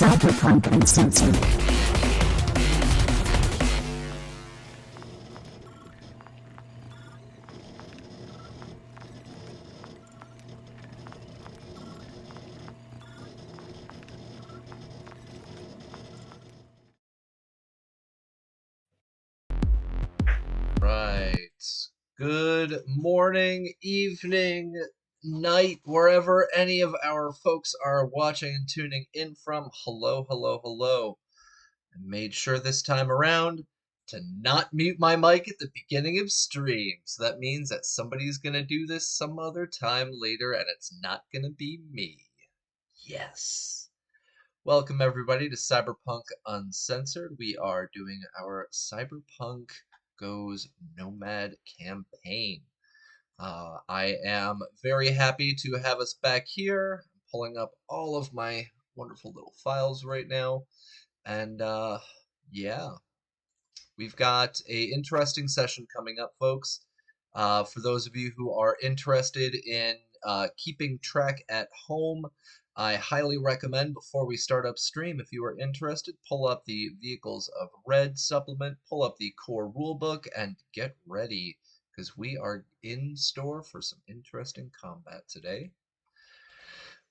Cyberpunk Uncensored. Right. Good morning, evening, night, wherever any of our folks are watching and tuning in from. Hello, hello, hello. I made sure this time around to not mute my mic at the beginning of stream. So that means that somebody's going to do this some other time later, and it's not going to be me. Yes. Welcome, everybody, to Cyberpunk Uncensored. We are doing our Cyberpunk Goes Nomad campaign. I am very happy to have us back here. I'm pulling up all of my wonderful little files right now. And yeah, we've got a interesting session coming up, folks. For those of you who are interested in keeping track at home, I highly recommend before we start up stream, if you are interested, pull up the Vehicles of Red supplement, pull up the core rulebook, and get ready, because we are in store for some interesting combat today.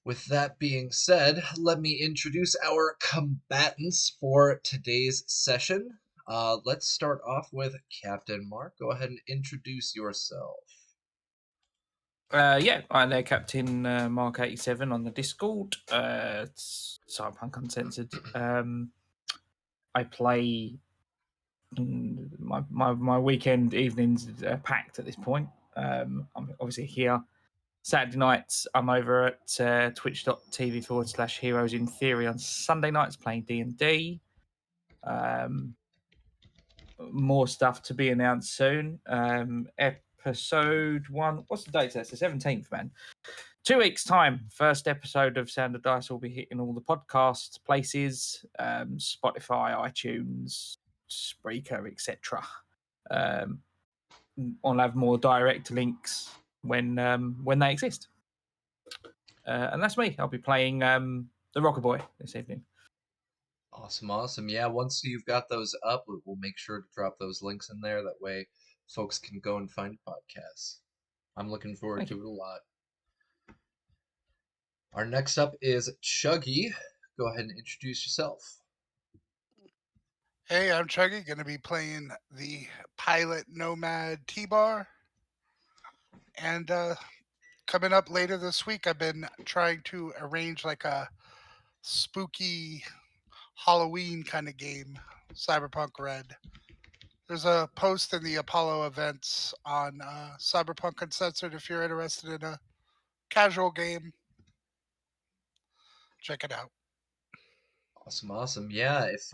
With that being said, let me introduce our combatants for today's session. Let's start off with Captain Mark. Go ahead and introduce yourself. I'm Captain Mark87 on the Discord. It's Cyberpunk Uncensored. I play my weekend evenings are packed at this point. I'm obviously here. Saturday nights, I'm over at twitch.tv/Heroes in Theory on Sunday nights playing D&D. More stuff to be announced soon. Episode 1, what's the date? That's the 17th, man. 2 weeks' time, first episode of Sound of Dice will be hitting all the podcast places, Spotify, iTunes, Spreaker, etc. I'll have more direct links when they exist. And that's me. I'll be playing the Rocker Boy this evening. Awesome. Yeah, once you've got those up, we'll make sure to drop those links in there. That way folks can go and find podcasts. I'm looking forward to it a lot. Our next up is Chuggy. Go ahead and introduce yourself. Hey, I'm Chuggy, going to be playing the pilot Nomad T-Bar. And coming up later this week, I've been trying to arrange like a spooky Halloween kind of game, Cyberpunk Red. There's a post in the Apollo events on Cyberpunk Uncensored if you're interested in a casual game. Check it out. Awesome. Yeah, if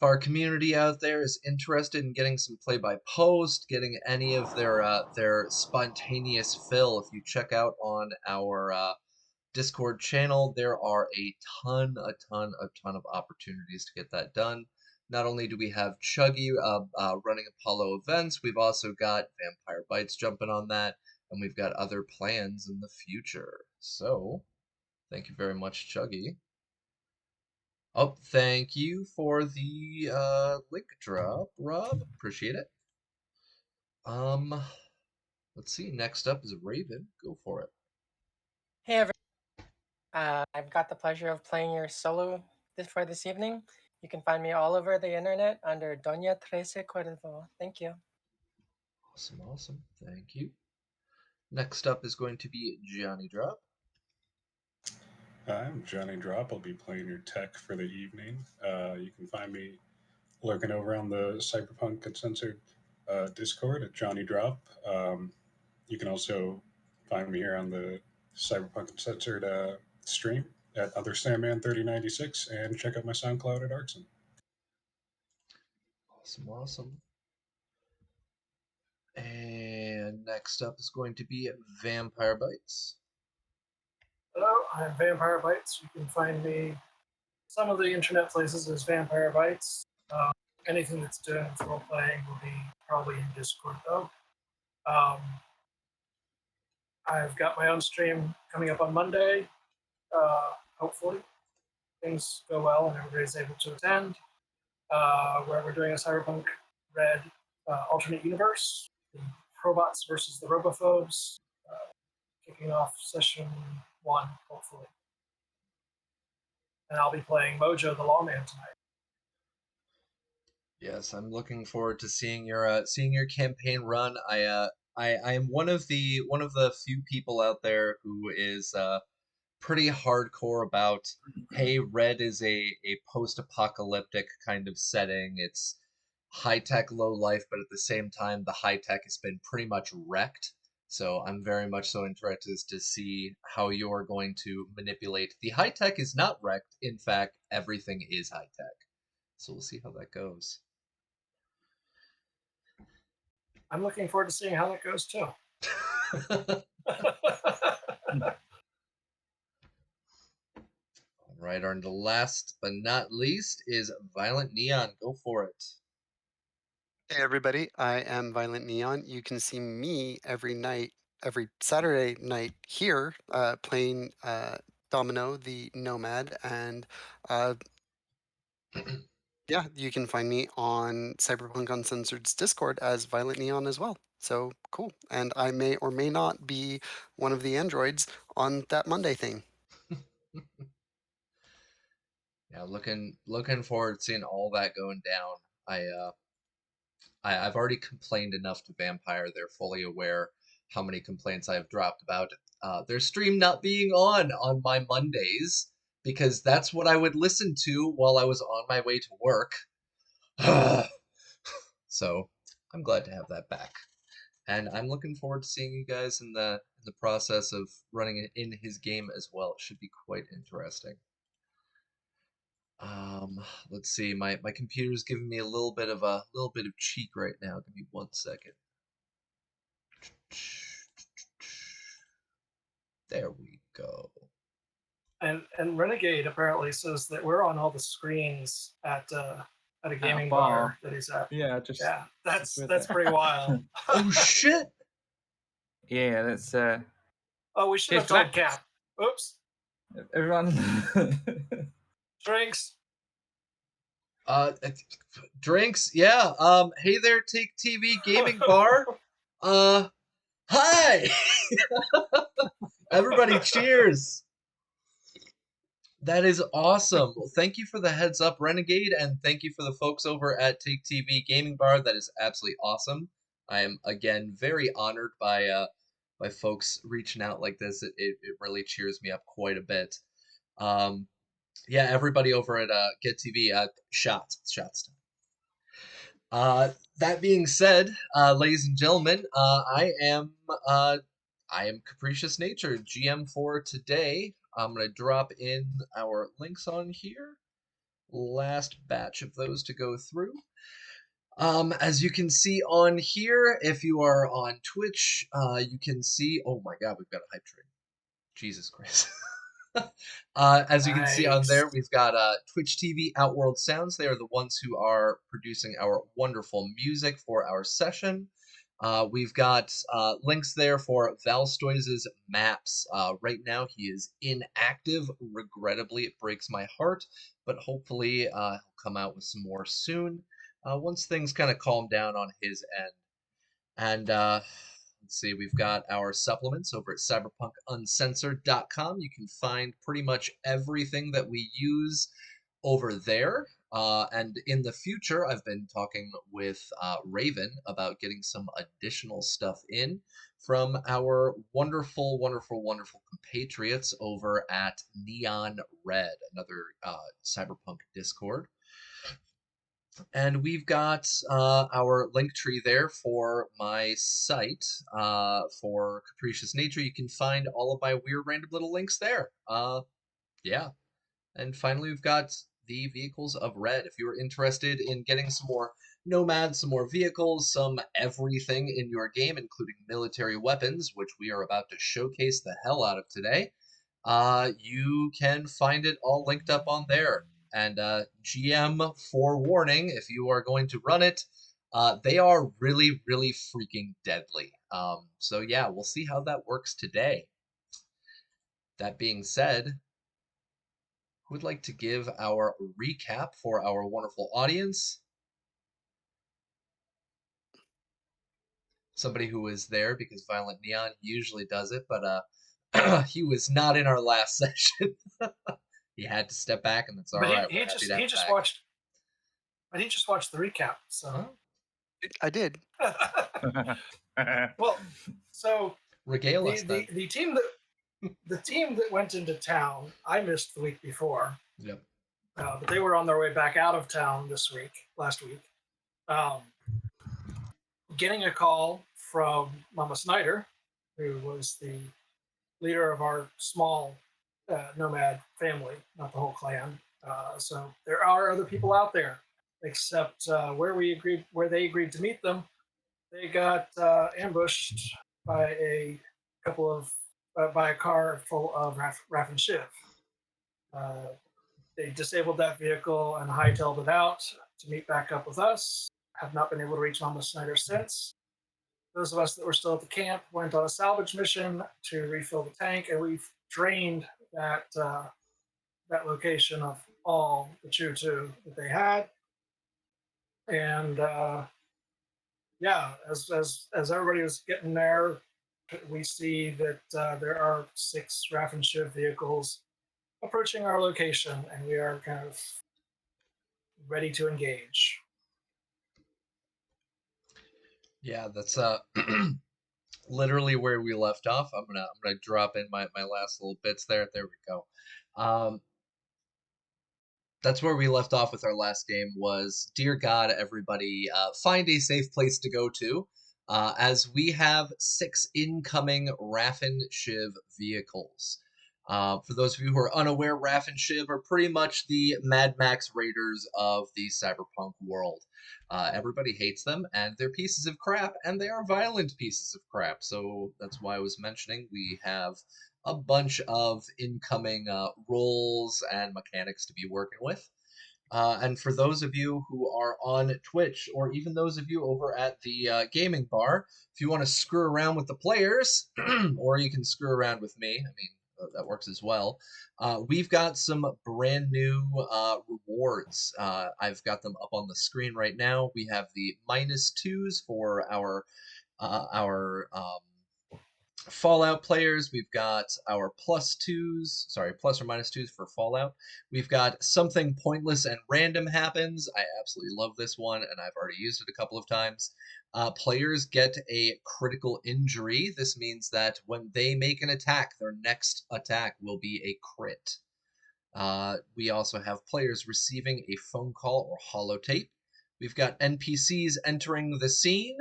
our community out there is interested in getting some play-by-post, getting any of their spontaneous fill, if you check out on our Discord channel, there are a ton of opportunities to get that done. Not only do we have Chuggy running Apollo events, we've also got Vampire Bites jumping on that, and we've got other plans in the future. So, thank you very much, Chuggy. Oh, thank you for the link drop, Rob. Appreciate it. Let's see. Next up is Raven. Go for it. Hey everyone, I've got the pleasure of playing your solo for this evening. You can find me all over the internet under Doña Trece Cuervo. Thank you. Awesome. Thank you. Next up is going to be Johnny Drop. Hi, I'm Johnny Drop. I'll be playing your tech for the evening. You can find me lurking over on the Cyberpunk Uncensored Discord at Johnny Drop. You can also find me here on the Cyberpunk Uncensored stream at Other Sandman3096 and check out my SoundCloud at Arxon. Awesome. And next up is going to be Vampire Bites. Hello, I'm Vampire Bites. You can find me some of the internet places as Vampire Bites. Anything that's doing role playing will be probably in Discord though. I've got my own stream coming up on Monday, hopefully. things go well and everybody's able to attend, where we're doing a Cyberpunk Red alternate universe, the robots versus the robophobes, kicking off session 1, hopefully. And I'll be playing Mojo the Lawman tonight. Yes, I'm looking forward to seeing your campaign run. I am one of the few people out there who is pretty hardcore about, hey, Red is a post-apocalyptic kind of setting. It's high tech, low life, but at the same time, the high tech has been pretty much wrecked. So I'm very much so interested to see how you're going to manipulate. The high tech is not wrecked. In fact, everything is high tech. So we'll see how that goes. I'm looking forward to seeing how that goes too. All right, and the last but not least is Violent Neon. Go for it. Hey everybody, I am Violent Neon. You can see me every night, every Saturday night here, playing Domino, the Nomad, and uh, yeah, you can find me on Cyberpunk Uncensored's Discord as Violent Neon as well. So cool, and I may or may not be one of the androids on that Monday thing. Yeah, looking forward to seeing all that going down. I've already complained enough to Vampire. They're fully aware how many complaints I've dropped about their stream not being on my Mondays, because that's what I would listen to while I was on my way to work. So I'm glad to have that back, and I'm looking forward to seeing you guys in the process of running it in his game as well. It should be quite interesting. Let's see. My computer's giving me a little bit of cheek right now. Give me 1 second. There we go. And Renegade apparently says that we're on all the screens at a gaming bar. bar that he's at. Yeah, just Yeah, that's with that's it. pretty wild. Oh shit! Yeah, that's Oh, we should have Cheers, told Matt. Cap. Oops. everyone. Drinks. Uh, Drinks. Yeah. Hey there, Take TV Gaming Bar. Hi. Everybody, cheers. That is awesome. Well, thank you for the heads up, Renegade, and thank you for the folks over at Take TV Gaming Bar. That is absolutely awesome. I am again very honored by folks reaching out like this. It really cheers me up quite a bit. Yeah, everybody over at Get TV, shots time. That being said, ladies and gentlemen, uh, I am Capricious Nature, GM for today. I'm gonna drop in our links on here. Last batch of those to go through. As you can see on here, if you are on Twitch, you can see. Oh my God, we've got a hype train. Jesus Christ. As you can see on there, we've got Twitch TV Outworld Sounds. They are the ones who are producing our wonderful music for our session. We've got links there for Valstoiz's maps. Right now, he is inactive. Regrettably, it breaks my heart, but hopefully he'll come out with some more soon once things kind of calm down on his end. And let's see, we've got our supplements over at cyberpunkuncensored.com. You can find pretty much everything that we use over there. And in the future, I've been talking with Raven about getting some additional stuff in from our wonderful, wonderful, wonderful compatriots over at Neon Red, another Cyberpunk Discord. And we've got our link tree there for my site for Capricious Nature. You can find all of my weird random little links there. Yeah. And finally, we've got the Vehicles of Red. If you're interested in getting some more Nomads, some more vehicles, some everything in your game, including military weapons, which we are about to showcase the hell out of today, you can find it all linked up on there. And GM forewarning, if you are going to run it, they are really, really freaking deadly. So yeah, we'll see how that works today. That being said, Who would like to give our recap for our wonderful audience? Somebody who was there, because Violent Neon usually does it, but he was not in our last session. He had to step back, and that's all But right. We're happy to have him back. He just watched the recap. So Huh? I did. well, so Regale us then. the team that went into town, I missed the week before. Yep. But they were on their way back out of town last week. Getting a call from Mama Snyder, who was the leader of our small nomad family, not the whole clan. So there are other people out there, except where they agreed to meet them, they got ambushed by a car full of Raff and Shiv. They disabled that vehicle and hightailed it out to meet back up with us. Have not been able to reach Mama Snyder since. Those of us that were still at the camp went on a salvage mission to refill the tank, and we've drained that location of all the Choo-Choo that they had. And yeah, as everybody was getting there, we see that there are 6 Raff and Shiv vehicles approaching our location, and we are kind of ready to engage. Yeah, that's literally where we left off. I'm gonna drop in my last little bits there. There we go. That's where we left off with our last game. Was, dear God, everybody, find a safe place to go to, as we have 6 incoming Raffin Shiv vehicles. For those of you who are unaware, Raffin Shiv are pretty much the Mad Max Raiders of the Cyberpunk world. Everybody hates them, and they're pieces of crap, and they are violent pieces of crap. So that's why I was mentioning we have a bunch of incoming roles and mechanics to be working with. And for those of you who are on Twitch, or even those of you over at the gaming bar, if you want to screw around with the players, or you can screw around with me, I mean, that works as well. We've got some brand new rewards. I've got them up on the screen right now. We have the -2s for our Fallout players. We've got our +2s, sorry, plus or -2s for Fallout. We've got something pointless and random happens. I absolutely love this one, and I've already used it a couple of times. Players get a critical injury. This means that when they make an attack, their next attack will be a crit. We also have players receiving a phone call or holotape. We've got NPCs entering the scene.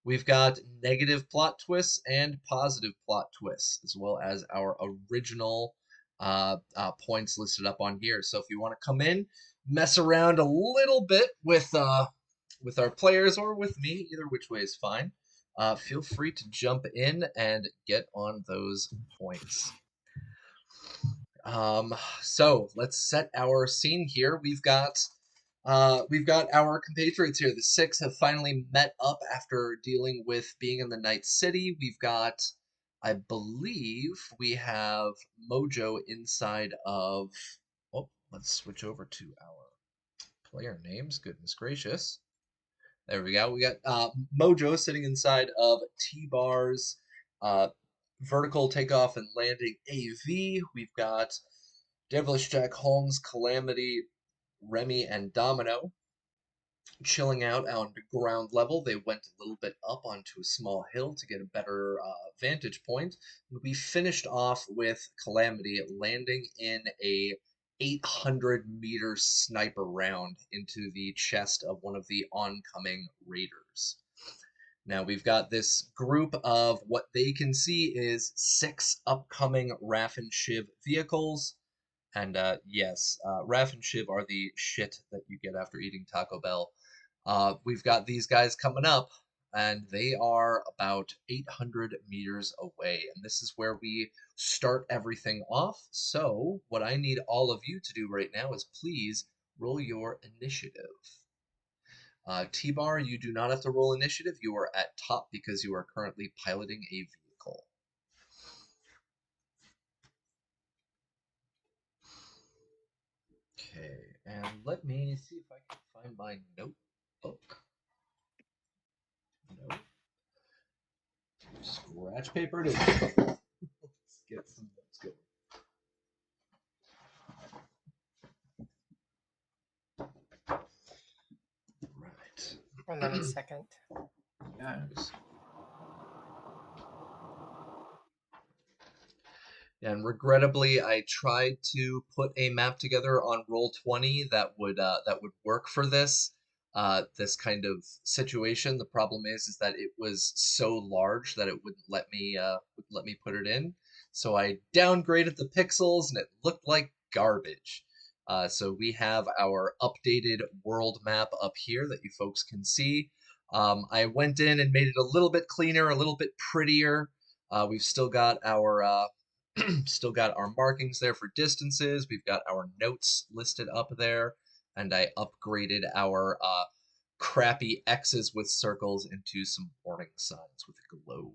We've got negative plot twists and positive plot twists, as well as our original points listed up on here. So if you want to come in, mess around a little bit with our players or with me, either which way is fine, feel free to jump in and get on those points. So let's set our scene here. We've got our compatriots here. The 6 have finally met up after dealing with being in the Night City. We've got, I believe, we have Mojo inside of. Oh, let's switch over to our player names. Goodness gracious. There we go. We got Mojo sitting inside of T-Bar's vertical takeoff and landing AV. We've got Devilish Jack Holmes, Calamity, Remy, and Domino chilling out on the ground level. They went a little bit up onto a small hill to get a better vantage point. We finished off with Calamity landing in a 800-meter sniper round into the chest of one of the oncoming raiders. Now we've got this group of what they can see is 6 upcoming Raff and Shiv vehicles. And yes, Raff and Shiv are the shit that you get after eating Taco Bell. We've got these guys coming up, and they are about 800 meters away. And this is where we start everything off. So what I need all of you to do right now is please roll your initiative. T-Bar, you do not have to roll initiative. You are at top because you are currently piloting a vehicle. Okay, and let me see if I can find my notebook. No. Scratch paper it is. Let's get some notes going. Right. Hold on a second. Yeah. And regrettably, I tried to put a map together on Roll20 that would work for this kind of situation. The problem is that it was so large that it wouldn't let me put it in. So I downgraded the pixels, and it looked like garbage. So we have our updated world map up here that you folks can see. I went in and made it a little bit cleaner, a little bit prettier. We've still got our still got our markings there for distances. We've got our notes listed up there, and I upgraded our crappy X's with circles into some warning signs with a glow.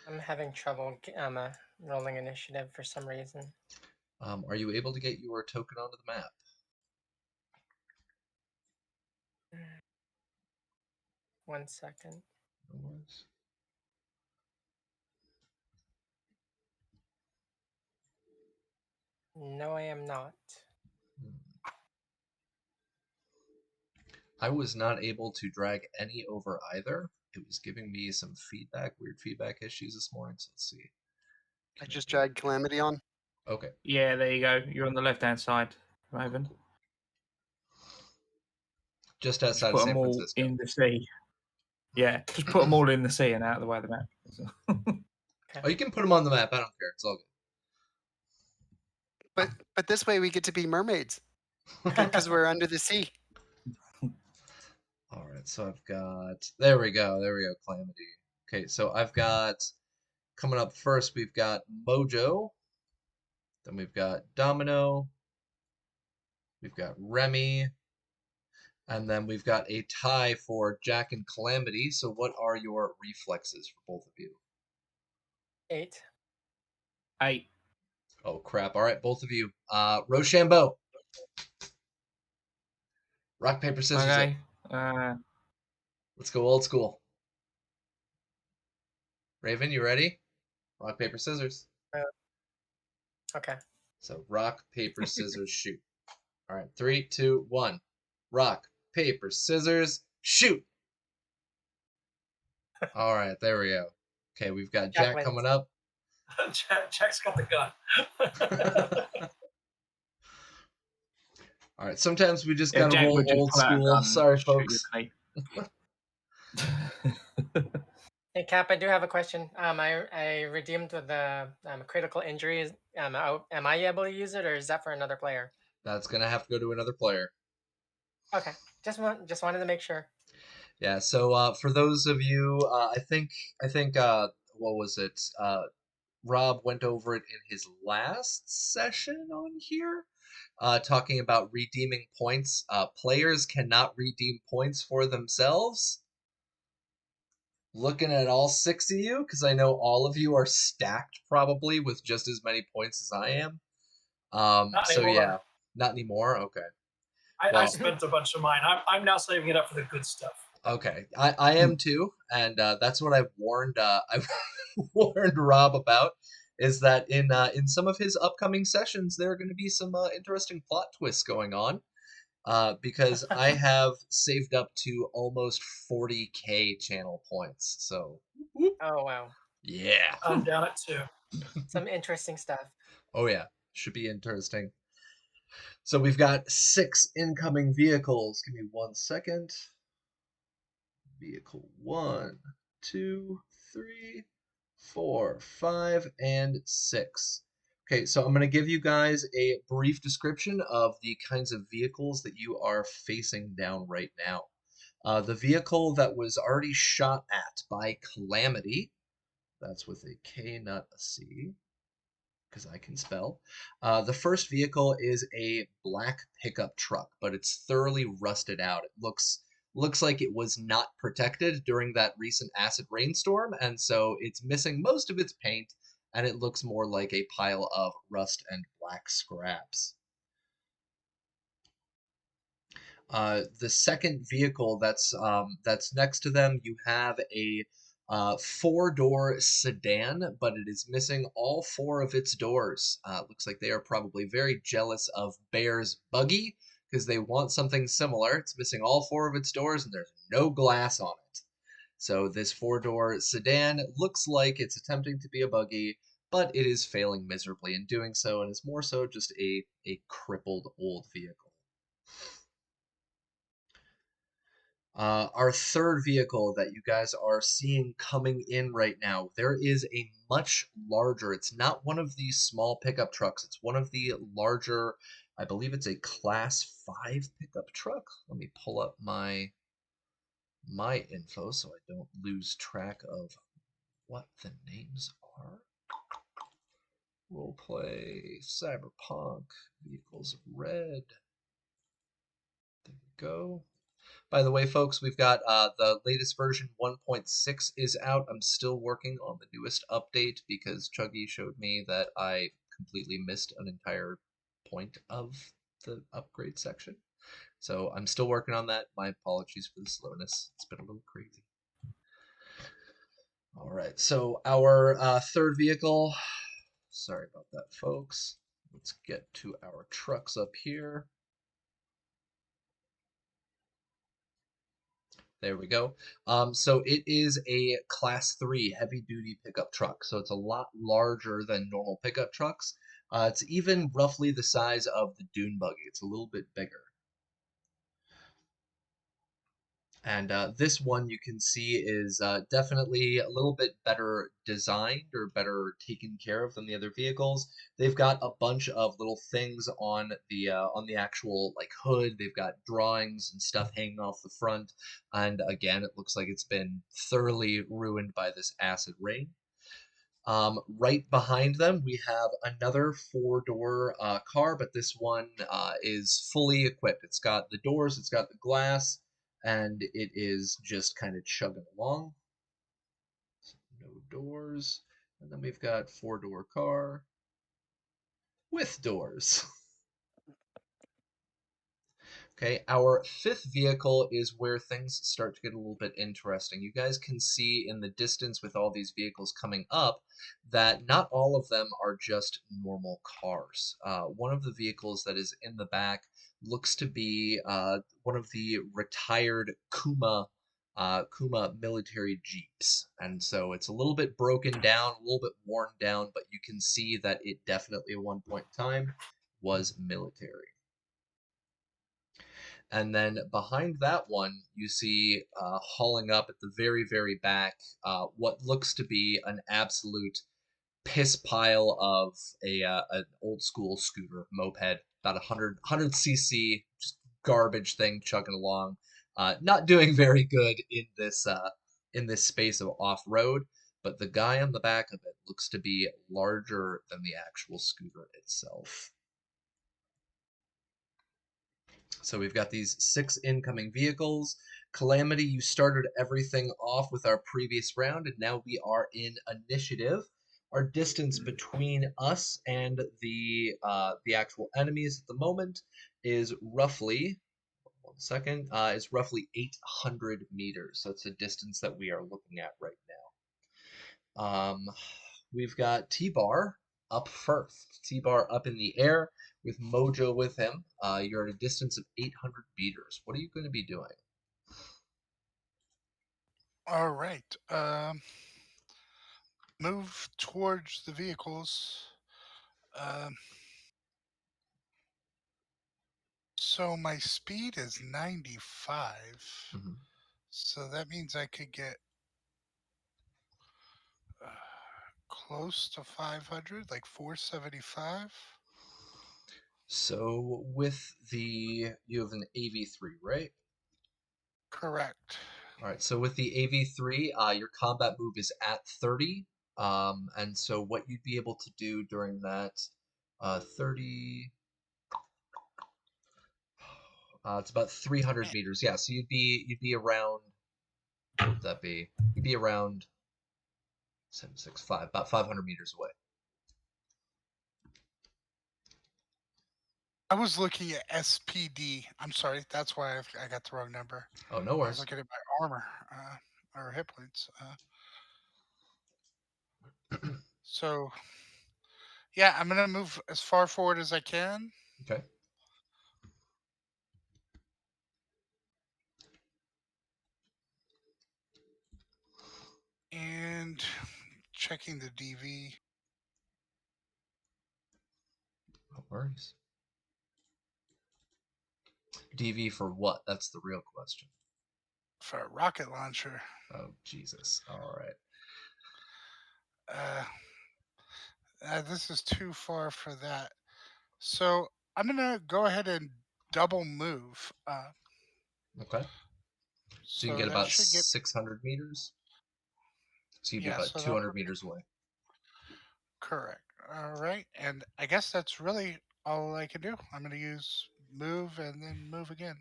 I'm having trouble rolling initiative for some reason. Are you able to get your token onto the map? One second. No worries. No, I am not. I was not able to drag any over either. It was giving me some weird feedback issues this morning. So let's see. I just dragged Calamity on. Okay. Yeah, there you go. You're on the left-hand side, Raven. Just Just outside of put them San all Francisco. in the sea. Yeah, just put them all in the sea and out of the way of the map. Oh, you can put them on the map. I don't care. It's all But this way we get to be mermaids good. because we're under the sea. All right, so I've got, there we go, Calamity. Okay, so I've got, coming up first, we've got Mojo, then we've got Domino, we've got Remy, and then we've got a tie for Jack and Calamity. So what are your reflexes for both of you? 8. 8. Oh, crap. All right, both of you. Rochambeau. Rock, paper, scissors. Okay. Let's go old school. Raven, you ready? Rock, paper, scissors. Okay. So rock, paper, scissors, shoot. All right, 3, 2, 1. Rock, paper, scissors, shoot. All right, there we go. Okay, we've got Jack wins. coming up. Jack's got the gun. All right, sometimes we just Yeah, gotta Jack roll would just old pull out a school. gun Sorry, and shoot you folks. in the knee. Hey Cap, I do have a question. I redeemed with the critical injuries. Am I able to use it, or is that for another player? That's gonna have to go to another player. Okay, just wanted to make sure. Yeah. So for those of you, I think what was it? Rob went over it in his last session on here, talking about redeeming points. Players cannot redeem points for themselves. Looking at all 6 of you, because I know all of you are stacked probably with just as many points as I am. Not So anymore. yeah, not anymore. Okay. I Well, spent a bunch of mine. I'm now saving it up for the good stuff. okay, I am too, and that's what I've warned I've warned Rob about, is that in some of his upcoming sessions there are going to be some interesting plot twists going on, because I have saved up to almost 40k channel points. So Oh wow, yeah, I'm down at 2. some interesting stuff. oh yeah, should be interesting. So we've got 6 incoming vehicles. Give me 1 second. Vehicle 1, 2, 3, 4, 5, and 6. Okay, so I'm going to give you guys a brief description of the kinds of vehicles that you are facing down right now. The vehicle that was already shot at by Calamity, that's with a K, not a C, because I can spell. The first vehicle is a black pickup truck, but it's thoroughly rusted out. It looks like it was not protected during that recent acid rainstorm, and so it's missing most of its paint, and it looks more like a pile of rust and black scraps. The second vehicle that's next to them, you have a four-door sedan, but it is missing all four of its doors. Looks like they are probably very jealous of Bear's buggy because they want something similar. It's missing all four of its doors and there's no glass on it. So this four-door sedan looks like it's attempting to be a buggy, but it is failing miserably in doing so, and is more so just a crippled old vehicle. Our third vehicle that you guys are seeing coming in right now, there is a much larger, it's not one of these small pickup trucks, it's one of the larger, I believe it's a class 5 pickup truck. Let me pull up my info so I don't lose track of what the names are. Roleplay, Cyberpunk, vehicles of red. There we go. By the way, folks, we've got the latest version 1.6 is out. I'm still working on the newest update because Chuggy showed me that I completely missed an entire point of the upgrade section. So I'm still working on that. My apologies for the slowness. It's been a little crazy. All right, so our third vehicle, sorry about that, folks. Let's get to our trucks up here. There we go. So it is a class 3 heavy duty pickup truck. So it's a lot larger than normal pickup trucks. It's even roughly the size of the dune buggy. It's a little bit bigger. And this one you can see is definitely a little bit better designed or better taken care of than the other vehicles. They've got a bunch of little things on the actual like hood. They've got drawings and stuff hanging off the front. And again, it looks like it's been thoroughly ruined by this acid rain. Right behind them, we have another four-door car, but this one is fully equipped. It's got the doors, it's got the glass, and it is just kind of chugging along. So no doors. And then we've got four-door car with doors. Okay, our fifth vehicle is where things start to get a little bit interesting. You guys can see in the distance with all these vehicles coming up that not all of them are just normal cars. One of the vehicles that is in the back looks to be one of the retired Kuma military jeeps, and so it's a little bit broken down, a little bit worn down, but you can see that it definitely at one point in time was military. And then behind that one, you see hauling up at the very, very back what looks to be an absolute piss pile of an old school scooter moped, about 100 cc, just garbage thing chugging along. Not doing very good in this space of off road, but the guy on the back of it looks to be larger than the actual scooter itself. So we've got these 6 incoming vehicles. Calamity, you started everything off with our previous round, and now we are in initiative. Our distance between us and the actual enemies at the moment is roughly, one second, is roughly 800 meters. So it's a distance that we are looking at right now. We've got T-Bar up first. T-Bar up in the air with Mojo with him. You're at a distance of 800 meters. What are you going to be doing? All right. Move towards the vehicles. So my speed is 95. Mm-hmm. So that means I could get close to 500, like 475. So with you have an AV3, right? Correct. All right. So with the AV3, your combat move is at 30. And so what you'd be able to do during that 30. It's about 300 meters. Yeah, so you'd be around. What would that be? You'd be around 765, about 500 meters away. I was looking at SPD. I'm sorry, that's why I got the wrong number. Oh, no I was worries. looking at my armor or hit points. So, yeah, I'm gonna move as far forward as I can. Okay. And checking the DV. No worries. DV for what? That's the real question. For a rocket launcher. Oh, Jesus. All right. This is too far for that. So I'm gonna go ahead and double move. Okay. So you can So get that about should get 600 meters. So you'd be yeah. about So that'll 200 put me meters away. correct. All right, and I guess that's really all I can do. I'm gonna use move and then move again.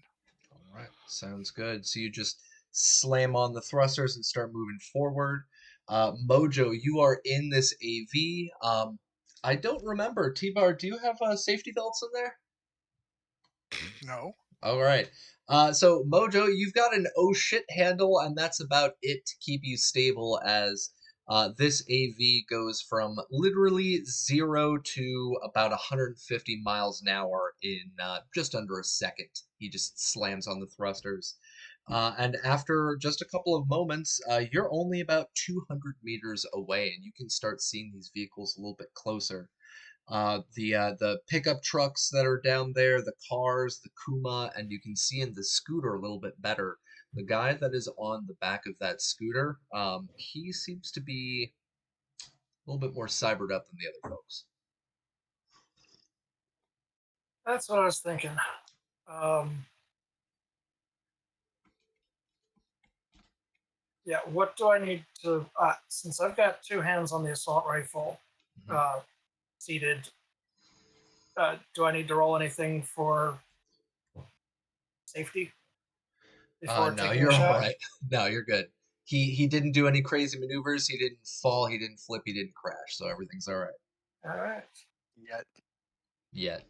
All right. Sounds good. So you just slam on the thrusters and start moving forward. Mojo, you are in this AV. I don't remember. T-Bar, do you have safety belts in there? No. All right. So Mojo, you've got an oh shit handle, and that's about it to keep you stable as this AV goes from literally 0 to about 150 miles an hour in just under a second. He just slams on the thrusters. And after just a couple of moments, you're only about 200 meters away, and you can start seeing these vehicles a little bit closer. The pickup trucks that are down there, the cars, the Kuma, and you can see in the scooter a little bit better. The guy that is on the back of that scooter, he seems to be a little bit more cybered up than the other folks. That's what I was thinking. Yeah, what do I need to? Since I've got two hands on the assault rifle, seated, do I need to roll anything for safety before No, taking a you're all shot? right. No, you're good. He didn't do any crazy maneuvers. He didn't fall. He didn't flip. He didn't crash. So everything's all right. All right. Yet. Yet.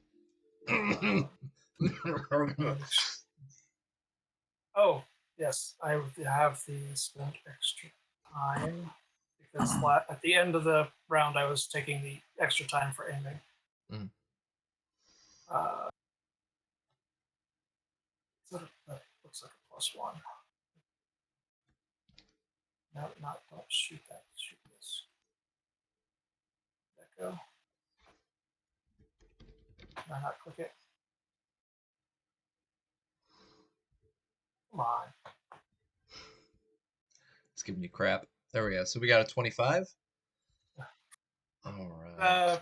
Oh, yes, I have the spent extra time because at the end of the round I was taking the extra time for aiming. Mm. That looks like a +1. No, not don't shoot that. Shoot this. Let that go. Can I not click it? Come on. It's giving you crap. There we go. So we got a 25. All right.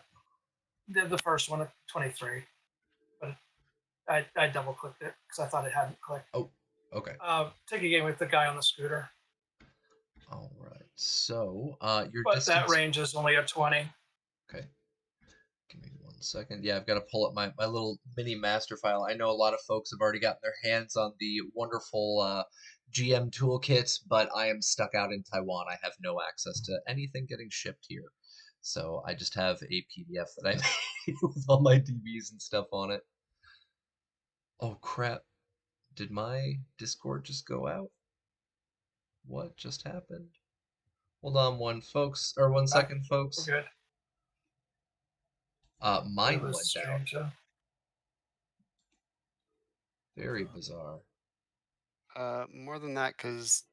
The first one at 23, but I double clicked it because I thought it hadn't clicked. Oh, okay. Take a game with the guy on the scooter. All right. So your But distance. that range is only a 20. Okay. Give me 1 second. Yeah, I've got to pull up my little mini master file. I know a lot of folks have already gotten their hands on the wonderful GM toolkit, but I am stuck out in Taiwan. I have no access to anything getting shipped here. So I just have a PDF that I made with all my DVs and stuff on it. Oh crap. Did my Discord just go out? What just happened? Hold on 1 second, folks. We're good. Mine It was went out. strange, huh? Very bizarre. More than that, because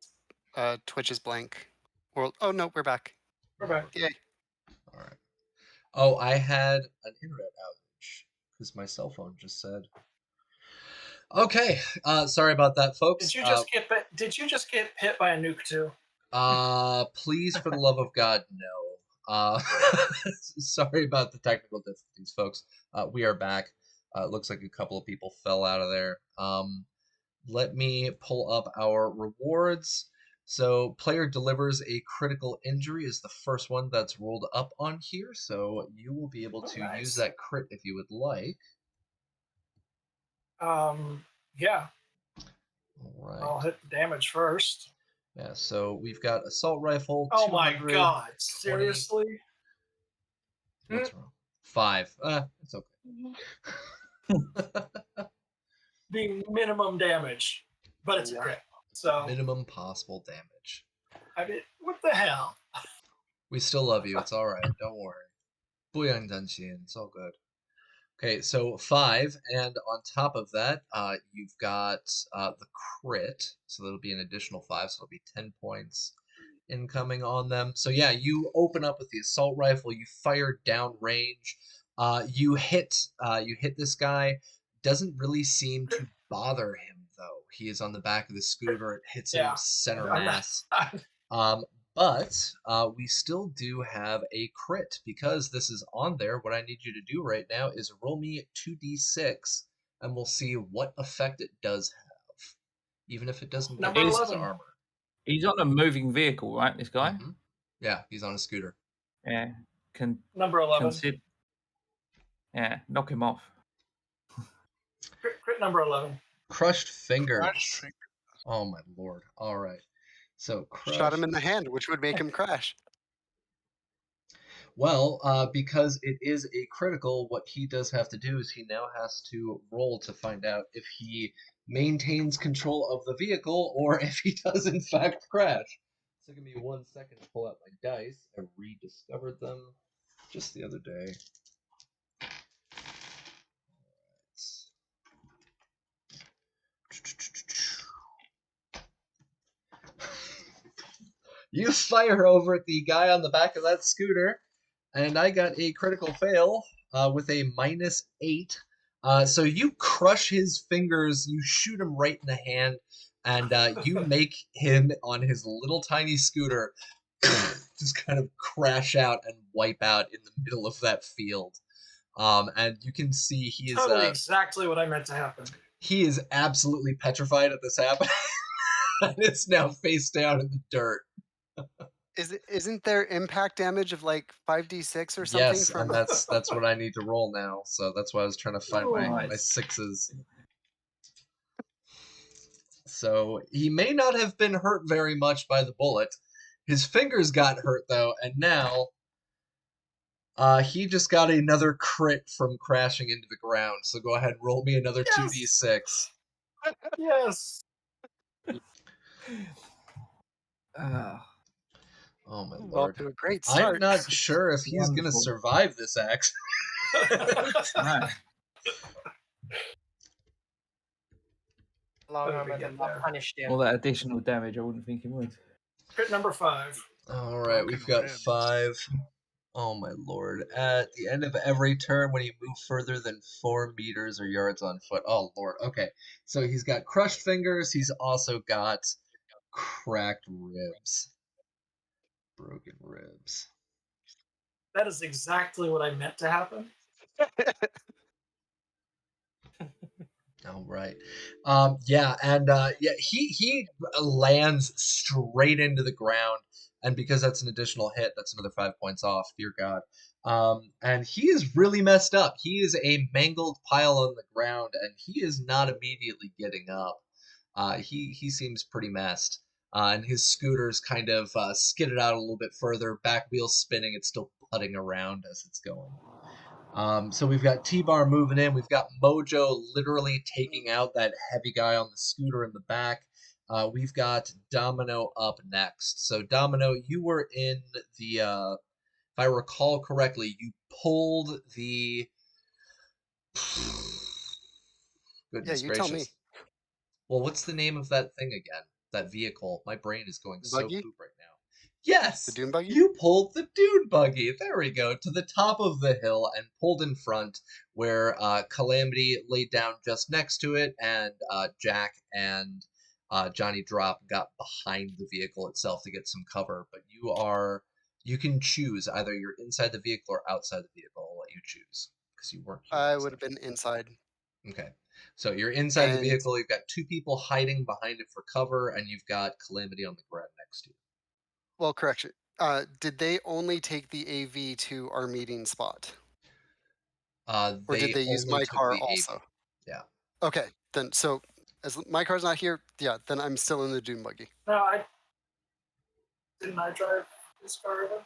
Twitch is blank. Oh no, we're back. We're back. Yay. All right. Oh, I had an internet outage because my cell phone just said. Okay. Sorry about that, folks. Did you just get hit by a nuke too? Please, for the love of God, no. Sorry about the technical difficulties, folks. We are back. Looks like a couple of people fell out of there. Let me pull up our rewards. So player delivers a critical injury is the first one that's rolled up on here. So you will be able to use that crit if you would like. Yeah. All right. I'll hit the damage first. Yeah, so we've got assault rifle. Oh my 200, god! 20. Seriously? What's wrong? 5. It's okay. being minimum damage, but it's a crit. So Minimum possible damage. I mean, what the hell? We still love you. It's all right. Don't worry. 不用担心. It's all good. Okay, so 5, and on top of that, you've got the crit, so that'll be an additional 5, so it'll be 10 points incoming on them. So yeah, you open up with the assault rifle, you fire downrange, you hit this guy. Doesn't really seem to bother him though. He is on the back of the scooter. It hits him center mass. But we still do have a crit because this is on there. What I need you to do right now is roll me 2d6, and we'll see what effect it does have, even if it doesn't Number hit his 11. armor. He's on a moving vehicle, right? This guy. Mhm. Yeah, he's on a scooter. Yeah. Can Number 11. consider. Yeah, knock him off. Crit number 11. Crushed fingers. Crushed fingers. Oh my lord. All right. So Shot him in the hand, which would make him crash. Well, because it is a critical, what he does have to do is he now has to roll to find out if he maintains control of the vehicle or if he does in fact crash. So give me 1 second to pull out my dice. I rediscovered them just the other day. You fire over at the guy on the back of that scooter, and I got a critical fail with a -8. So you crush his fingers, you shoot him right in the hand, and you make him on his little tiny scooter just kind of crash out and wipe out in the middle of that field. And you can see he is Totally exactly what I meant to happen. he is absolutely petrified at this happening, and it's now face down in the dirt. Isn't there impact damage of like 5d6 or something Yes, from? and that's what I need to roll now. So that's why I was trying to find my Nice. 6s. So he may not have been hurt very much by the bullet. His fingers got hurt though, and now he just got another crit from crashing into the ground. So go ahead, roll me another 2d6. Yes. Oh my Off lord. to a great I'm start. not sure if he's gonna Wonderful. survive this act. No. Long What did arm we would get have not there? punished All him. that additional damage, I wouldn't think he would. Crit number 5. All right, we've got Broken ribs. 5. Oh my lord. At the end of every turn, when you move further than 4 meters or yards on foot. Oh lord. Okay. So he's got crushed fingers. He's also got cracked ribs. Broken ribs. That is exactly what I meant to happen. All right. Yeah, and yeah, he lands straight into the ground, and because that's an additional hit, that's another 5 points off. Dear God. And he is really messed up. He is a mangled pile on the ground, and he is not immediately getting up. He seems pretty messed. And his scooter's kind of skidded out a little bit further, back wheel spinning. It's still putting around as it's going. So we've got T-Bar moving in. We've got Mojo literally taking out that heavy guy on the scooter in the back. We've got Domino up next. So Domino, you were in the, if I recall correctly, you pulled the. Goodness you tell me. gracious. Well, what's the name of that thing again? That vehicle. My brain is going so Buggy? poop right now. Yes! The Dune buggy? You pulled the dune buggy. There we go. To the top of the hill and pulled in front where Calamity laid down just next to it, and Jack and Johnny Drop got behind the vehicle itself to get some cover. But you can choose. Either you're inside the vehicle or outside the vehicle. I'll let you choose because you weren't here. I would have been inside. Okay. So you're inside the And- vehicle. You've got 2 people hiding behind it for cover, and you've got Calamity on the ground next to you. Well, correction. Did they only take the AV to our meeting spot? Or did they use only my took car the AV. also? Yeah. Okay, then so as my car's not here, yeah, then I'm still in the Dune buggy. No, didn't I drive this car over?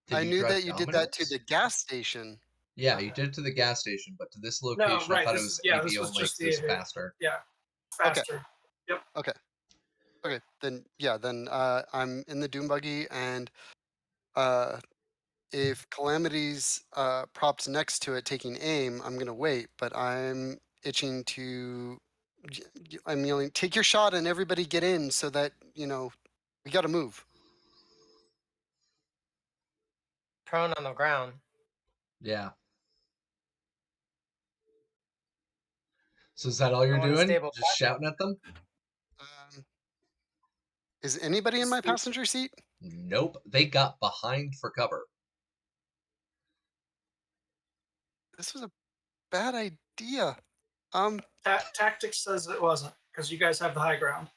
Did I you knew drive that you did that to Domino's? the gas station. Yeah, you did it to the gas station, but to this No, location, I right. thought it This was yeah, this AV was only just because the it's faster. yeah, Okay. faster. Yep. Okay. Okay. Then I'm in the Doom buggy, and if Calamity's propped next to it taking aim, I'm gonna wait. But I'm itching to. I'm yelling, "Take your shot, and everybody get in, so that we got to move." Prone on the ground. Yeah. So is that all I you're want a doing? stable Just platform. shouting at them? Is anybody in my Steve- passenger seat? Nope. They got behind for cover. This was a bad idea. Tactics says it wasn't because you guys have the high ground.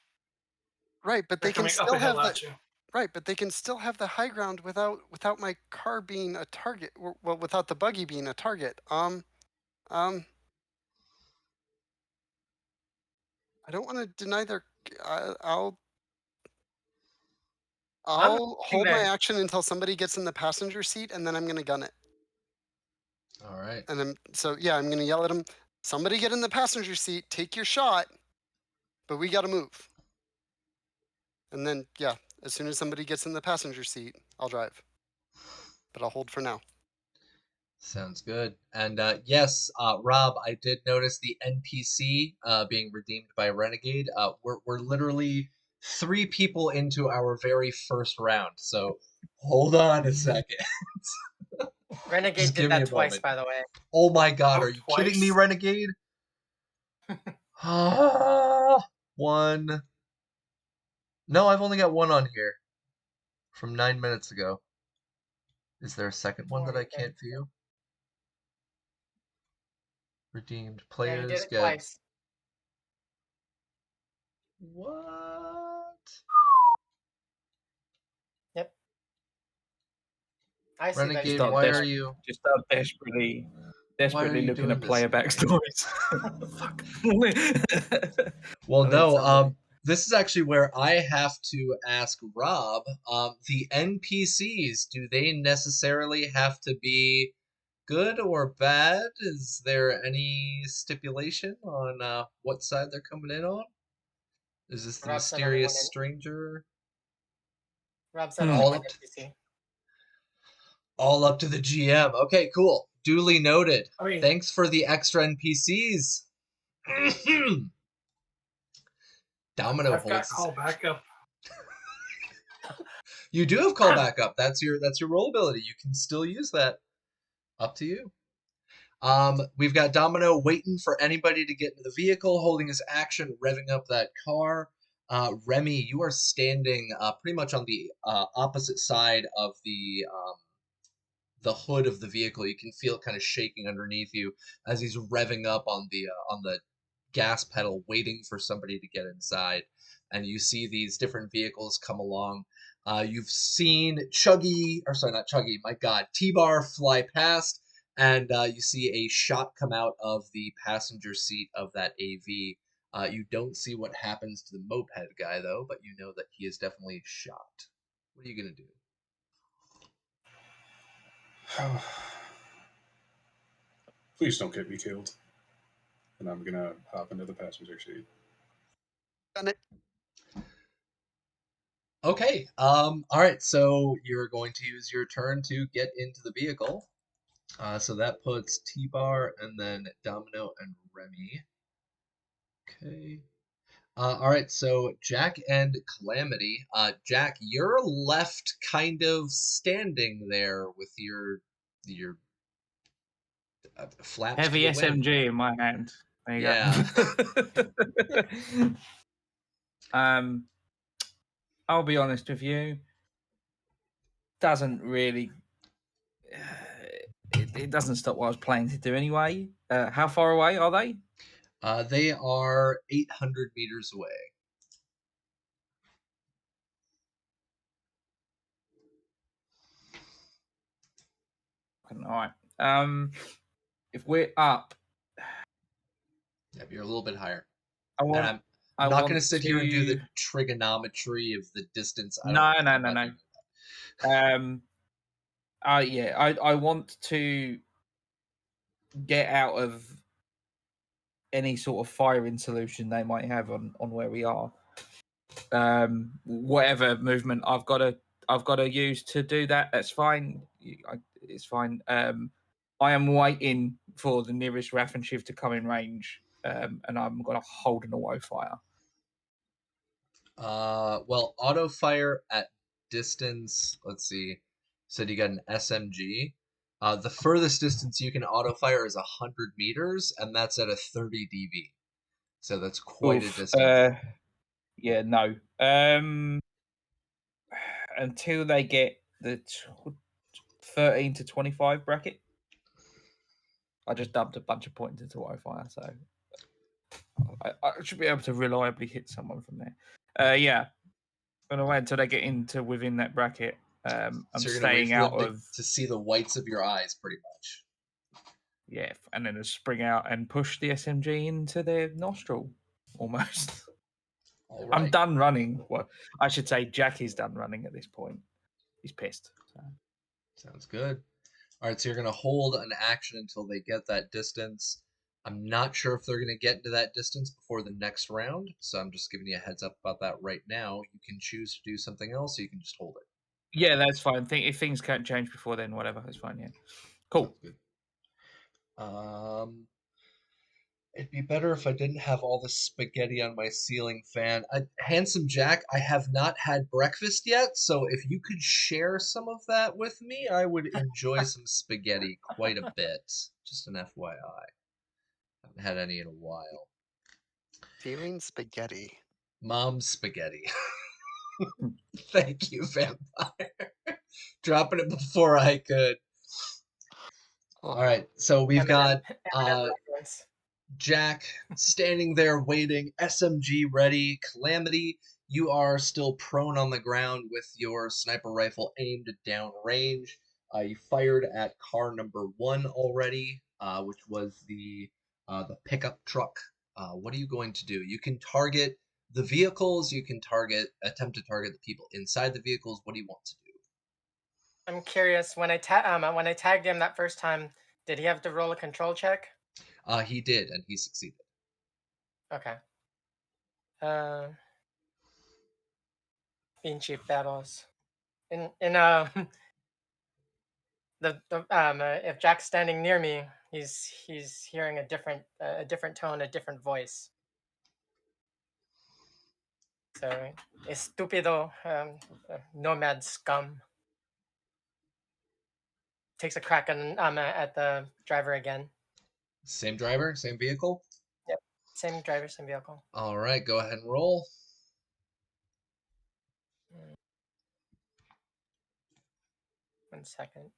Right, but They're they can coming up still a hill have the at you. right, but they can still have the high ground without my car being a target. Well, without the buggy being a target. Um, I don't want to deny their. I'll I'm hold my there. action until somebody gets in the passenger seat, and then I'm gonna gun it. All right. And then I'm gonna yell at them. Somebody get in the passenger seat. Take your shot, but we got to move. And then as soon as somebody gets in the passenger seat, I'll drive. But I'll hold for now. Sounds good. And yes, Rob, I did notice the NPC being redeemed by Renegade. We're literally 3 people into our very first round, so hold on a second. Renegade Just did give me that a twice, moment. by the way. Oh my God, Oh, are you kidding me, twice? Renegade? One. No, I've only got one on here from 9 minutes ago. Is there a second one that I can't view? Redeemed Yeah, he did players it get twice. what? Yep. I see that. Renegade, You did why it are twice. you start desperately you looking to doing play this a to me? backstories. Fuck. Well, I need no, somebody. this is actually where I have to ask Rob, the NPCs, do they necessarily have to be good or bad? Is there any stipulation on what side they're coming in on? Is this the Rob said only one. mysterious stranger? Rob said only Hmm. All one up to, NPC. all up to the GM. Okay, cool. Duly noted. I mean, Thanks for the extra NPCs. Domino I've got holds his call backup. You do have call backup. That's your roll ability. You can still use that. Up to you. We've got Domino waiting for anybody to get into the vehicle, holding his action, revving up that car. Remy, you are standing pretty much on the opposite side of the hood of the vehicle. You can feel it kind of shaking underneath you as he's revving up on the gas pedal, waiting for somebody to get inside. And you see these different vehicles come along. You've seen Chuggy, or sorry, not Chuggy, my God, T-Bar fly past, and you see a shot come out of the passenger seat of that AV. You don't see what happens to the moped guy, though, but you know that he is definitely shot. What are you going to do? Please don't get me killed. And I'm gonna hop into the passenger seat. Gun it. Okay. All right. So you're going to use your turn to get into the vehicle. So that puts T-Bar and then Domino and Remy. Okay. All right. So Jack and Calamity. Jack, you're left kind of standing there with your flaps to Heavy the wind. SMG in my hand. There you Yeah. go. I'll be honest with you. Doesn't really. It doesn't stop what I was planning to do anyway. How far away are they? They are 800 meters away. All right. If we're up, Yeah, you're a little bit higher. I And want. I'm I not going want to sit to. here and do the trigonometry of the distance. I don't No, know. no, I'm no, not no. doing that. Yeah. I want to. get out of any sort of firing solution they might have on where we are. Whatever movement I've got to use to do that, that's fine. It's fine. I am waiting for the nearest Raffenshiv to come in range, and I'm going to hold an auto fire. Well, auto fire at distance. Let's see. Said you got an SMG. The furthest distance you can auto fire is 100 meters, and that's at a 30 dV. So that's quite a Oof. distance. Yeah, no. Until they get the 13 to 25 bracket, I just dumped a bunch of points into auto fire, so I should be able to reliably hit someone from there. Yeah. Gonna wait until they get into within that bracket. I'm So you're gonna wait staying for out them of to see the whites of your eyes, pretty much. yeah, and then just spring out and push the SMG into their nostril, almost. All I'm right. done running. Well, I should say Jack is done running at this point. He's pissed. So. Sounds good. All right, so you're gonna hold an action until they get that distance. I'm not sure if they're gonna get into that distance before the next round, so I'm just giving you a heads up about that right now. You can choose to do something else, or you can just hold it. Yeah, that's fine. If things can't change before then, whatever, that's fine. Yeah, cool. Sounds good. It'd be better if I didn't have all the spaghetti on my ceiling fan. Handsome Jack, I have not had breakfast yet, so if you could share some of that with me, I would enjoy some spaghetti quite a bit. Just an FYI. Haven't had any in a while. Feeling spaghetti. Mom's spaghetti. Thank you, vampire. Dropping it before I could. Oh, All right, so we've got reference. Jack standing there waiting, SMG ready. Calamity, you are still prone on the ground with your sniper rifle aimed down range. You fired at car number 1 already, which was the pickup truck. What are you going to do? You can target the vehicles. You can attempt to target the people inside the vehicles. What do you want to do? I'm curious. When I tagged him that first time, did he have to roll a control check? He did, and he succeeded. Okay. Being cheap battles. In if Jack's standing near me, he's hearing a different tone, a different voice. So, estúpido, nomad scum. Takes a crack at the driver again. Same driver, same vehicle? Yep. Same driver, same vehicle. All right, go ahead and roll. Mm. 1 second.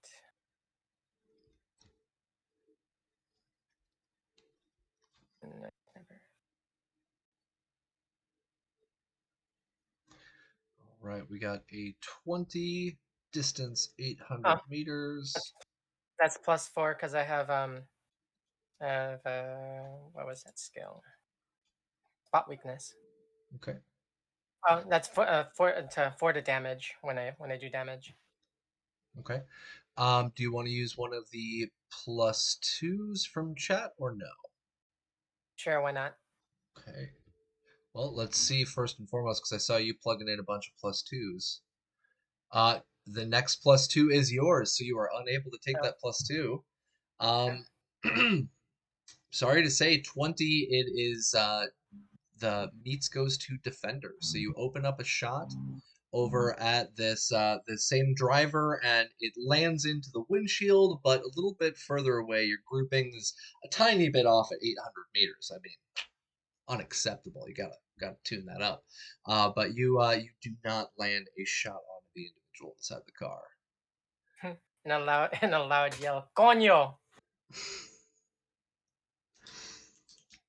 All right, we got a 20, distance 800 meters. That's +4 because I have what was that skill? Spot weakness. Okay. Oh, that's for the damage when I do damage. Okay. Do you want to use one of the +2s from chat or no? Sure, why not? Okay. Well, let's see first and foremost, because I saw you plugging in a bunch of +2s. The next +2 is yours, so you are unable to take that +2. Sorry to say, 20, it is the meats goes to defenders. So you open up a shot over at this the same driver, and it lands into the windshield, but a little bit further away. Your grouping is a tiny bit off at 800 meters. I mean, unacceptable. You gotta tune that up. But you do not land a shot on the individual inside the car. In a loud yell, coño!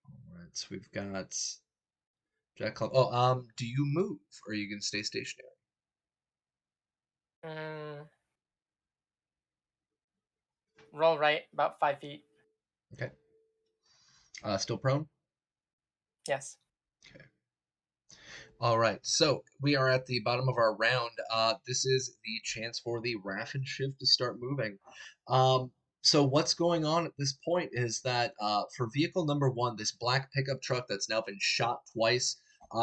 All right, so we've got Jack Club. Oh, do you move, or are you gonna stay stationary? Roll right, about 5 feet. Okay. Still prone? Yes. Okay. All right, so we are at the bottom of our round. This is the chance for the Raff and Shiv to start moving. So what's going on at this point is that for vehicle number one, this black pickup truck that's now been shot twice,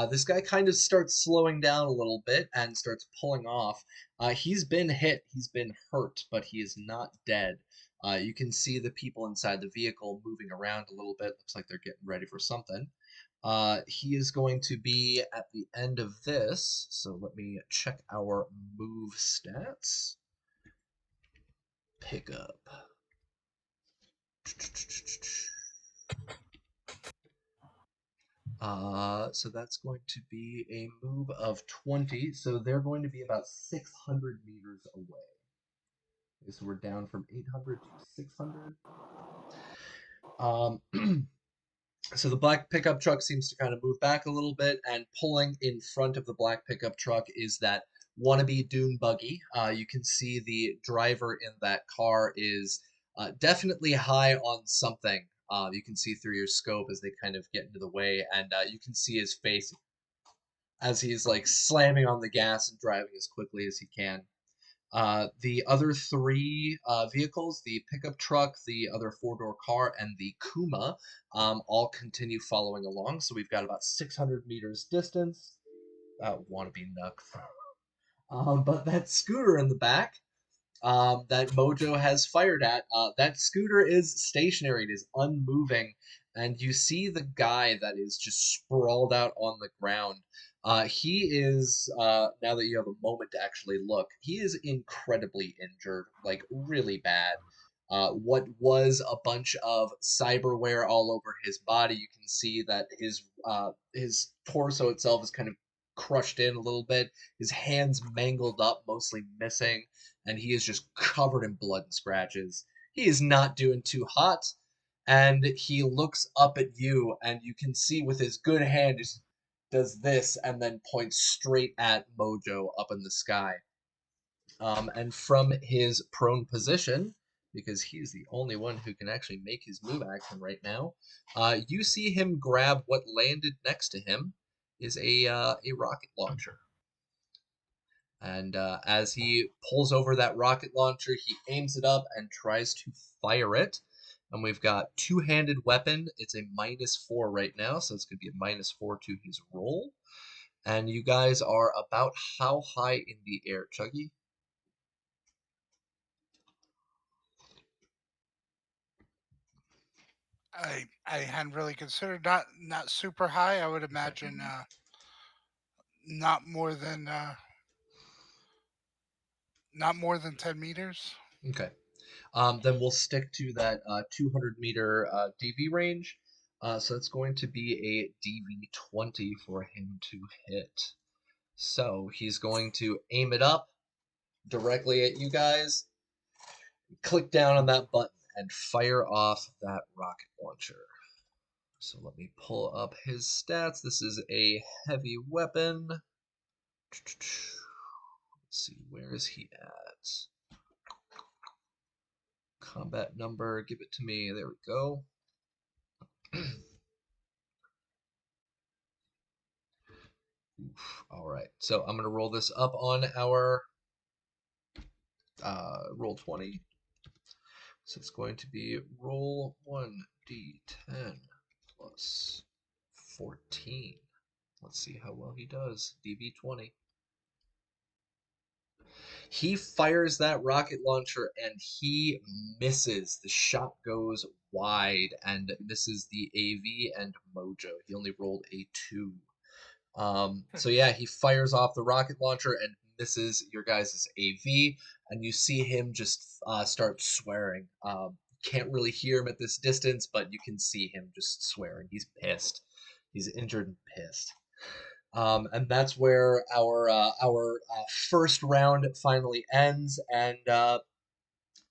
this guy kind of starts slowing down a little bit and starts pulling off. He's been hit, he's been hurt, but he is not dead. You can see the people inside the vehicle moving around a little bit. Looks like they're getting ready for something. He is going to be at the end of this. So let me check our move stats. Pickup. So that's going to be a move of 20. So they're going to be about 600 meters away. Okay, so we're down from 800 to 600. So the black pickup truck seems to kind of move back a little bit, and pulling in front of the black pickup truck is that wannabe dune buggy. You can see the driver in that car is definitely high on something. You can see through your scope as they kind of get into the way, and you can see his face as he's like slamming on the gas and driving as quickly as he can. The other three vehicles, the pickup truck, the other four-door car, and the Kuma, all continue following along. So we've got about 600 meters distance. Wannabe Nuck. But that scooter in the back that Mojo has fired at, that scooter is stationary. It is unmoving. And you see the guy that is just sprawled out on the ground. He is, now that you have a moment to actually look, he is incredibly injured, like really bad. What was a bunch of cyberware all over his body, you can see that his torso itself is kind of crushed in a little bit. His hands mangled up, mostly missing, and he is just covered in blood and scratches. He is not doing too hot, and he looks up at you, and you can see with his good hand just does this and then points straight at Mojo up in the sky. And from his prone position, because he's the only one who can actually make his move action right now, you see him grab what landed next to him is a rocket launcher. And as he pulls over that rocket launcher, he aims it up and tries to fire it. And we've got two-handed weapon. It's a -4 right now, so it's going to be a -4 to his roll. And you guys are about how high in the air, Chuggy? I hadn't really considered not super high. I would imagine not more than not more than 10 meters. Okay. Then we'll stick to that 200-meter DV range. So it's going to be a DV 20 for him to hit. So he's going to aim it up directly at you guys, click down on that button, and fire off that rocket launcher. So let me pull up his stats. This is a heavy weapon. Let's see, where is he at? Combat number, give it to me. There we go. All right, so I'm going to roll this up on our roll 20. So it's going to be roll 1d10 plus 14. Let's see how well he does. DV 20. He fires that rocket launcher and he misses. The shot goes wide and misses the AV and Mojo. He only rolled a 2. So yeah, he fires off the rocket launcher and misses your guys' AV, and you see him just start swearing. Can't really hear him at this distance, but you can see him just swearing. He's pissed. He's injured and pissed. And that's where our first round finally ends. And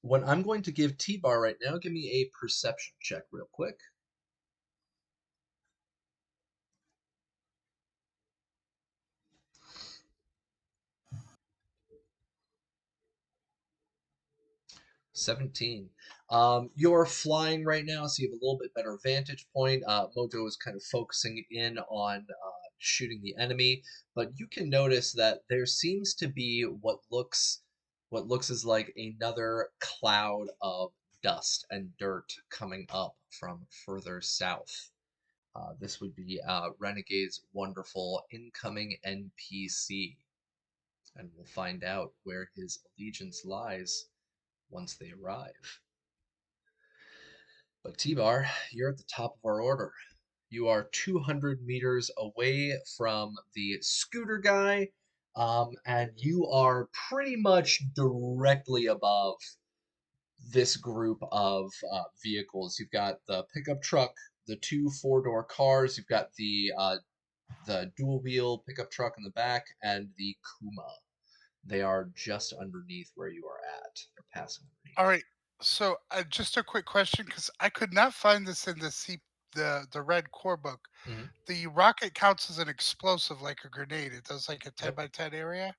what I'm going to give T-Bar right now, give me a perception check real quick. 17. You're flying right now, so you have a little bit better vantage point. Mojo is kind of focusing in on shooting the enemy, but you can notice that there seems to be what looks as like another cloud of dust and dirt coming up from further south. This would be Renegade's wonderful incoming NPC, and we'll find out where his allegiance lies once they arrive. But T-Bar, you're at the top of our order. You are 200 meters away from the scooter guy, and you are pretty much directly above this group of vehicles. You've got the pickup truck, the two four-door cars. You've got the dual wheel pickup truck in the back, and the Kuma. They are just underneath where you are at. They're passing underneath. All right. So just a quick question, because I could not find this in the red core book. Mhm. The rocket counts as an explosive, like a grenade. It does like a 10 Yep. by 10 area.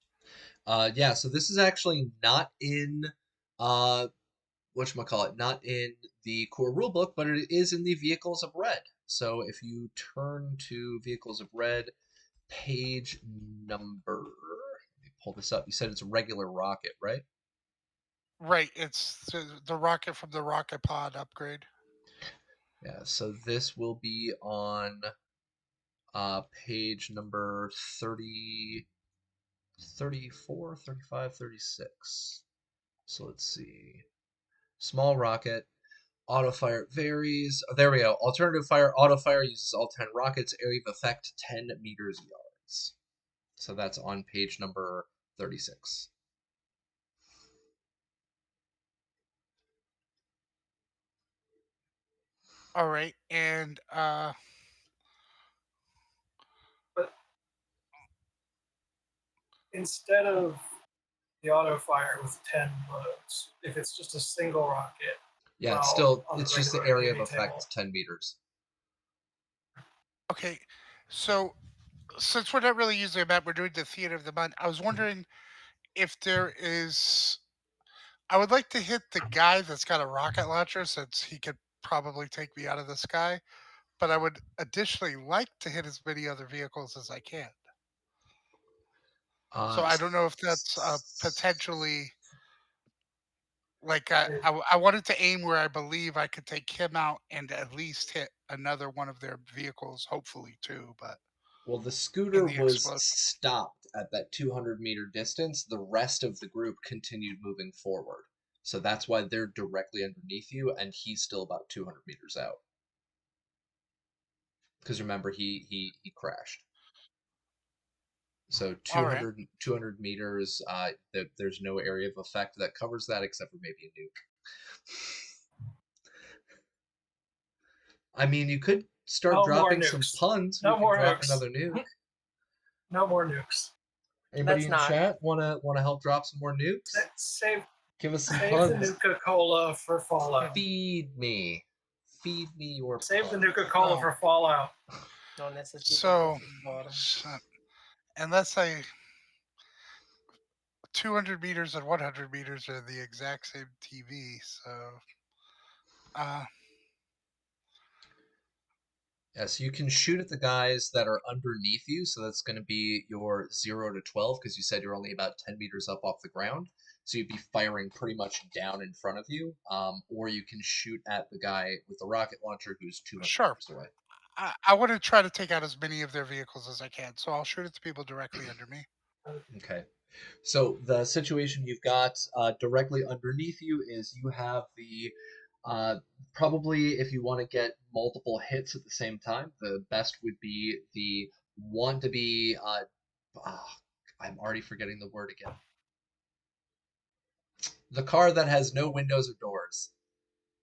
Yeah, so this is actually not in whatchamacallit, not in the core rulebook, but it is in the Vehicles of Red. So if you turn to Vehicles of Red, page number, let me pull this up. You said it's a regular rocket, right? Right. It's the rocket from the rocket pod upgrade. Yeah, so this will be on page number 30, 34, 35, 36. So let's see. Small rocket. Auto fire varies. Oh, there we go. Alternative fire. Auto fire uses all 10 rockets. Area of effect 10 meters yards. So that's on page number 36. All right. And But instead of the auto fire with 10 loads, if it's just a single rocket, Yeah, it's well, still, on the it's just the regular area of activity table. effect 10 meters. okay. So since we're not really using a map, we're doing the theater of the mind. I was wondering if there is. I would like to hit the guy that's got a rocket launcher, since he could probably take me out of the sky. But I would additionally like to hit as many other vehicles as I can. So I don't know if that's potentially like I wanted to aim where I believe I could take him out and at least hit another one of their vehicles, hopefully too. But Well, the in scooter the was explosion, stopped at that 200-meter distance. The rest of the group continued moving forward. So that's why they're directly underneath you, and he's still about 200 meters out. Because remember, he crashed. So all right. 200 meters, there's no area of effect that covers that except for maybe a nuke. I mean, you could start No more dropping some nukes. puns. No We can more drop nukes. another nuke. No more nukes. Anybody Let's in not. chat wanna help drop some more nukes? Save Give us some the puns. Nuka-Cola for Fallout. Feed me. Feed me your Save the puns. Nuka-Cola Oh. for Fallout. No necesito So, consultor. unless I 200 meters and 100 meters are the exact same TV, so Yeah, so you can shoot at the guys that are underneath you. So that's going to be your 0 to 12 because you said you're only about 10 meters up off the ground. So you'd be firing pretty much down in front of you. Or you can shoot at the guy with the rocket launcher who's 200 sure. meters away. I want to try to take out as many of their vehicles as I can, so I'll shoot at the people directly under me. Okay. So the situation you've got directly underneath you is you have the probably if you want to get multiple hits at the same time, the best would be the one to be I'm already forgetting the word again. The car that has no windows or doors.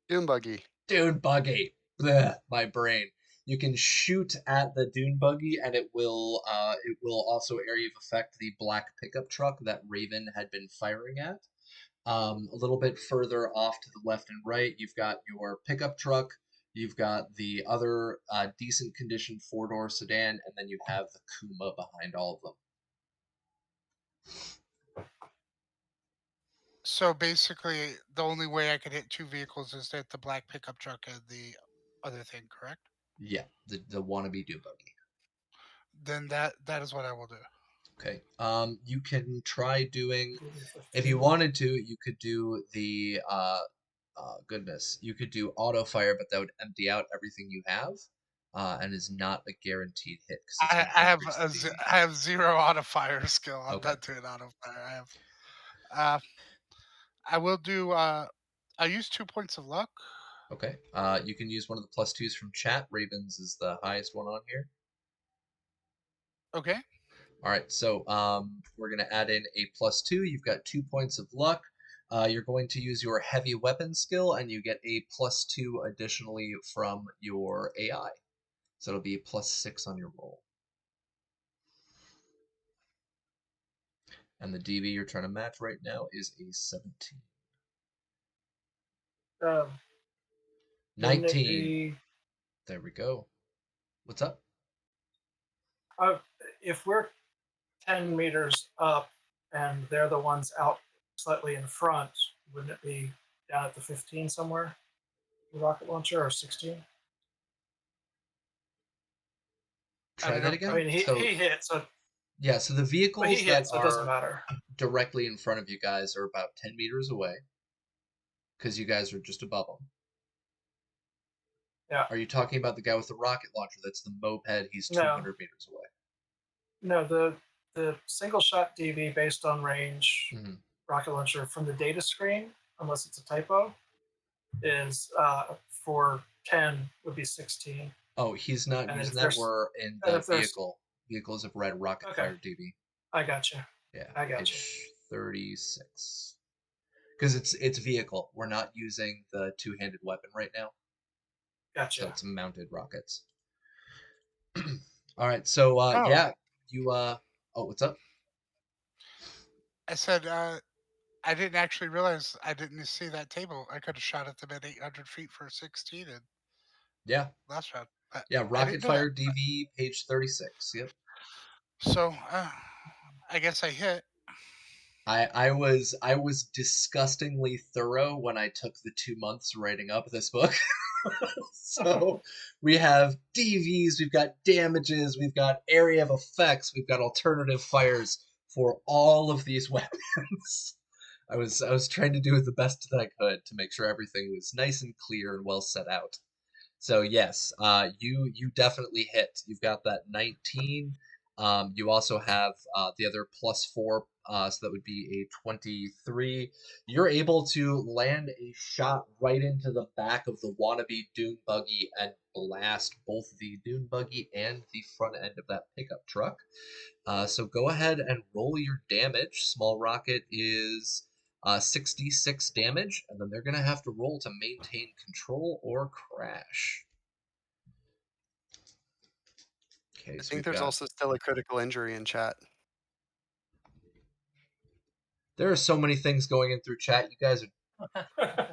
Dune buggy. Dune buggy. Blech, my brain. You can shoot at the dune buggy, and it will also area of effect the black pickup truck that Raven had been firing at. A little bit further off to the left and right, you've got your pickup truck. You've got the other decent condition four-door sedan, and then you have the Kuma behind all of them. So basically, the only way I could hit two vehicles is to hit the black pickup truck and the other thing, correct? Yeah, the wannabe dune buggy. Then that is what I will do. Okay. You can try doing, if you wanted to, you could do the goodness, you could do auto fire, but that would empty out everything you have, and is not a guaranteed hit because it's I, going I to have increase the DV. I have 0 auto fire skill. I'm Okay. not doing auto fire. Uh, I will do. I use 2 points of luck. Okay. You can use one of the +2s from chat. Ravens is the highest one on here. Okay. All right, so we're going to add in a +2. You've got 2 points of luck. You're going to use your heavy weapon skill, and you get a +2 additionally from your AI. So it'll be a +6 on your roll. And the DV you're trying to match right now is a 17. Um, wouldn't it 19. be There we go. What's up? if we're 10 meters up and they're the ones out slightly in front? Wouldn't it be down at the 15 somewhere? The rocket launcher or 16? Try that I again. mean, he So hit, so yeah, so the but he vehicles hit, that so it doesn't are matter. directly in front of you guys are about 10 meters away because you guys are just above them. Yeah. Are you talking about the guy with the rocket launcher? That's the moped. He's No. 200 meters away. No, the single shot DV based on range Mm-hmm. rocket launcher from the data screen, unless it's a typo, is for 10 would be 16. Oh, he's not And using if that. there's We're in and the if there's vehicle. Vehicles have red rocket okay, fire DV. I got you. Yeah, I got you. page 36. Because it's vehicle. We're not using the two-handed weapon right now. So Gotcha. it's mounted rockets. All right, so Oh. yeah, you oh, what's up? I said I didn't actually realize I didn't see that table. I could have shot at them at 800 feet for 16 and Yeah, last round. yeah, I rocket didn't know that. fire DV, page 36. Yep. So I guess I hit. I was disgustingly thorough when I took the 2 months writing up this book. So we have DVs, we've got damages, we've got area of effects, we've got alternative fires for all of these weapons. I was trying to do the best that I could to make sure everything was nice and clear and well set out. So yes, you definitely hit. You've got that 19. You also have the other +4, so that would be a 23. You're able to land a shot right into the back of the wannabe dune buggy and blast both the dune buggy and the front end of that pickup truck. So go ahead and roll your damage. Small rocket is 66 damage, and then they're going to have to roll to maintain control or crash. Okay, I so think we've there's got. also still a critical injury in chat. There are so many things going in through chat. You guys are.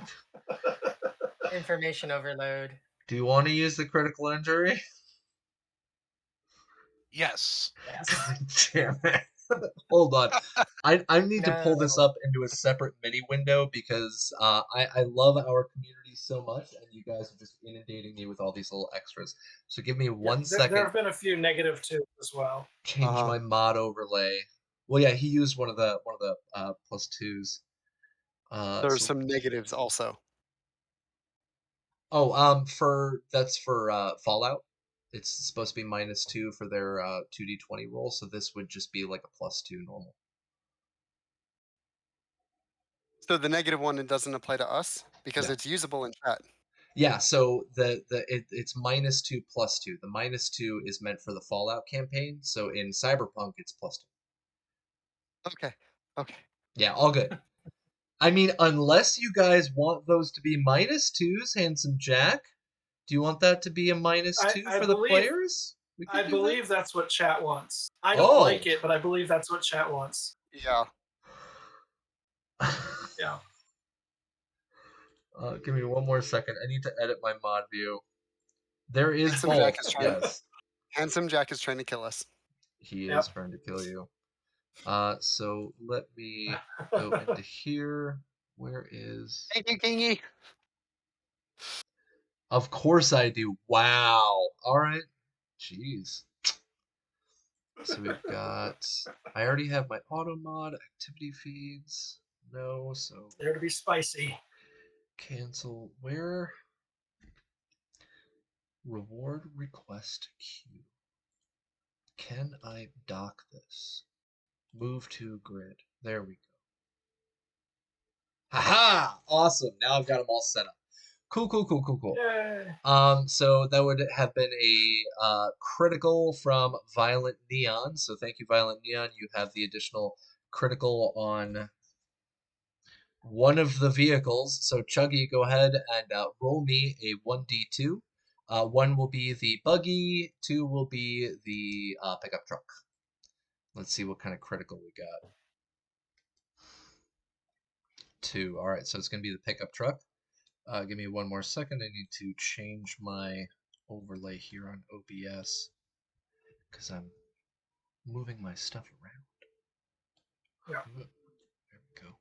Information overload. Do you want to use the critical injury? Yes. God damn it. Hold on. I need to pull this No. up into a separate mini window because I love our community so much, and you guys are just inundating me with all these little extras. So give me one There second. have been a few negative too as well. Change my mod overlay. Well, yeah, he used one of the +2s. There's So some negatives also. for that's for Fallout. It's supposed to be -2 for their 2d20 roll, so this would just be like a +2 normal. So the negative one, it doesn't apply to us because No. it's usable in chat. Yeah, so it's -2 +2. The -2 is meant for the Fallout campaign, so in Cyberpunk it's +2. Okay. Okay. Yeah, all good. I mean, unless you guys want those to be -2s, Handsome Jack. Do you want that to be a -2 I for the believe- players? We I could do believe that's what chat wants. I that. don't like it, but I believe that's what chat wants. Yeah. Yeah. Give me one more second. I need to edit my mod view. There is Handsome both. Jack is trying. Yes, Handsome Jack is trying to kill us. he Yep. is trying to kill you. So let me go into here. Where is? Thank you, Kingy. Of course I do. Wow. All right. Jeez. So we've got. I already have my auto mod activity feeds. No, so There to be spicy. Cancel. Where? Reward request queue. Can I dock this? Move to grid. There we go. Haha! Awesome. Now I've got them all set up. Cool, cool, cool, cool, cool. Yay. So that would have been a critical from Violent Neon. So thank you, Violent Neon. You have the additional critical on one of the vehicles. So Chuggy, go ahead and roll me a 1d2. 1 will be the buggy, 2 will be the pickup truck. Let's see what kind of critical we got. 2. All right, so it's going to be the pickup truck. Give me one more second. I need to change my overlay here on OBS because I'm moving my stuff around. Yeah. There we go.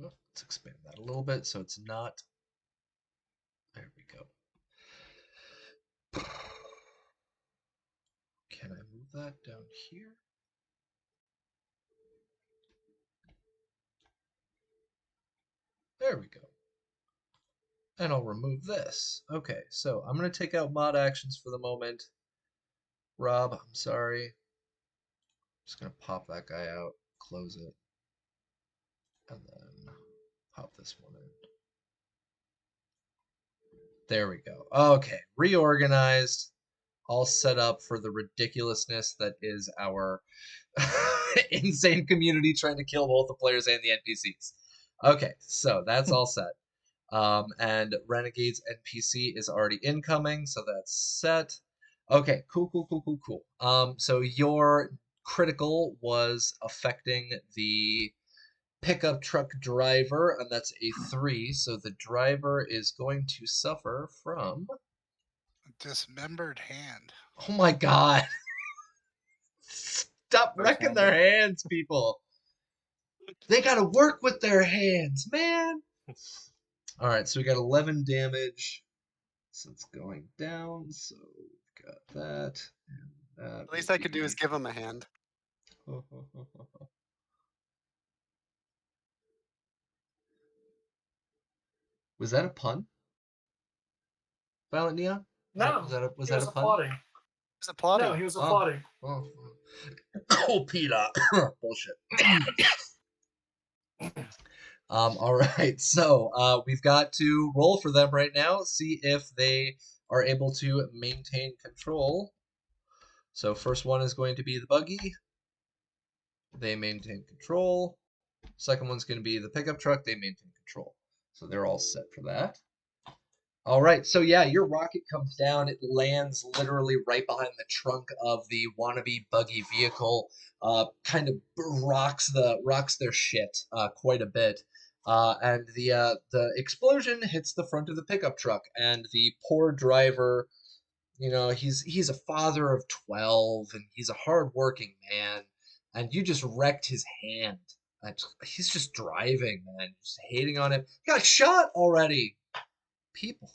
Let's expand that a little bit so it's not. There we go. Can I move that down here? There we go. And I'll remove this. Okay, so I'm going to take out mod actions for the moment. Rob, I'm sorry. I'm just going to pop that guy out, close it, and then pop this one in. There we go. Okay, reorganized, all set up for the ridiculousness that is our insane community trying to kill both the players and the NPCs. Okay, so that's all set. And Renegade's NPC is already incoming, so that's set. Okay, cool, cool, cool, cool, cool. So your critical was affecting the pickup truck driver, and that's a 3. So the driver is going to suffer from Dismembered hand. Oh my god. Stop wrecking their hands, people. They gotta work with their hands, man. Alright, so we got 11 damage. So it's going down. So we've got that. And that The least I could do is give him a hand. Was that a pun? Violent Neon? No, Was that a he was pun? applauding. He's applauding. No, he was applauding. Oh, oh Peter. Bullshit. All right, so we've got to roll for them right now, see if they are able to maintain control. So first one is going to be the buggy. They maintain control. Second one's going to be the pickup truck. They maintain control. So they're all set for that. All right, so yeah, your rocket comes down. It lands literally right behind the trunk of the wannabe buggy vehicle. Kind of rocks their shit quite a bit. And the explosion hits the front of the pickup truck, and the poor driver, you know, he's a father of 12, and he's a hardworking man, and you just wrecked his hand. He's just driving, man, just hating on him. He got shot already. People.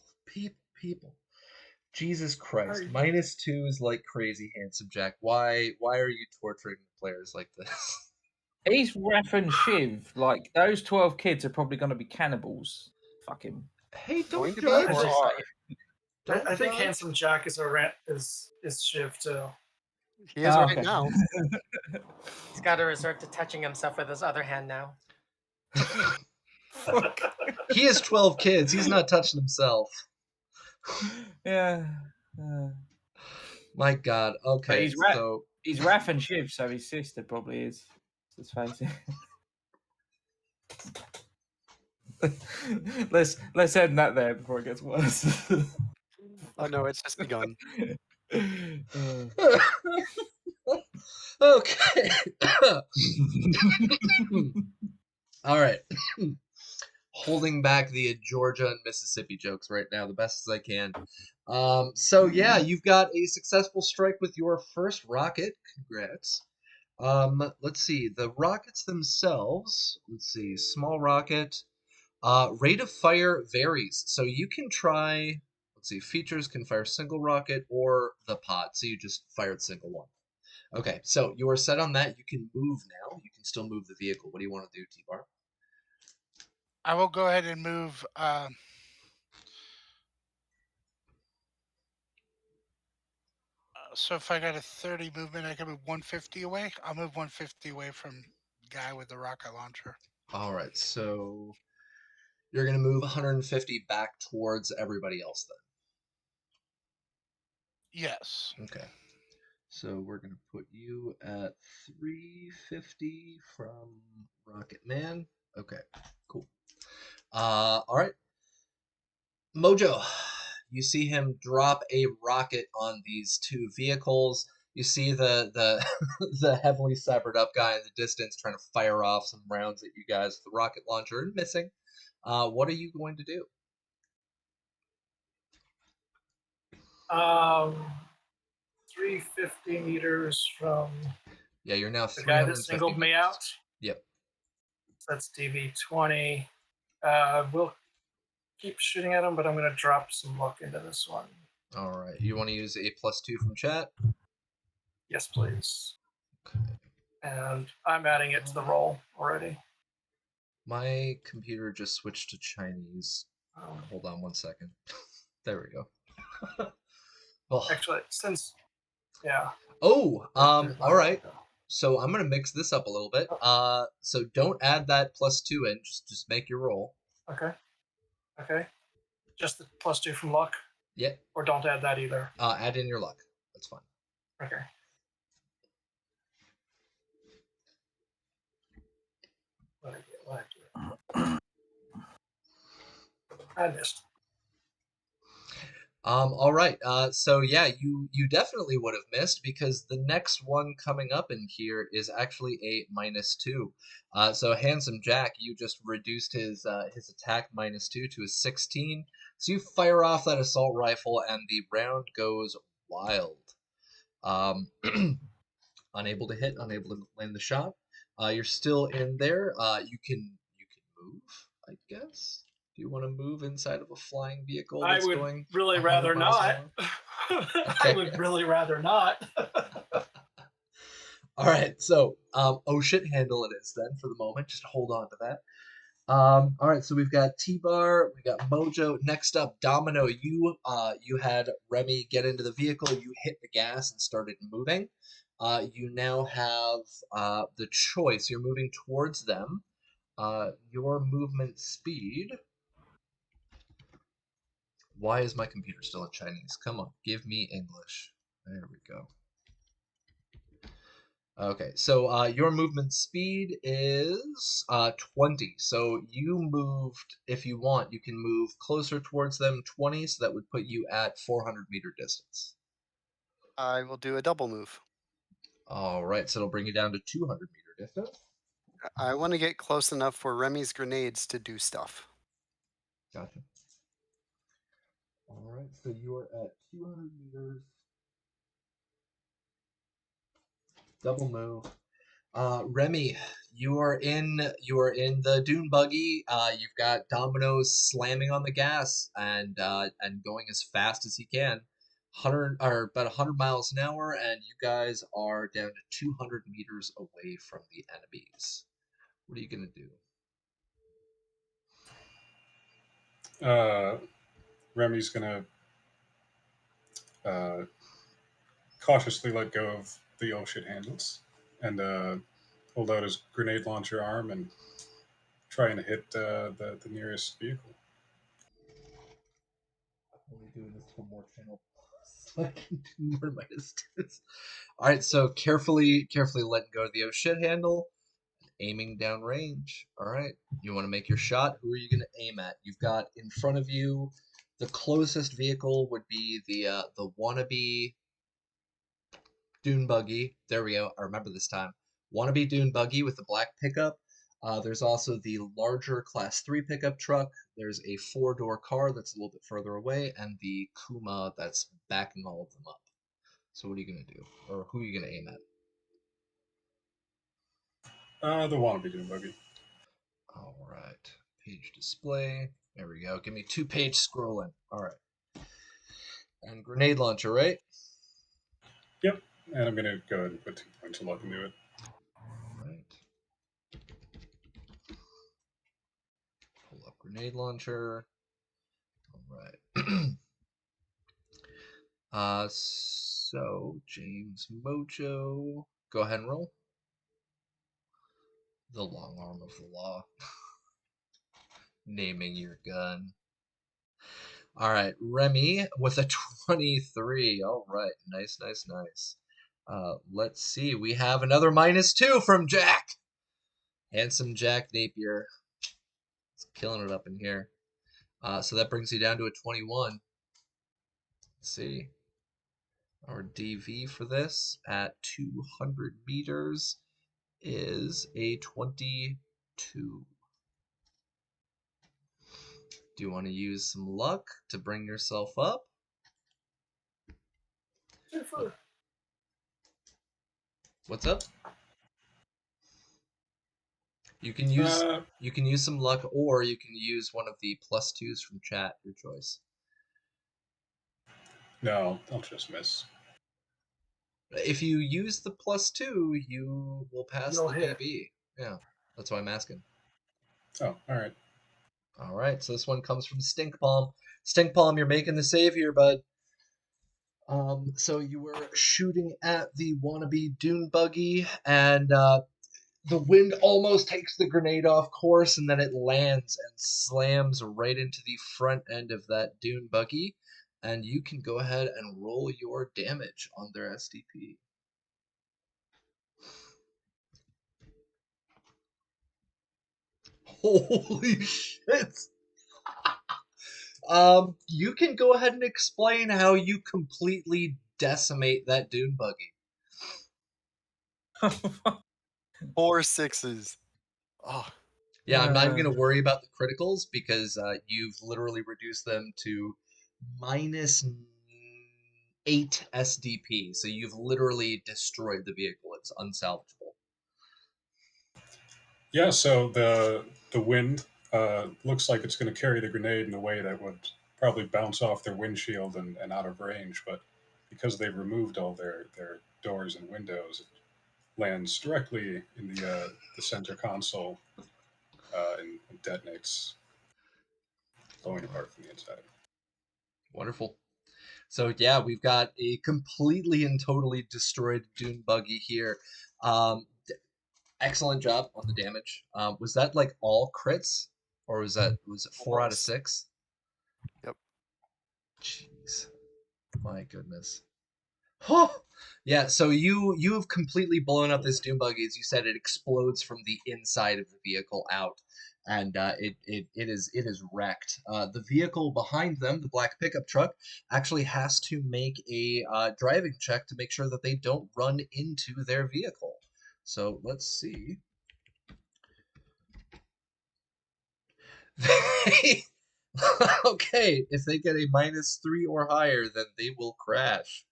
Jesus Christ. -2 is like crazy, Handsome Jack. Why are you torturing players like this? He's Raph and Shiv. Like, those 12 kids are probably going to be cannibals. Fuck him. Hey, Going don't to judge. be or are. I think Handsome Jack is is Shiv too. He is Oh, right okay. now. He's got to resort to touching himself with his other hand now. He has 12 kids. He's not touching himself. Yeah. My God. Okay, he's so He's Raph and Shiv, so his sister probably is. Let's face it. let's end that there before it gets worse. Oh no, it's just begun. okay. All right. Holding back the Georgia and Mississippi jokes right now the best as I can. So yeah, you've got a successful strike with your first rocket. Congrats. Let's see. The rockets themselves. Let's see. Small rocket. Rate of fire varies. So you can try. Let's see. Features can fire single rocket or the pod. So you just fired single one. Okay. So you are set on that. You can move now. You can still move the vehicle. What do you want to do, T-Bar? I will go ahead and move. So if I got a 30 movement, I can move 150 away. I'll move 150 away from guy with the rocket launcher. All right, so you're going to move 150 back towards everybody else Yes. then. Okay. So we're going to put you at 350 from Rocket Man. Okay, cool. All right. Mojo, you see him drop a rocket on these two vehicles. You see the the heavily cybered up guy in the distance trying to fire off some rounds at you guys with the rocket launcher and missing. What are you going to do? 350 meters from Yeah, you're now the guy that 350 singled me meters. out. Yep. That's DV20. We'll keep shooting at him, but I'm going to drop some luck into this one. All right. You want to use a +2 from chat? Yes, please. Okay. And I'm adding it to the roll already. My computer just switched to Chinese. Hold on 1 second. There we go. Oh. Actually, yeah. Oh, all right. So I'm gonna mix this up a little bit. So don't add that +2 in. Just make your roll. Okay. Just the +2 from luck. Yeah. Or don't add that either. Add in your luck. That's fine. Okay. What I get? I missed. All right. So yeah, you definitely would have missed because the next one coming up in here is actually a -2. So Handsome Jack, you just reduced his attack -2 to a 16. So you fire off that assault rifle and the round goes wild. Unable to hit, unable to land the shot. You're still in there. You can move, I guess. Do you want to move inside of a flying vehicle that's going? I would really rather not. I would really rather not. All right, so oh shit handle it is then for the moment. Just hold on to that. All right, so we've got T-Bar, we got Mojo. Next up, Domino. You had Remy get into the vehicle. You hit the gas and started moving. You now have the choice. You're moving towards them. Your movement speed. Why is my computer still in Chinese? Come on, give me English. There we go. Okay, so your movement speed is 20. So you moved, if you want, you can move closer towards them 20, so that would put you at 400-meter distance. I will do a double move. All right, so it'll bring you down to 200-meter distance. I want to get close enough for Remy's grenades to do stuff. Gotcha. All right, so you are at 200 meters. Double move. Remy, you are in the dune buggy. You've got Domino's slamming on the gas and going as fast as he can. 100 or about 100 miles an hour, and you guys are down to 200 meters away from the enemies. What are you gonna do? Remy's gonna cautiously let go of the oh shit handles and hold out his grenade launcher arm and trying to hit the nearest vehicle. I'm only doing this for more channel so I can do more of my distance. All right, so carefully letting go of the oh shit handle, aiming down range. All right, you want to make your shot. Who are you going to aim at? You've got in front of you. The closest vehicle would be the wannabe dune buggy. There we go. I remember this time. Wannabe dune buggy with the black pickup. There's also the larger Class 3 pickup truck. There's a 4-door car that's a little bit further away, and the Kuma that's backing all of them up. So what are you going to do? Or who are you going to aim at? The wannabe dune buggy. All right. Page display. There we go. Give me 2-page scrolling. All right. And grenade launcher, right? Yep. And I'm going to go ahead and put 2 points of luck into it. All right. Pull grenade launcher. All right. So James Mojo, go ahead and roll. The long arm of the law. Naming your gun. All right, Remy with a 23. All right, nice. Let's see. We have another -2 from Jack. Handsome Jack Napier. It's killing it up in here. So that brings you down to a 21. Let's see. Our DV for this at 200 meters is a 22. Do you want to use some luck to bring yourself up? What's up? You can use some luck, or you can use one of the +2s from chat, your choice. No, I'll just miss. If you use the +2, you will pass You'll the hit. DB. Yeah, that's why I'm asking. Oh, all right. All right, so this one comes from Stink Palm. Stink Palm, you're making the save here, bud. So you were shooting at the wannabe dune buggy, and the wind almost takes the grenade off course, and then it lands and slams right into the front end of that dune buggy. And you can go ahead and roll your damage on their SDP. Holy shit! You can go ahead and explain how you completely decimate that dune buggy. 4 6s. Oh, Yeah, I'm not even going to worry about the criticals because you've literally reduced them to -8 SDP. So you've literally destroyed the vehicle. It's unsalvageable. Yeah, so the wind looks like it's going to carry the grenade in a way that would probably bounce off their windshield and out of range, but because they've removed all their doors and windows, it lands directly in the center console and detonates, blowing apart from the inside. Wonderful. So yeah, we've got a completely and totally destroyed dune buggy here. Excellent job on the damage. Was that like all crits, or was it 4 out of 6? Yep. Jeez, my goodness. Huh. Yeah, so you've completely blown up this dune buggy. As you said, it explodes from the inside of the vehicle out, and it is wrecked. The vehicle behind them, the black pickup truck, actually has to make a driving check to make sure that they don't run into their vehicle. So let's see. Okay, if they get a -3 or higher, then they will crash.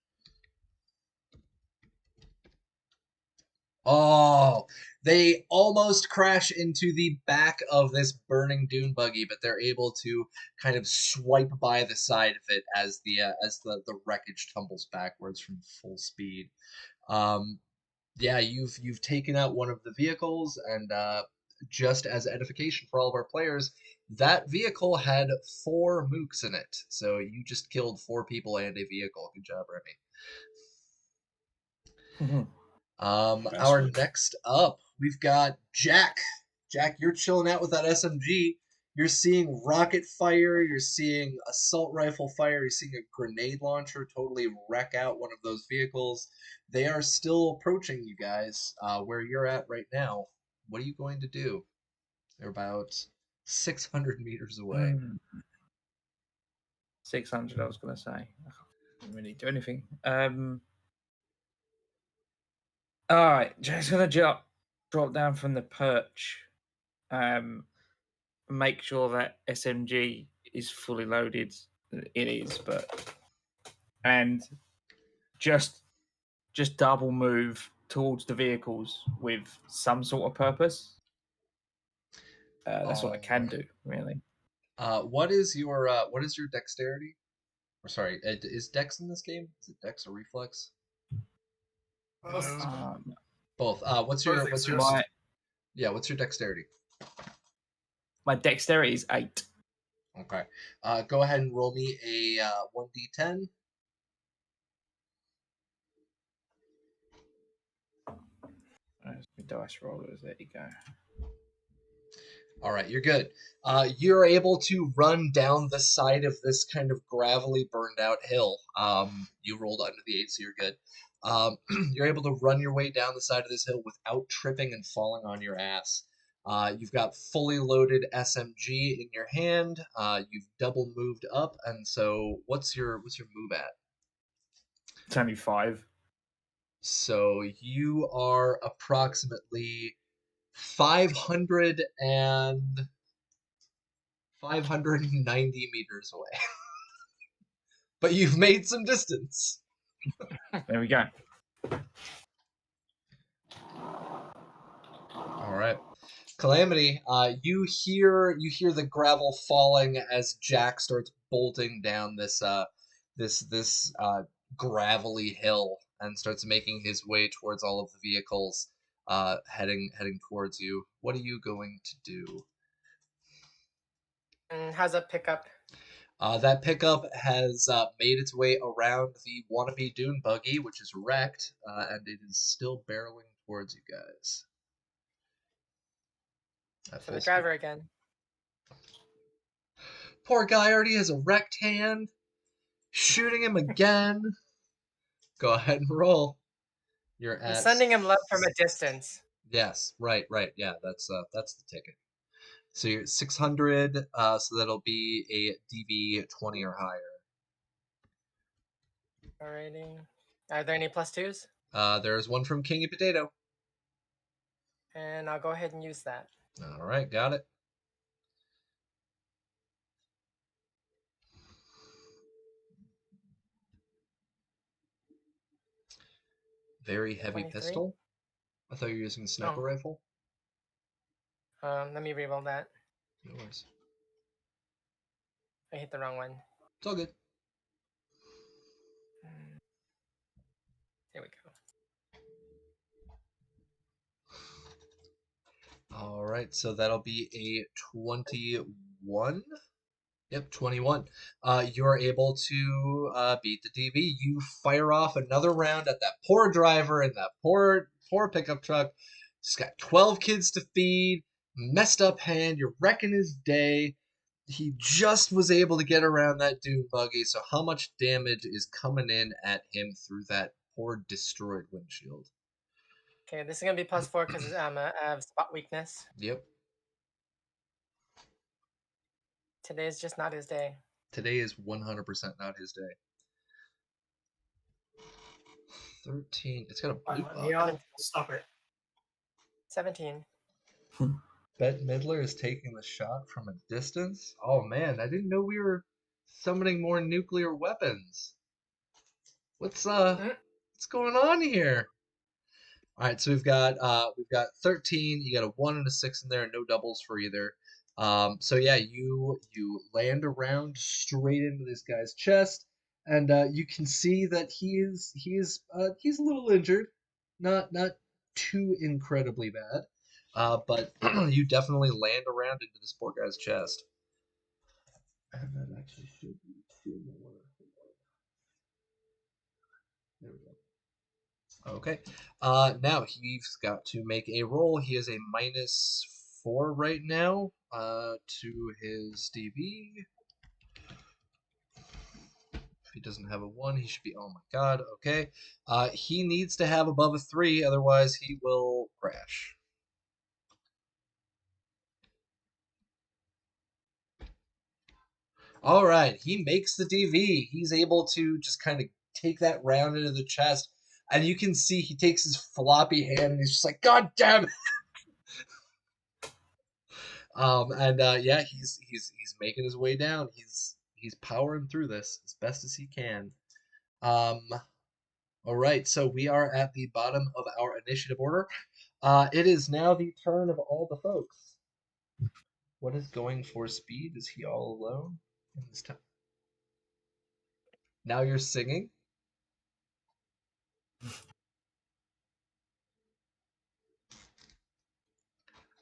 Oh, they almost crash into the back of this burning dune buggy, but they're able to kind of swipe by the side of it as the wreckage tumbles backwards from full speed. Yeah, you've taken out one of the vehicles, and just as edification for all of our players, that vehicle had 4 mooks in it. So you just killed 4 people and a vehicle. Good job, Remy. Nice Our work. next up, we've got Jack. Jack, you're chilling out with that SMG. You're seeing rocket fire. You're seeing assault rifle fire. You're seeing a grenade launcher totally wreck out one of those vehicles. They are still approaching you guys where you're at right now. What are you going to do? They're about 600 meters away. 600, I was going to say. I can't really do anything. All right, Jack's going to drop down from the perch. Make sure that SMG is fully loaded. It is, and just double move towards the vehicles with some sort of purpose. That's what I can do, really. What is your dexterity? Or sorry, is dex in this game? Is it dex or reflex? Both. What's your my yeah? What's your dexterity? my dexterity is 8. Okay. Go ahead and roll me a 1d10. There's my dice rollers. There you go. All right, you're good. You're able to run down the side of this kind of gravelly, burned out hill. You rolled under the 8, so you're good. You're able to run your way down the side of this hill without tripping and falling on your ass. You've got fully loaded SMG in your hand. You've double moved up, and so what's your move at? It's only 5. So you are approximately 500 and 590 meters away. But you've made some distance. There we go. All right. Calamity, you hear the gravel falling as Jack starts bolting down this gravelly hill and starts making his way towards all of the vehicles heading towards you. What are you going to do? And how's a pickup? That pickup has made its way around the wannabe dune buggy, which is wrecked, and it is still barreling towards you guys. At For full the speed. driver again. Poor guy already has a wrecked hand. Shooting him again. Go ahead and roll. You're I'm at sending him love from a distance. yes, right. Yeah, that's the ticket. So you're at 600. So that'll be a DV 20 or higher. Alrighty. Are there any +2s? There's one from Kingy Potato. And I'll go ahead and use that. All right, got it. Very heavy 23. pistol. I thought you were using a sniper Oh. rifle. Let me reroll that. No worries. I hit the wrong one. It's all good. There we go. All right, so that'll be a 21. Yep, 21. You're able to beat the DV. You fire off another round at that poor driver in that poor pickup truck. He's got 12 kids to feed, messed up hand. You're wrecking his day. He just was able to get around that dune buggy. So how much damage is coming in at him through that poor destroyed windshield? Okay, this is gonna be +4 because I have spot weakness. Yep. Today is just not his day. Today is 100% not his day. 13. It's got a blue buff. Neon, stop it. 17. Bette Midler is taking the shot from a distance. Oh man, I didn't know we were summoning more nuclear weapons. What's going on here? All right, so we've got 13. You got a 1 and a 6 in there, no doubles for either. So yeah, you land around straight into this guy's chest, and you can see that he's a little injured, not too incredibly bad, but you definitely land around into this poor guy's chest. And that actually should be 2 more. There we go. Okay. Now he's got to make a roll. He is a -4 right now. To his DV. If he doesn't have a 1, he should be. Oh my God. Okay. He needs to have above a 3, otherwise he will crash. All right. He makes the DV. He's able to just kind of take that round into the chest, and you can see he takes his floppy hand and he's just like, God damn it. Yeah, he's making his way down. He's powering through this as best as he can. All right, so we are at the bottom of our initiative order. It is now the turn of all the folks. What is going for speed? Is he all alone in this time? Now you're singing.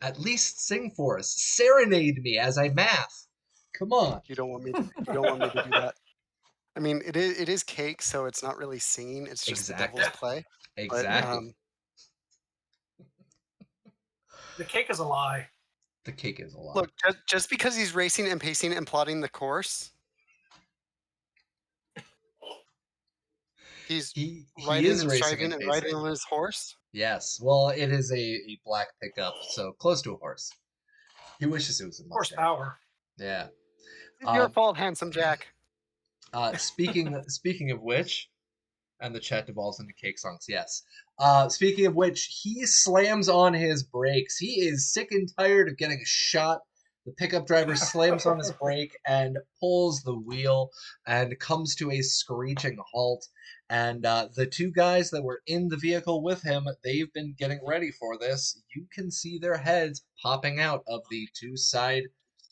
At least sing for us. Serenade me as I math. Come on. You don't want me to. You don't want me to do that. I mean, it is cake, so it's not really singing. It's just the Exactly. devil's play. But Exactly. The cake is a lie. The cake is a lie. look, just because he's racing and pacing and plotting the course, he's He riding is and racing striving and and riding pacing. on his horse. Yes. Well, it is a black pickup, so close to a horse. He wishes it was a Mustang. Horsepower. Yeah. Your fault, handsome Jack. Speaking of which, and the chat devolves into cake songs. Yes. Speaking of which, he slams on his brakes. He is sick and tired of getting shot. The pickup driver slams on his brake and pulls the wheel and comes to a screeching halt. And the two guys that were in the vehicle with him, they've been getting ready for this. You can see their heads popping out of the two side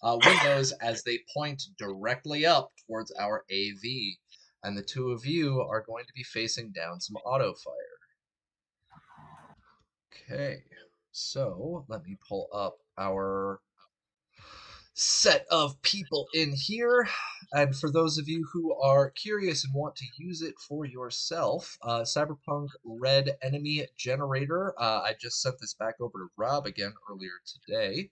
windows as they point directly up towards our AV. And the two of you are going to be facing down some auto fire. Okay, so let me pull up our set of people in here. And for those of you who are curious and want to use it for yourself, Cyberpunk Red Enemy Generator. I just sent this back over to Rob again earlier today.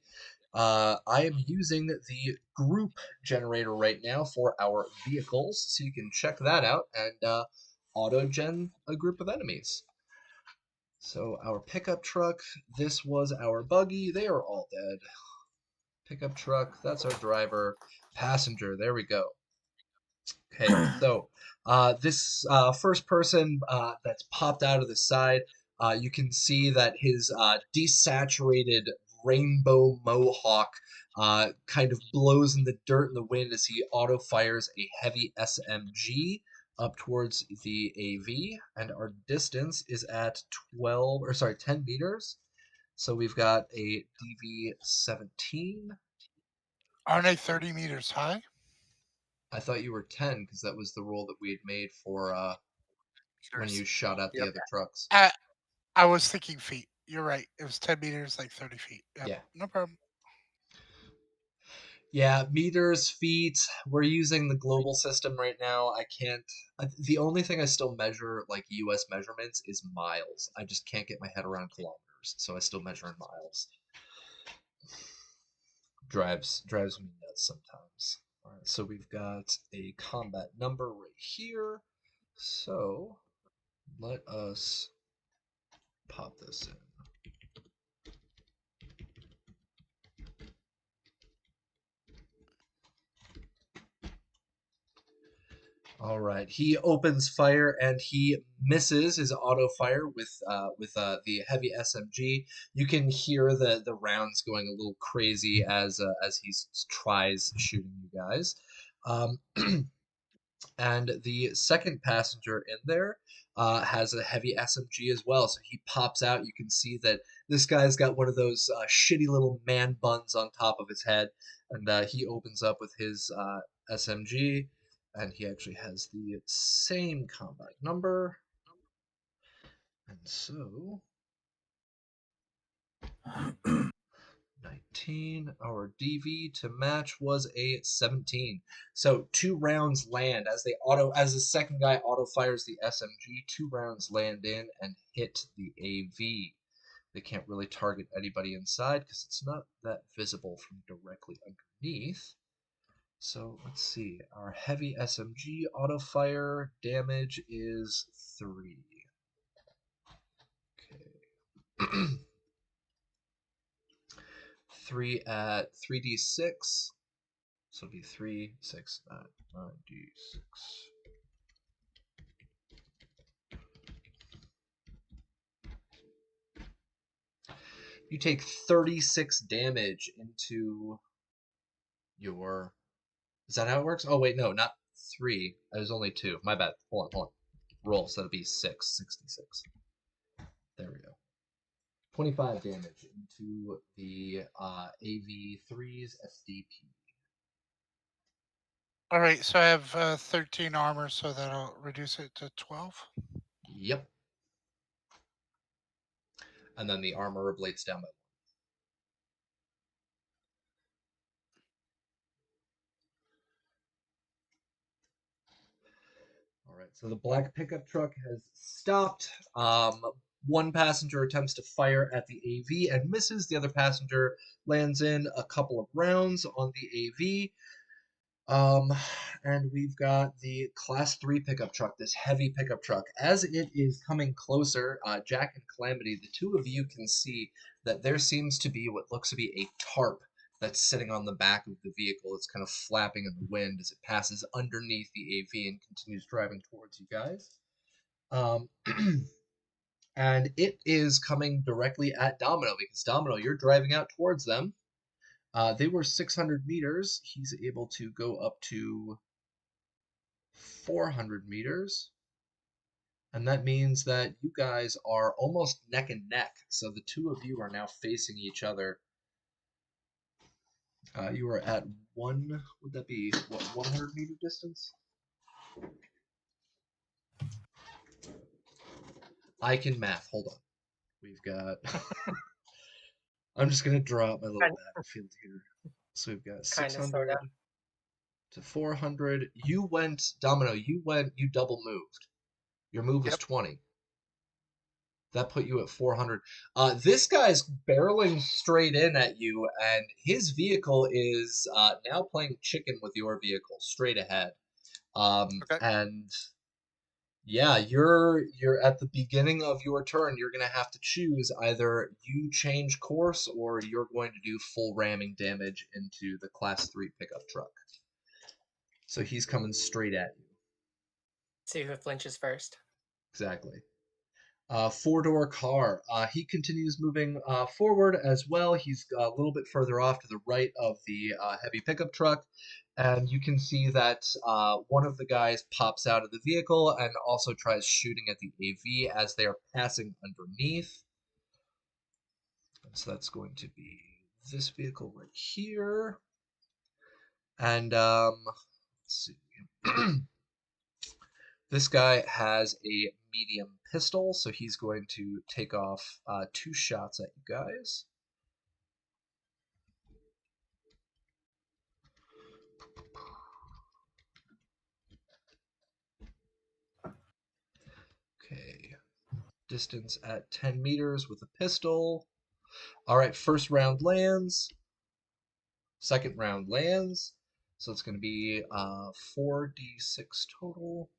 I am using the group generator right now for our vehicles, so you can check that out and auto-gen a group of enemies. So our pickup truck, this was our buggy, they are all dead. Pickup truck, that's our driver. Passenger, there we go. Okay, so this first person that's popped out of the side, you can see that his desaturated rainbow mohawk kind of blows in the dirt and the wind as he auto fires a heavy SMG up towards the AV, and our distance is at 10 meters. So we've got a DV-17. Aren't they 30 meters high? I thought you were 10 because that was the rule that we had made for when you shot at the Yep. other trucks. I was thinking feet. You're right. It was 10 meters, like 30 feet. Yep. Yeah. No problem. Yeah, meters, feet. We're using the global system right now. I can't. The only thing I still measure, like US measurements, is miles. I just can't get my head around kilometers, so I still measure in miles. Drives me nuts sometimes. All right, so we've got a combat number right here. So let us pop this in. All right. He opens fire and he misses his auto fire with the heavy SMG. You can hear the rounds going a little crazy as he tries shooting you guys. Um, and the second passenger in there has a heavy SMG as well. So he pops out. You can see that this guy's got one of those shitty little man buns on top of his head, and he opens up with his SMG, and he actually has the same combat number. And so 19. Our DV to match was a 17. So 2 rounds land as the second guy auto fires the SMG. 2 rounds land in and hit the AV. They can't really target anybody inside because it's not that visible from directly underneath. So let's see. Our heavy SMG auto fire damage is 3. Okay. 3 at 3d6. So it'll be 3, 6, 9d6. You take 36 damage into your. Is that how it works? Oh, wait, no, not 3. It was only 2. My bad. Hold on. Roll, so that'll be 6, 66. There we go. 25 damage into the AV3's SDP. All right. So I have 13 armor, so that'll reduce it to 12. Yep. And then the armor ablates down by So the black pickup truck has stopped. One passenger attempts to fire at the AV and misses. The other passenger lands in a couple of rounds on the AV. And we've got the Class 3 pickup truck, this heavy pickup truck. As it is coming closer, Jack and Calamity, the two of you can see that there seems to be what looks to be a tarp that's sitting on the back of the vehicle. It's kind of flapping in the wind as it passes underneath the AV and continues driving towards you guys. And it is coming directly at Domino because Domino, you're driving out towards them. They were 600 meters. He's able to go up to 400 meters. And that means that you guys are almost neck and neck. So the two of you are now facing each other. You are at would that be, what, 100-meter distance? I can math. Hold on. We've got. I'm just going to draw out my little battlefield here. So we've got Kind of, 600 sorta. to 400. You Domino, you double moved. Your move was Yep. 20. That put you at 400. This guy's barreling straight in at you, and his vehicle is now playing chicken with your vehicle straight ahead. Okay. And yeah, you're at the beginning of your turn. You're gonna have to choose either you change course or you're going to do full ramming damage into the Class 3 pickup truck. So he's coming straight at you. See who flinches first. Exactly. Four-door car. He continues moving forward as well. He's a little bit further off to the right of the heavy pickup truck. And you can see that one of the guys pops out of the vehicle and also tries shooting at the AV as they are passing underneath. So that's going to be this vehicle right here. And let's see. This guy has a medium pistol, so he's going to take off 2 shots at you guys. Okay, distance at 10 meters with a pistol. All right, first round lands. Second round lands. So it's going to be 4d6 total.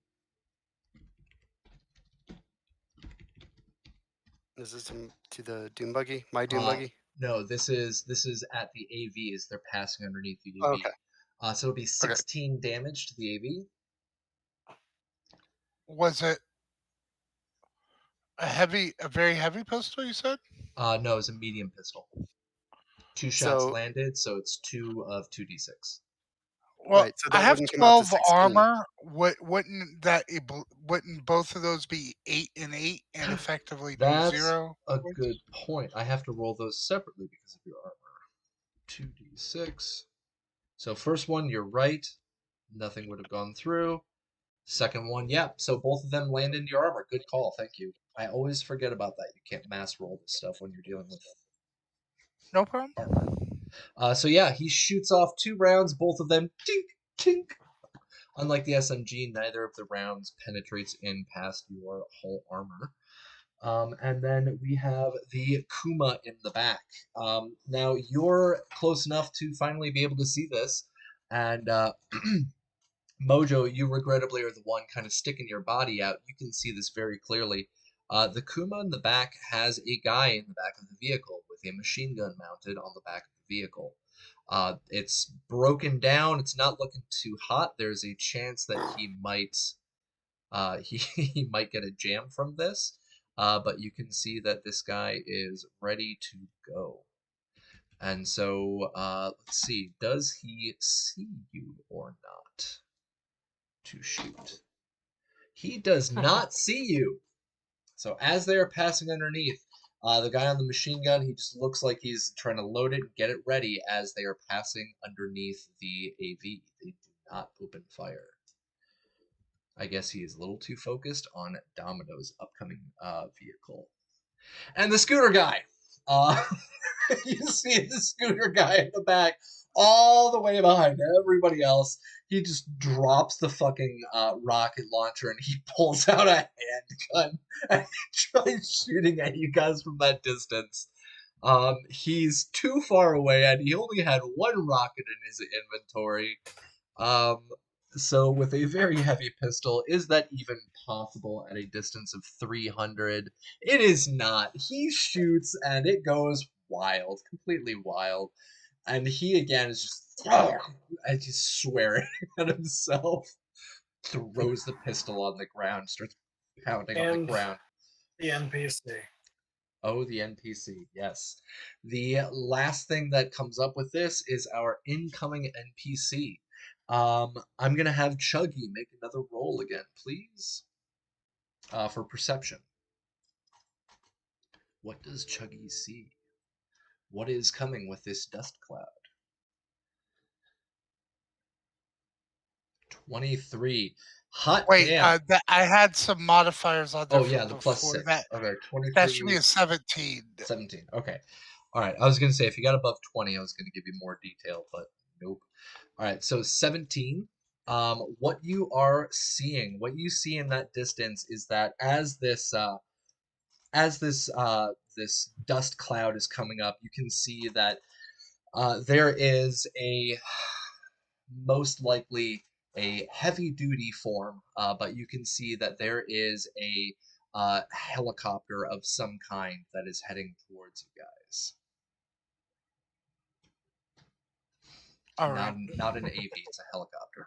This is to the Doom Buggy, my Doom Buggy. No, this is at the AV as they're passing underneath the AV. Okay. So it'll be 16 damage to the AV. Was it a very heavy pistol? You said. No, it's a medium pistol. 2 shots So landed, so it's 2 of 2d6. Well, right, so I that have wouldn't come out to 12 16. armor. Wouldn't both of those be 8 and 8 and effectively do That's 0 a points? good point. I have to roll those separately because of your armor. 2d6. So first one, you're right. Nothing would have gone through. Second one, yeah. So both of them land into your armor. Good call. Thank you. I always forget about that. You can't mass roll this stuff when you're dealing with No problem. armor. So yeah, he shoots off 2 rounds, both of them tink, tink. Unlike the SMG, neither of the rounds penetrates in past your whole armor. And then we have the Kuma in the back. Now you're close enough to finally be able to see this, and Mojo, you regrettably are the one kind of sticking your body out. You can see this very clearly. The Kuma in the back has a guy in the back of the vehicle with a machine gun mounted on the back of the vehicle. It's broken down. It's not looking too hot. There's a chance that he might he might get a jam from this. But you can see that this guy is ready to go. And so let's see. Does he see you or not? To shoot. He does not see you. So as they are passing underneath, the guy on the machine gun, he just looks like he's trying to load it and get it ready as they are passing underneath the AV. They do not open fire. I guess he is a little too focused on Domino's upcoming vehicle. And the scooter guy. You see the scooter guy in the back, all the way behind everybody else. He just drops the fucking rocket launcher and he pulls out a handgun and he tries shooting at you guys from that distance. He's too far away and he only had one rocket in his inventory. So with a very heavy pistol, is that even possible at a distance of 300? It is not. He shoots and it goes wild, completely wild. And he again is just and he's swearing at himself, throws the pistol on the ground, starts pounding on the And ground. the NPC. Oh, the NPC, yes. The last thing that comes up with this is our incoming NPC. I'm gonna have Chuggy make another roll again, please. For perception. What does Chuggy see? What is coming with this dust cloud? 23. Hot Wait, damn. I had some modifiers on there Oh from yeah, the plus before 6. that. Okay, That should 23. be a 17. 17. Okay. All right. I was going to say if you got above 20, I was going to give you more detail, but nope. All right. So 17. What you are seeing, what you see in that distance is that this dust cloud is coming up, you can see that there is a most likely a heavy duty form, but you can see that there is a helicopter of some kind that is heading towards you guys. All right. Not an AV, it's a helicopter.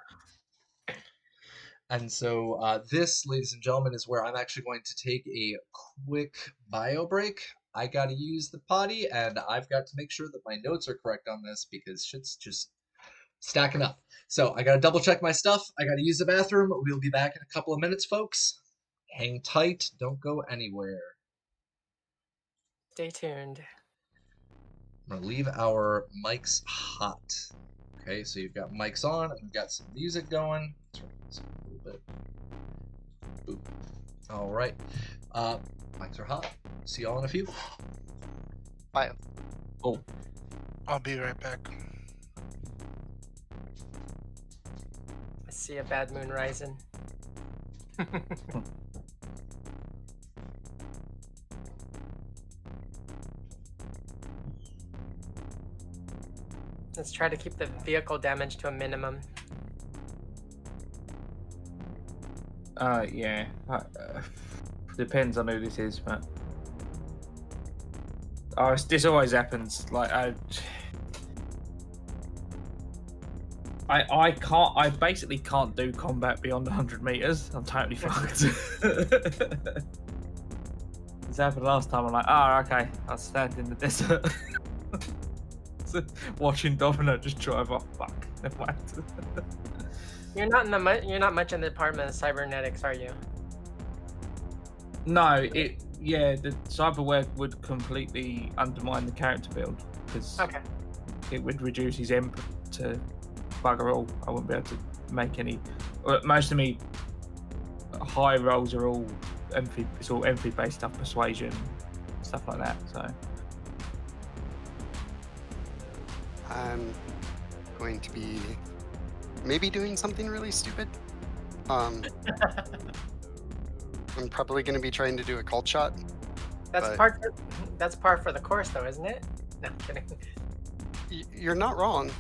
And so this, ladies and gentlemen, is where I'm actually going to take a quick bio break. I got to use the potty, and I've got to make sure that my notes are correct on this because shit's just stacking up. So I got to double check my stuff. I got to use the bathroom. We'll be back in a couple of minutes, folks. Hang tight. Don't go anywhere. Stay tuned. I'm going to leave our mics hot. Okay, so you've got mics on, and we've got some music going. Let's turn this up a little bit. Boop. All right. Mics are hot. See y'all in a few. Bye. Oh, I'll be right back. I see a bad moon rising. Let's try to keep the vehicle damage to a minimum. Yeah. Depends on who this is, but this always happens. Like I can't. I basically can't do combat beyond 100 meters. I'm totally fucked. This happened last time. I'm like, okay. I'll stand in the desert, watching Domino just drive off. Fuck. Never mind. You're not much in the department of cybernetics, are you? No, the cyberware would completely undermine the character build because it would reduce his imp to bugger all. I wouldn't be able to make any. Most of me high rolls are all empathy. It's all empathy based stuff, persuasion, stuff like that. So I'm going to be maybe doing something really stupid. I'm probably going to be trying to do a cult shot. That's but that's par for the course, though, isn't it? No, I'm kidding. You're not wrong.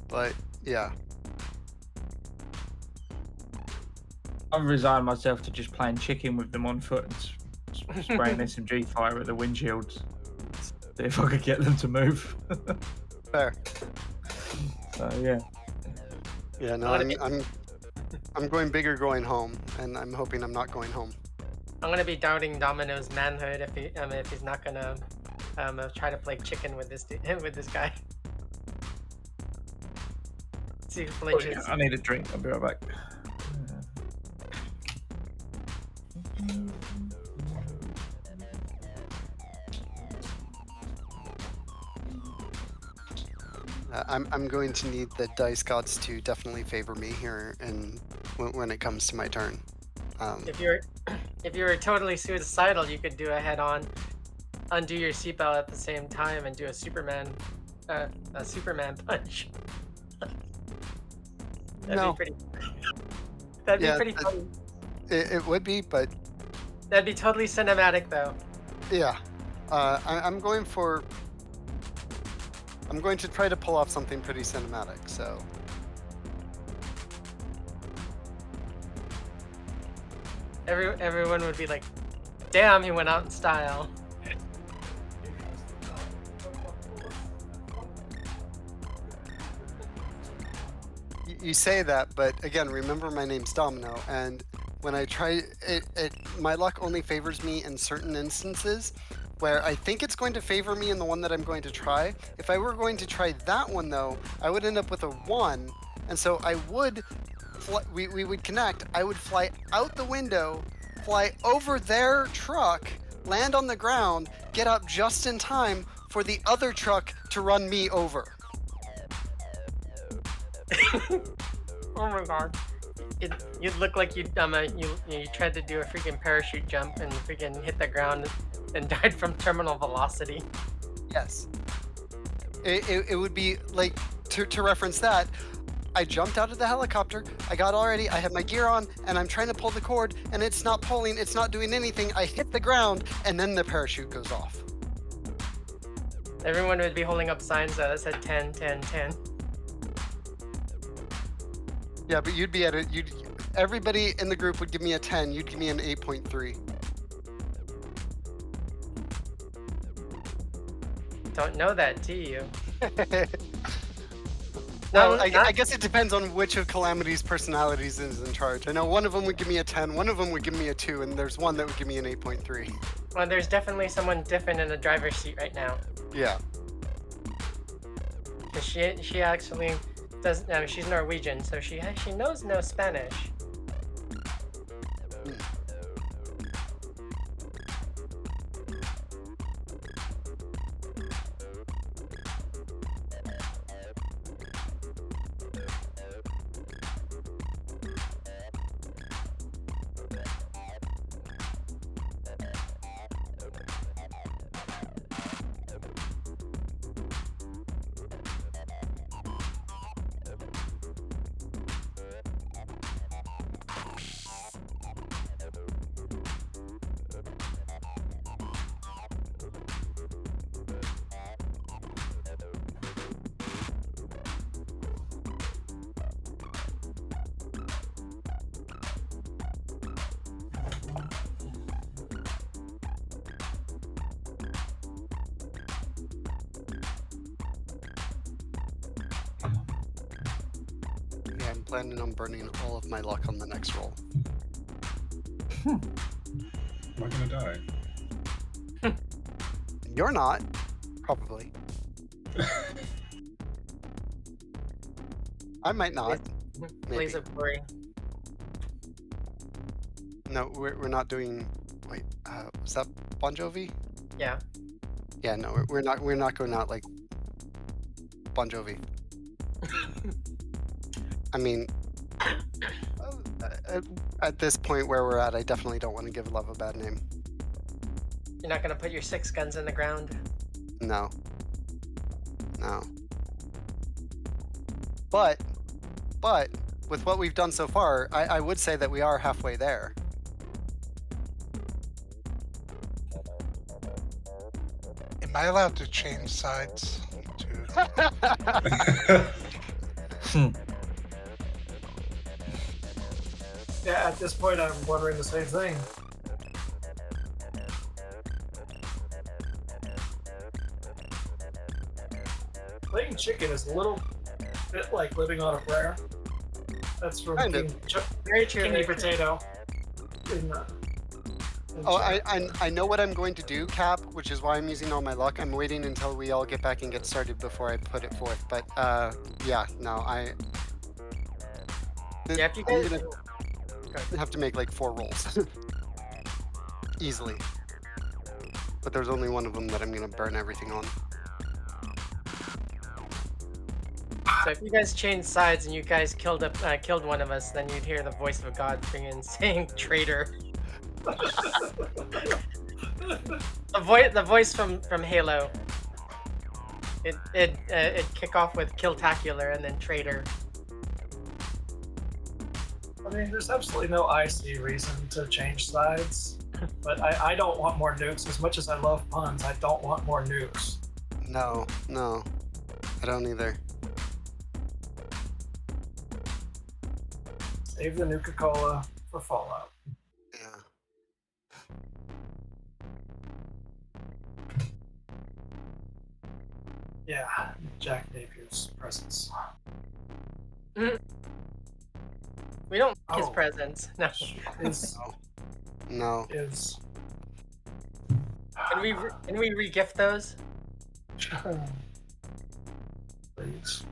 But yeah, I've resigned myself to just playing chicken with them on foot and spraying SMG fire at the windshields. See if I could get them to move. fair. So yeah. Yeah, no, I'm going big or going home, and I'm hoping I'm not going home. I'm gonna be doubting Domino's manhood if he's not gonna try to play chicken with this guy. See who flinches. I need a drink. I'll be right back. I'm going to need the dice gods to definitely favor me here, and when it comes to my turn. If you're totally suicidal, you could do a head-on. undo your seatbelt at the same time and do a Superman punch. That'd No. be pretty. That'd Yeah, be pretty funny. it would be, but That'd be totally cinematic, though. yeah. I'm going to try to pull off something pretty cinematic, so. Everyone would be like, "Damn, he went out in style." You say that, but again, remember my name's Domino, and when I try it, my luck only favors me in certain instances where I think it's going to favor me in the one that I'm going to try. If I were going to try that one though, I would end up with a 1, and so I would we would connect. I would fly out the window, fly over their truck, land on the ground, get up just in time for the other truck to run me over. Oh my god. You'd look like you tried to do a freaking parachute jump and freaking hit the ground and died from terminal velocity. Yes. It would be like, to reference that, I jumped out of the helicopter, I got already, I have my gear on, and I'm trying to pull the cord, and it's not pulling, it's not doing anything. I hit the ground, and then the parachute goes off. Everyone would be holding up signs that said 10, 10, 10. Yeah, but you'd be at it, everybody in the group would give me a 10, you'd give me an 8.3. Don't know that, do you? Well, I guess it depends on which of Calamity's personalities is in charge. I know one of them would give me a 10, one of them would give me a 2, and there's one that would give me an 8.3. Well, there's definitely someone different in the driver's seat right now. Yeah. 'Cause she actually does. She's Norwegian, so she knows no Spanish. Yeah, I'm planning on burning all of my luck on the next roll. Am I gonna die? You're not, probably. I might not. Blaze Maybe. of glory. No, we're not doing. Wait, was that Bon Jovi? Yeah. Yeah, no, we're not going out like Bon Jovi. I mean, at this point where we're at, I definitely don't want to give love a bad name. You're not gonna put your 6 guns in the ground. No. No. But with what we've done so far, I would say that we are halfway there. Am I allowed to change sides? To... Yeah, at this point, I'm wondering the same thing. Playing chicken is a little bit like living on a prayer. That's from Kind of. Very true. Kingy very true. Potato. In Oh, China. I know what I'm going to do, Cap, which is why I'm using all my luck. I'm waiting until we all get back and get started before I put it forth. But yeah, no, Yeah, if you I'm guys. gonna have to make like 4 rolls. Easily. But there's only one of them that I'm gonna burn everything on. So if you guys changed sides and you guys killed one of us, then you'd hear the voice of God saying "traitor." The voice from Halo. It kick off with Killtacular and then Traitor. I mean, there's absolutely no IC reason to change sides. But I don't want more nukes. As much as I love puns, I don't want more nukes. No, I don't either. Save the Nuka-Cola for Fallout. Yeah. Yeah, Jack Napier's presence. We don't like his Oh. presence. No. Is No. is Can we re-gift those? please.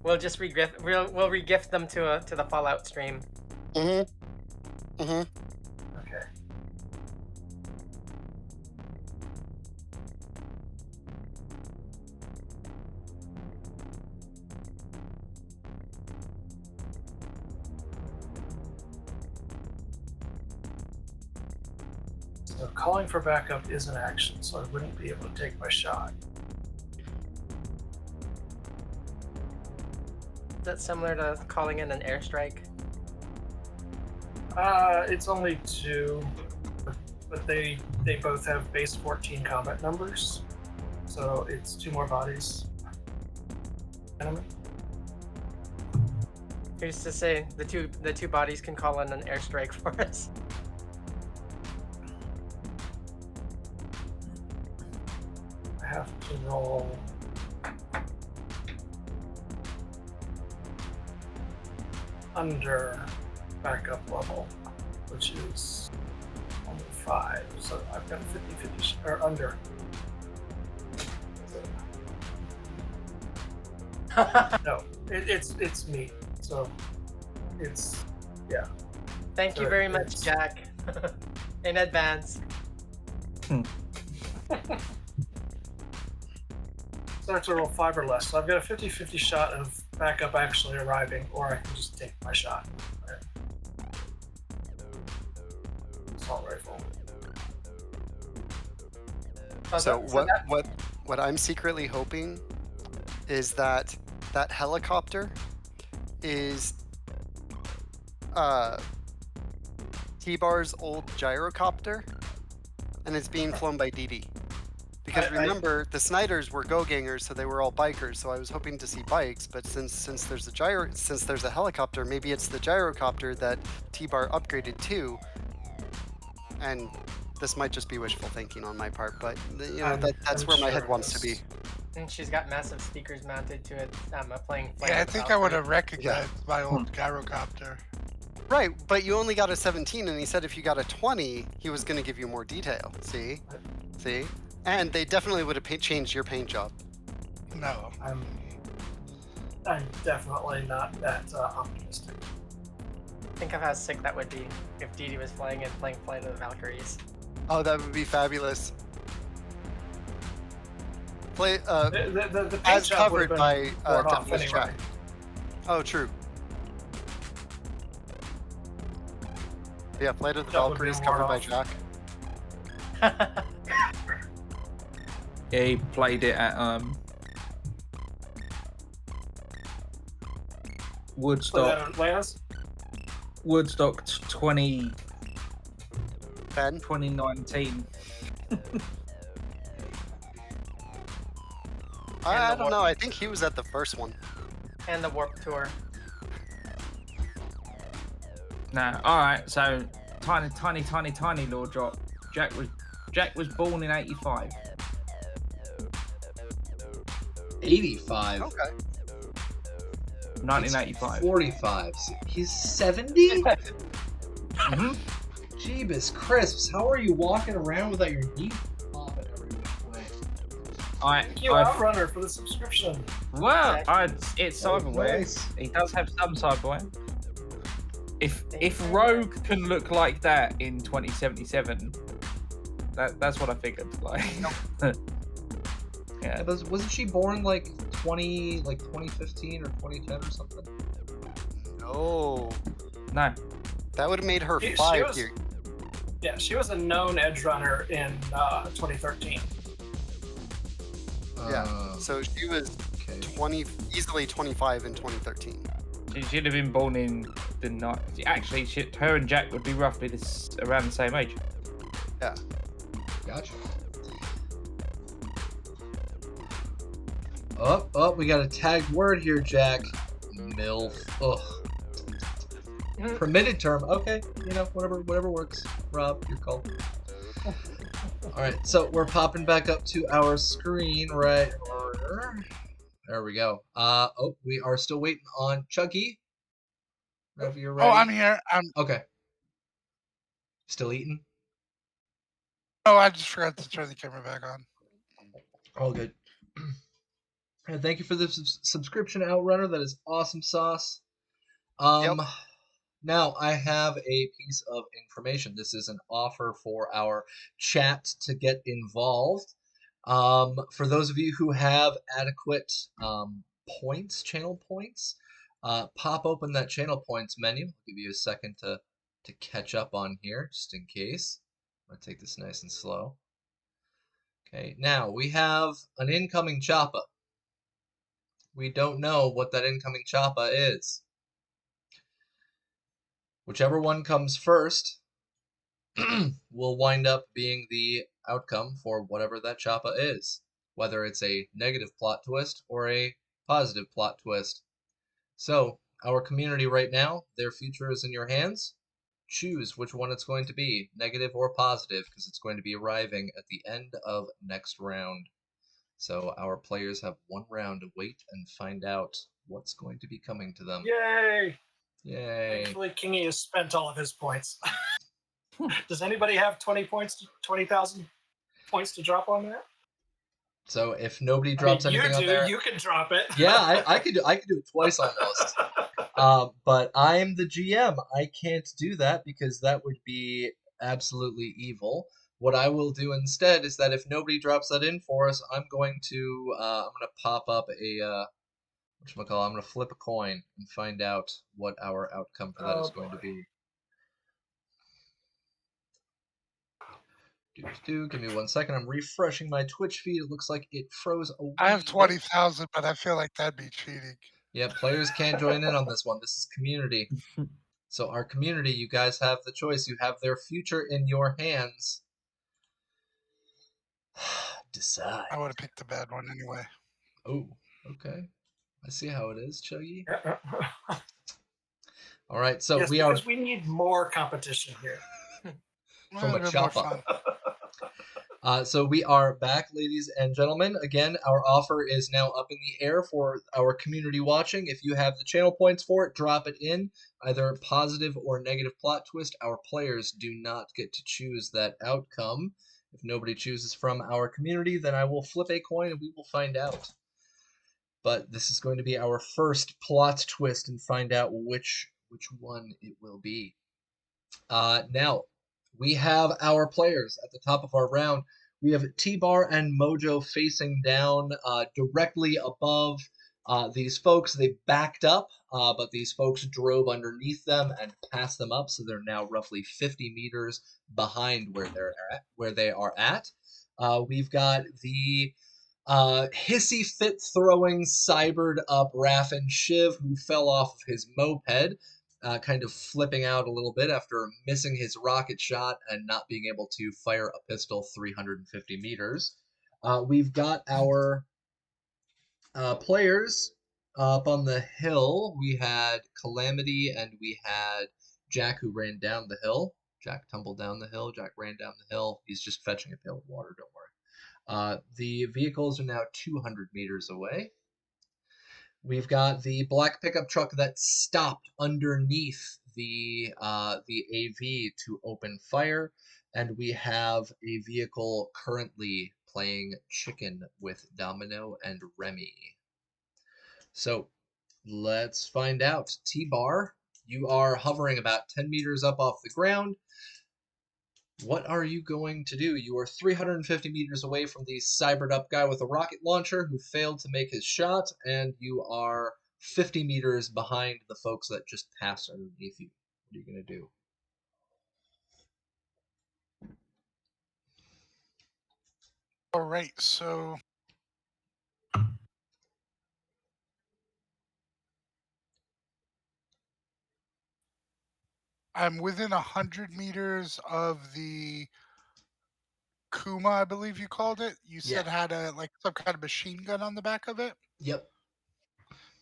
We'll just re-gift. We'll re-gift them to the Fallout stream. Okay. Okay. So calling for backup is an action, so I wouldn't be able to take my shot. Is that similar to calling in an airstrike? It's only 2, but they both have base 14 combat numbers, so it's 2 more bodies. Enemy. Who's to say the two bodies can call in an airstrike for us? I have to roll. Under backup level, which is only 5, so I've got 50-50 or under. No, it's me, so it's Thank you So very much, it's- Jack. In advance. So I have to roll 5 or less. So I've got a 50-50 shot of backup actually arriving, or I can just take my shot. Assault rifle. So what I'm secretly hoping is that helicopter is T-Bar's old gyrocopter, and it's being flown by Dee Dee. Because remember, the Snyders were go-gangers, so they were all bikers. So I was hoping to see bikes, but since there's a helicopter, maybe it's the gyrocopter that T-Bar upgraded to. And this might just be wishful thinking on my part, but that's where my head wants to be. And she's got massive speakers mounted to it. Playing. Yeah, I think I would have recognized my old gyrocopter. Right, but you only got a 17, and he said if you got a 20, he was going to give you more detail. See? And they definitely would have changed your paint job. No. I'm definitely not that optimistic. Think of how sick that would be if Dee Dee was playing Flight of the Valkyries. Oh, that would be fabulous. Play The paint as job would covered have been by worn off Deathless anyway. Jack. Oh, true. Yeah, Flight of the Job would be Valkyries worn covered by off. Jack. Yeah, he played it at Put that Woodstock. on Lance. Woodstock 2019. Ben? I don't know. I think he was at the first one. And the Warp Tour. Nah, alright, so tiny lore drop. Jack was born in 85. 85. Okay. 1985. 45. He's 70? Mhm. Jeebus crisps, how are you walking around without your knee popping every way? Thank you, Outrunner, for the subscription. Well, it's cyberware. Nice. He does have some cyberware. If Rogue can look like that in 2077, that's what I figured. Like, yeah. Wasn't she born like 2015 or 2010 or something? No. No. That would have made her She 5 was- here. Yeah, she was a known edge runner in 2013. Yeah. So she was Okay. 20, easily 25 in 2013. She'd have been born in the night. Actually, her and Jack would be roughly around the same age. Yeah. Gotcha. Oh, we got a tagged word here, Jack. MILF. Ugh. Permitted term. Okay, whatever works. Rob, your call. All right, so we're popping back up to our screen right here. There we go. We are still waiting on Chucky. Whenever you're ready. Oh, I'm here. Okay. Still eating? Oh, I just forgot to turn the camera back on. All good. And thank you for the subscription, Outrunner. That is awesome sauce. Yep. Now I have a piece of information. This is an offer for our chat to get involved. For those of you who have adequate points, channel points, pop open that channel points menu. I'll give you a second to catch up on here, just in case. I'm gonna take this nice and slow. Okay, now we have an incoming choppa. We don't know what that incoming choppa is. Whichever one comes first will wind up being the outcome for whatever that choppa is, whether it's a negative plot twist or a positive plot twist. So, our community right now, their future is in your hands. Choose which one it's going to be, negative or positive, because it's going to be arriving at the end of next round. So our players have one round to wait and find out what's going to be coming to them. Yay! Yay. Thankfully, Kingy has spent all of his points. Does anybody have 20,000 points to drop on that? So if nobody drops anything on there, you can drop it. yeah, I could do it twice almost. But I'm the GM. I can't do that because that would be absolutely evil. What I will do instead is that if nobody drops that in for us, I'm going to pop up a whatchamacallit, I'm gonna flip a coin and find out what our outcome for that is going to be. Give me 1 second. I'm refreshing my Twitch feed. It looks like it froze a I have wee bit. 20,000, but I feel like that'd be cheating. Yeah, players can't join in on this one. This is community. So our community, you guys have the choice. You have their future in your hands. Decide. I would have picked the bad one anyway. Oh, okay. I see how it is, Chuggy. All right, so yes, we are. Because we need more competition here. From a bit more choppa. fun. So we are back, ladies and gentlemen. Again, our offer is now up in the air for our community watching. If you have the channel points for it, drop it in. Either positive or negative plot twist. Our players do not get to choose that outcome. If nobody chooses from our community, then I will flip a coin and we will find out. But this is going to be our first plot twist and find out which one it will be. Now, we have our players at the top of our round. We have T-Bar and Mojo facing down directly above these folks. They backed up, but these folks drove underneath them and passed them up, so they're now roughly 50 meters behind where they are at. We've got the hissy fit throwing cybered up Raffin Shiv, who fell off of his moped. Kind of flipping out a little bit after missing his rocket shot and not being able to fire a pistol 350 meters. We've got our players up on the hill. We had Calamity and we had Jack, who ran down the hill. Jack tumbled down the hill. Jack ran down the hill. He's just fetching a pail of water, don't worry. The vehicles are now 200 meters away. We've got the black pickup truck that stopped underneath the AV to open fire, and we have a vehicle currently playing chicken with Domino and Remy. So let's find out. T-Bar, you are hovering about 10 meters up off the ground. What are you going to do? You are 350 meters away from the cybered up guy with a rocket launcher who failed to make his shot, and you are 50 meters behind the folks that just passed underneath you. What are you going to do? All right, so I'm within 100 meters of the Kuma, I believe you called it. You Yeah. said had a like some kind of machine gun on the back of it, Yep.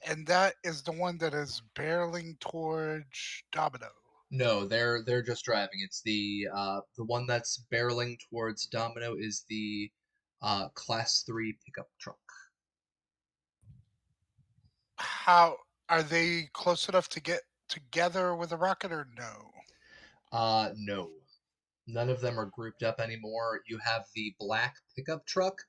and that is the one that is barreling towards Domino. No, they're just driving. It's the one that's barreling towards Domino is the class 3 pickup truck. How are they close enough to get together with a rocket or no? No. None of them are grouped up anymore. You have the black pickup truck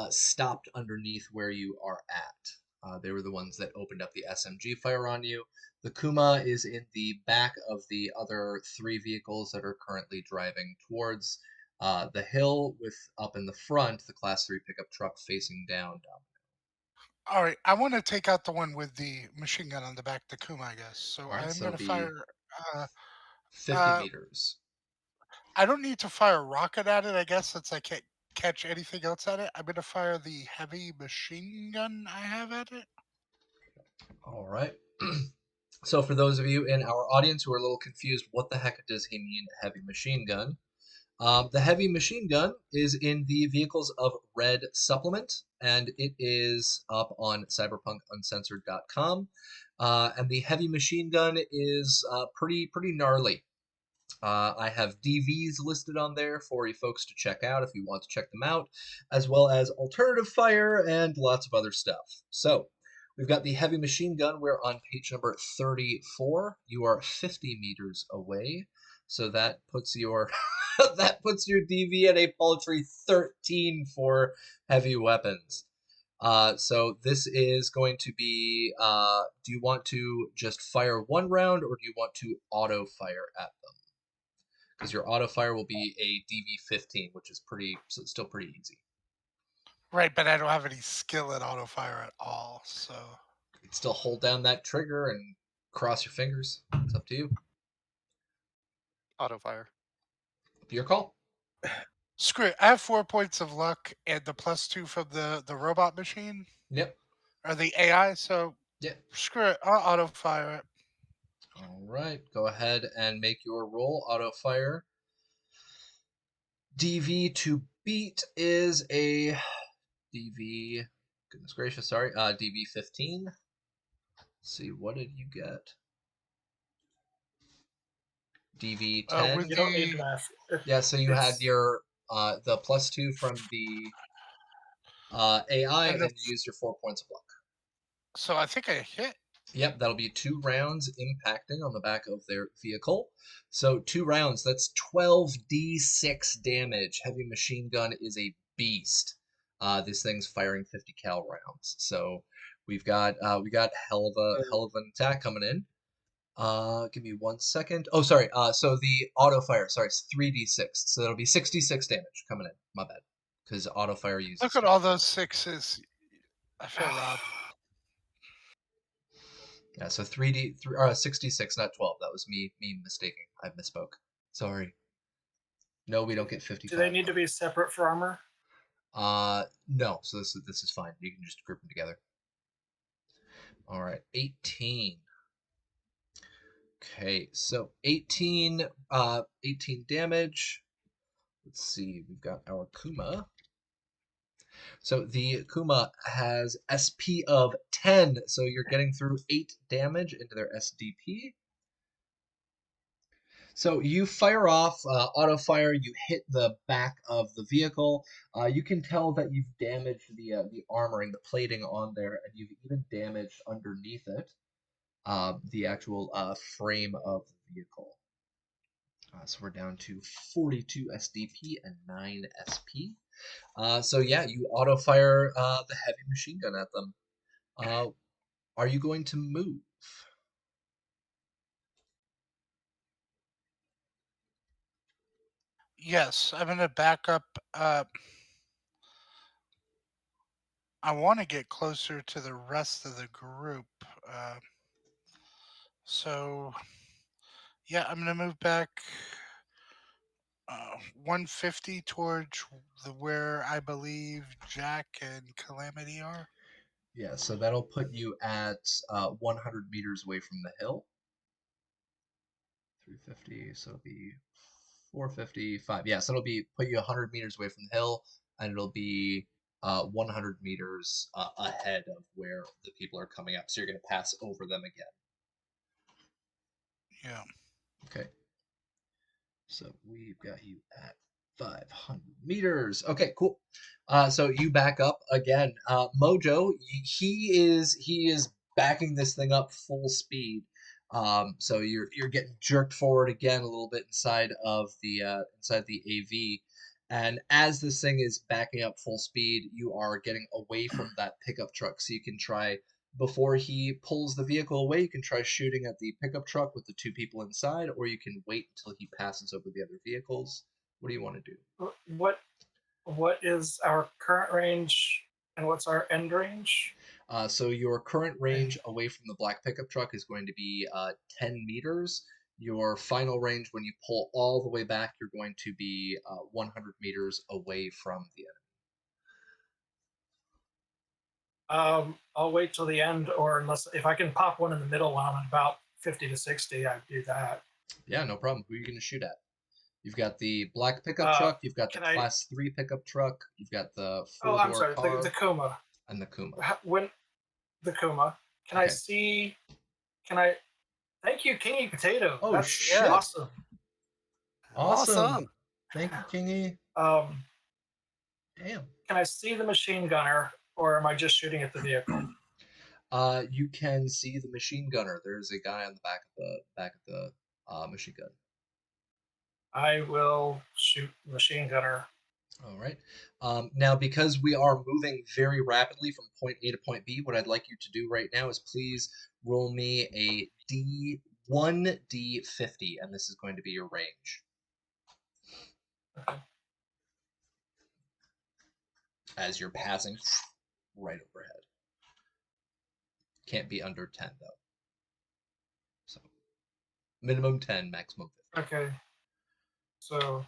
stopped underneath where you are at. They were the ones that opened up the SMG fire on you. The Kuma is in the back of the other 3 vehicles that are currently driving towards the hill, with up in the front the class 3 pickup truck facing down. All right, I want to take out the one with the machine gun on the back, the Kuma, I guess. So All right, I'm so gonna it'll be fire. Uh, 50 uh, meters. I don't need to fire a rocket at it, I guess, since I can't catch anything else at it. I'm gonna fire the heavy machine gun I have at it. All right. So for those of you in our audience who are a little confused, what the heck does he mean heavy machine gun? The heavy machine gun is in the Vehicles of Red supplement, and it is up on cyberpunkuncensored.com. And the heavy machine gun is pretty gnarly. I have DVs listed on there for you folks to check out if you want to check them out, as well as alternative fire and lots of other stuff. So, we've got the heavy machine gun. We're on page number 34. You are 50 meters away, so that puts your that puts your DV at a paltry 13 for heavy weapons. So this is going to be. Do you want to just fire one round, or do you want to auto fire at them? Because your auto fire will be a DV-15, which is still pretty easy. Right, but I don't have any skill at auto fire at all. So You can still hold down that trigger and cross your fingers. It's up to you. Auto fire. Your call. screw it. I have 4 points of luck and the +2 from the robot machine Yep. or the AI. So Yep. screw it. I'll auto fire it. All right. Go ahead and make your roll. Auto fire. DV to beat is a DV. Goodness gracious, sorry. DV-15. Let's see, what did you get? DV-10. With You don't need the math. Yeah, so you had It's your the +2 from the AI, and and the, then you used your 4 points of luck. so I think I hit. Yep, that'll be 2 rounds impacting on the back of their vehicle. So 2 rounds, that's 12d6 damage. Heavy machine gun is a beast. This thing's firing 50 cal rounds. So we got hell of an attack coming in. Give me 1 second. Oh, sorry. So the auto fire, sorry, it's 3d6. So that'll be 66 damage coming in. My bad. Because auto fire uses Look at speed. all those sixes. I feel robbed. Yeah, so 66, not 12. That was me mistaking. I misspoke. Sorry. No, we don't get Do they 55 need to though. be separate for armor? No. So this is fine. You can just group them together. All right, 18. Okay, so 18 damage. Let's see. We've got our Kuma. So the Kuma has SP of 10, so you're getting through 8 damage into their SDP. So you fire off auto fire. You hit the back of the vehicle. You can tell that you've damaged the armoring, the plating on there, and you've even damaged underneath it the actual frame of the vehicle. So we're down to 42 SDP and 9 SP. So yeah, you auto fire the heavy machine gun at them. Are you going to move? Yes, I'm gonna back up. I want to get closer to the rest of the group. So yeah, I'm gonna move back 150 towards where I believe Jack and Calamity are. Yeah, so that'll put you at 100 meters away from the hill. 350, so it'll be 455. Yeah, so it'll be put you 100 meters away from the hill, and it'll be 100 meters ahead of where the people are coming up. So you're going to pass over them again. Yeah. Okay. So we've got you at 500 meters. Okay, cool. So you back up again. Mojo, he is backing this thing up full speed. So you're getting jerked forward again a little bit inside the AV, and as this thing is backing up full speed, you are getting away from that pickup truck. So you can try before he pulls the vehicle away, you can try shooting at the pickup truck with the two people inside, or you can wait until he passes over the other vehicles. What do you want to do? What is our current range and what's our end range? So your current range away from the black pickup truck is going to be 10 meters. Your final range, when you pull all the way back, you're going to be 100 meters away from the I'll wait till the end, or unless if I can pop one in the middle when I'm at about 50 to 60, I'd do that. enemy. Yeah, no problem. Who are you going to shoot at? You've got the black pickup Uh, truck, you've got the can I? class 3 pickup truck, you've got the Oh, I'm four-door sorry. car, The Kuma. and the Kuma. When the Kuma? Can I Okay. see? Can I? Thank you, Kingy Potato. Oh, That's shit. awesome. Awesome. Thank you, Kingy. Um, Damn. can I see the machine gunner, or am I just shooting at the vehicle? You can see the machine gunner. There's a guy on the back of the machine gun. I will shoot the machine gunner. All right. Now, because we are moving very rapidly from point A to point B, what I'd like you to do right now is please roll me a D1D50, and this is going to be your range. Okay. As you're passing right overhead. Can't be under 10, though. So, minimum 10, maximum 50. Okay. So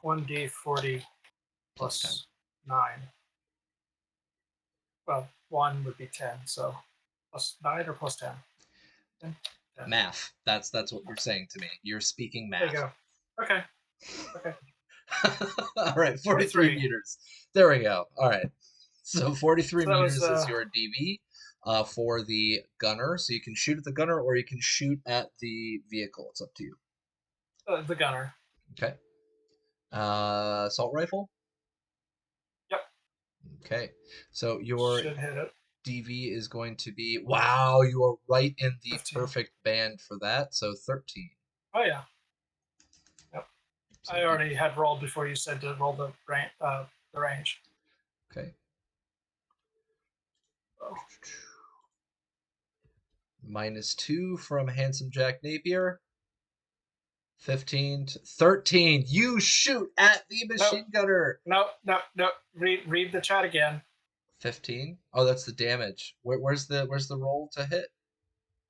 1d40 Plus 10. 9. Well, 1 would be 10, so plus 9 or plus 10? 10? Math. That's what you're saying to me. You're speaking math. There you go. Okay. Okay. All right, 43 43. meters. There we go. All right. So 43 So that meters was, is your DV for the gunner. So you can shoot at the gunner or you can shoot at the vehicle. It's up to you. the gunner. Okay. Assault rifle? Yep. Okay. So your Should hit it. DV is going to be, wow, you are right in the 15. perfect band for that. So 13. Oh, yeah. Yep. So I already had rolled before you said to roll the range. Okay. Oh. -2 from Handsome Jack Napier. 15 to 13. You shoot at the machine gunner. No. Read the chat again. 15. Oh, that's the damage. Where's the roll to hit?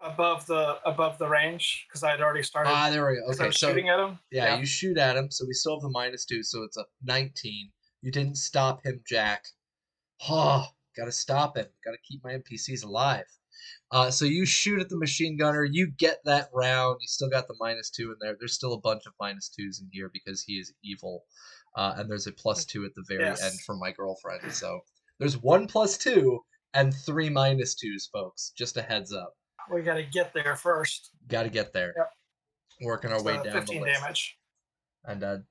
Above the range, because I had already started. Ah, there we go. I Okay, was so shooting at him. yeah, you shoot at him, so we still have the -2, so it's a 19. You didn't stop him, Jack. Oh, gotta stop him. Gotta keep my NPCs alive. So you shoot at the machine gunner. You get that round. You still got the -2 in there. There's still a bunch of -2s in here because he is evil. And there's a +2 at the very end from my girlfriend. So there's 1 +2 and 3 -2s, folks. Just a heads up. We got to get there first. Got to get there. Yep. Working our way down 15 the list. damage. And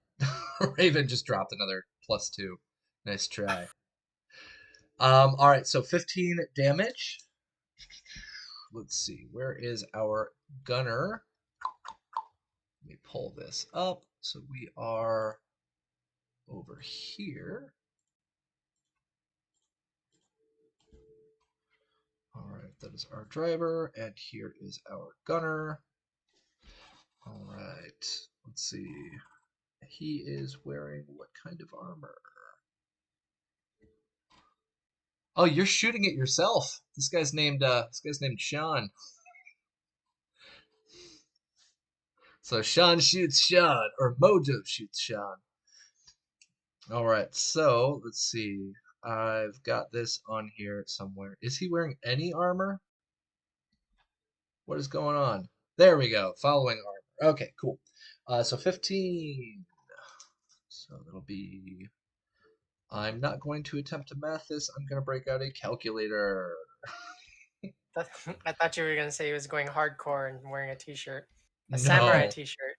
Raven just dropped another +2. Nice try. All right, so 15 damage. Let's see, where is our gunner? Let me pull this up. So we are over here. All right, that is our driver, and here is our gunner. All right, let's see. He is wearing what kind of armor? Oh, you're shooting at yourself. This guy's named Sean. So Sean shoots Sean, or Mojo shoots Sean. All right, so let's see. I've got this on here somewhere. Is he wearing any armor? What is going on? There we go. Following armor. Okay, cool. So 15. So that'll be. I'm not going to attempt to math this. I'm going to break out a calculator. I thought you were gonna say he was going hardcore and wearing a t-shirt, a samurai No. t-shirt.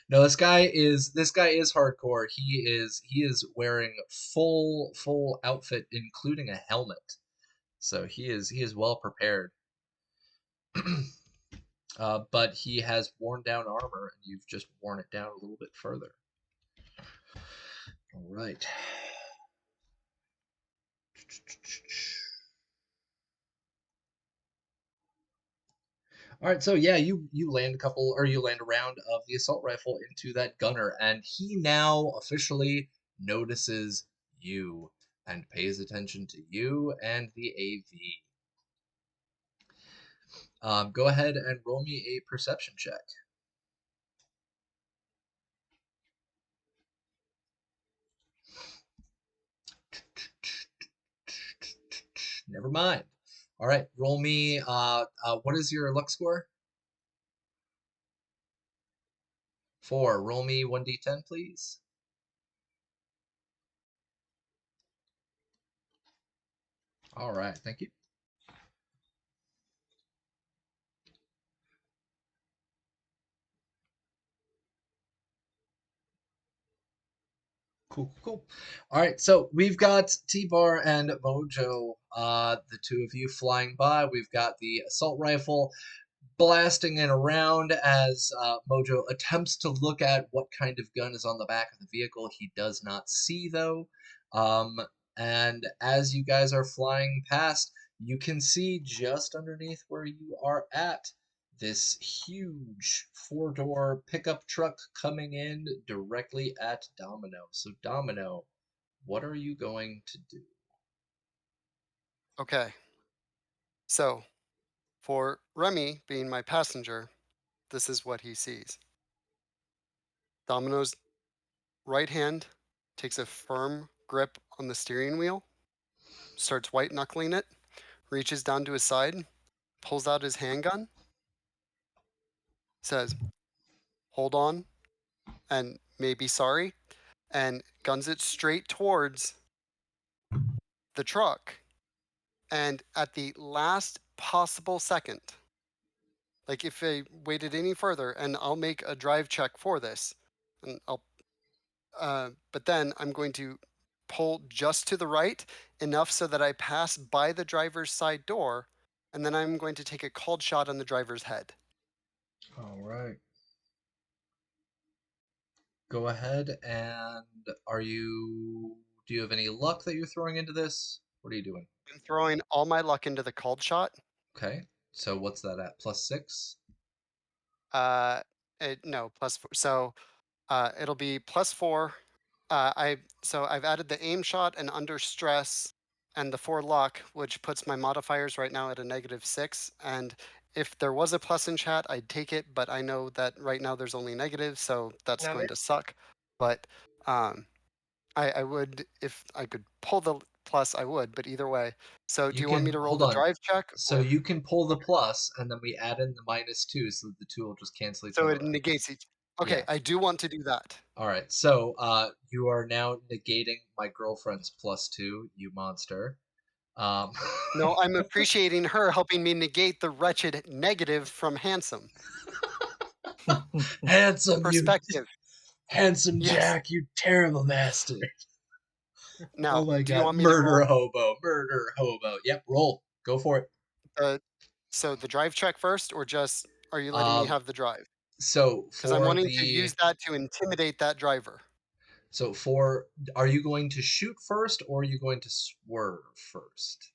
No, this guy is hardcore. He is wearing full outfit, including a helmet. So he is well prepared. But he has worn down armor, and you've just worn it down a little bit further. All right. All right, so yeah, you land a round of the assault rifle into that gunner, and he now officially notices you and pays attention to you and the AV. Go ahead and roll me a perception check. Never mind. All right, roll me. What is your luck score? 4. Roll me 1d10, please. All right, thank you. Cool. All right, so we've got T-Bar and Mojo, the two of you flying by. We've got the assault rifle blasting it around as Mojo attempts to look at what kind of gun is on the back of the vehicle. He does not see, though. And as you guys are flying past, you can see just underneath where you are at this huge 4-door pickup truck coming in directly at Domino. So, Domino, what are you going to do? Okay. So, for Remy being my passenger, this is what he sees. Domino's right hand takes a firm grip on the steering wheel, starts white knuckling it, reaches down to his side, pulls out his handgun, says, "Hold on," and maybe sorry, and guns it straight towards the truck. And at the last possible second, like if I waited any further, and I'll make a drive check for this, and but then I'm going to pull just to the right enough so that I pass by the driver's side door, and then I'm going to take a cold shot on the driver's head. All right. Go ahead and do you have any luck that you're throwing into this? What are you doing? I'm throwing all my luck into the cold shot. Okay. So what's that at? +6? Uh, no, +4. So it'll be +4. I've added the aim shot and under stress and the 4 luck, which puts my modifiers right now at a -6. And if there was a plus in chat, I'd take it, but I know that right now there's only negative, so that's No, going to suck. But um, I would, if I could pull the plus, I would. But either way, so do You you want me can to roll hold the on. drive check, So or you can pull the plus and then we add in the -2 so that the two will just cancel each so other it out. negates each? Okay, Yeah. I do want to do that. All right. So you are now negating my girlfriend's +2, you monster. Um No, I'm appreciating her helping me negate the wretched negative from handsome. handsome you Perspective. handsome Yes. Jack, you terrible bastard. Oh Now, my do you god, want me to roll murder hobo. Yep, roll. Go for it. the so the drive check first, or just are you letting me Um have the drive? so Because I'm for wanting to the use that to intimidate that driver. so for are you going to shoot first or are you going to swerve first?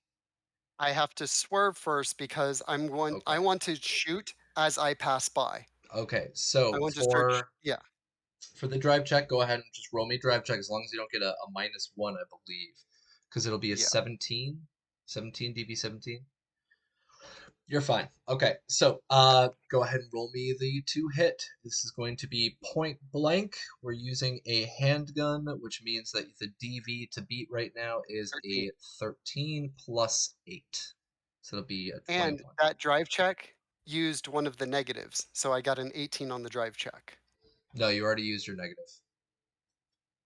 I have to swerve first because I Okay. want to shoot as I pass by. Okay. I So want to start yeah. for the drive check, go ahead and just roll me drive check as long as you don't get a -1, I believe. Because it'll be a Yeah. 17. 17 DB 17. You're fine. Okay, so go ahead and roll me the 2 hit. This is going to be point blank. We're using a handgun, which means that the DV to beat right now is 13. a 13 plus 8. So it'll be a And 21. that drive check used one of the negatives, so I got an 18 on the drive check. No, you already used your negative.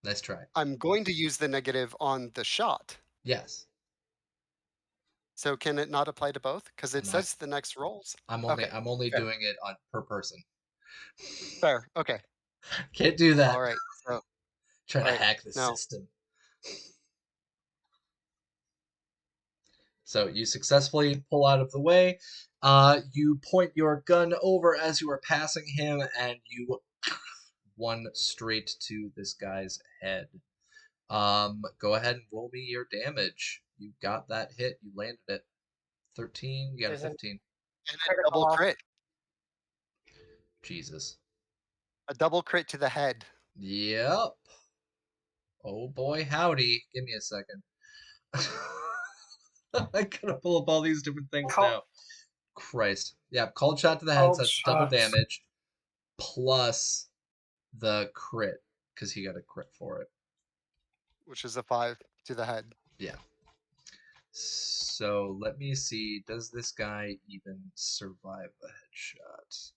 Nice try. I'm going to use the negative on the shot. Yes. So can it not apply to both? Because it I'm not, says the next rolls. I'm only Okay, I'm only fair, doing it on per person. fair. Okay, Can't do that. all right. So, Trying all to right, hack the now, system. So you successfully pull out of the way. You point your gun over as you are passing him, and you one straight to this guy's head. Go ahead and roll me your damage. You got that hit. You landed it. 13. You got a There's a 15. and a critical double off. crit, Jesus. a double crit to the head. Yep. Oh boy, howdy. Give me a second. I gotta pull up all these different things Call, now. Christ. Yeah, cold shot to the head, called so that's double shots. damage. Plus the crit, because he got a crit for it. Which is a 5 to the head. Yeah. So let me see. Does this guy even survive the headshot?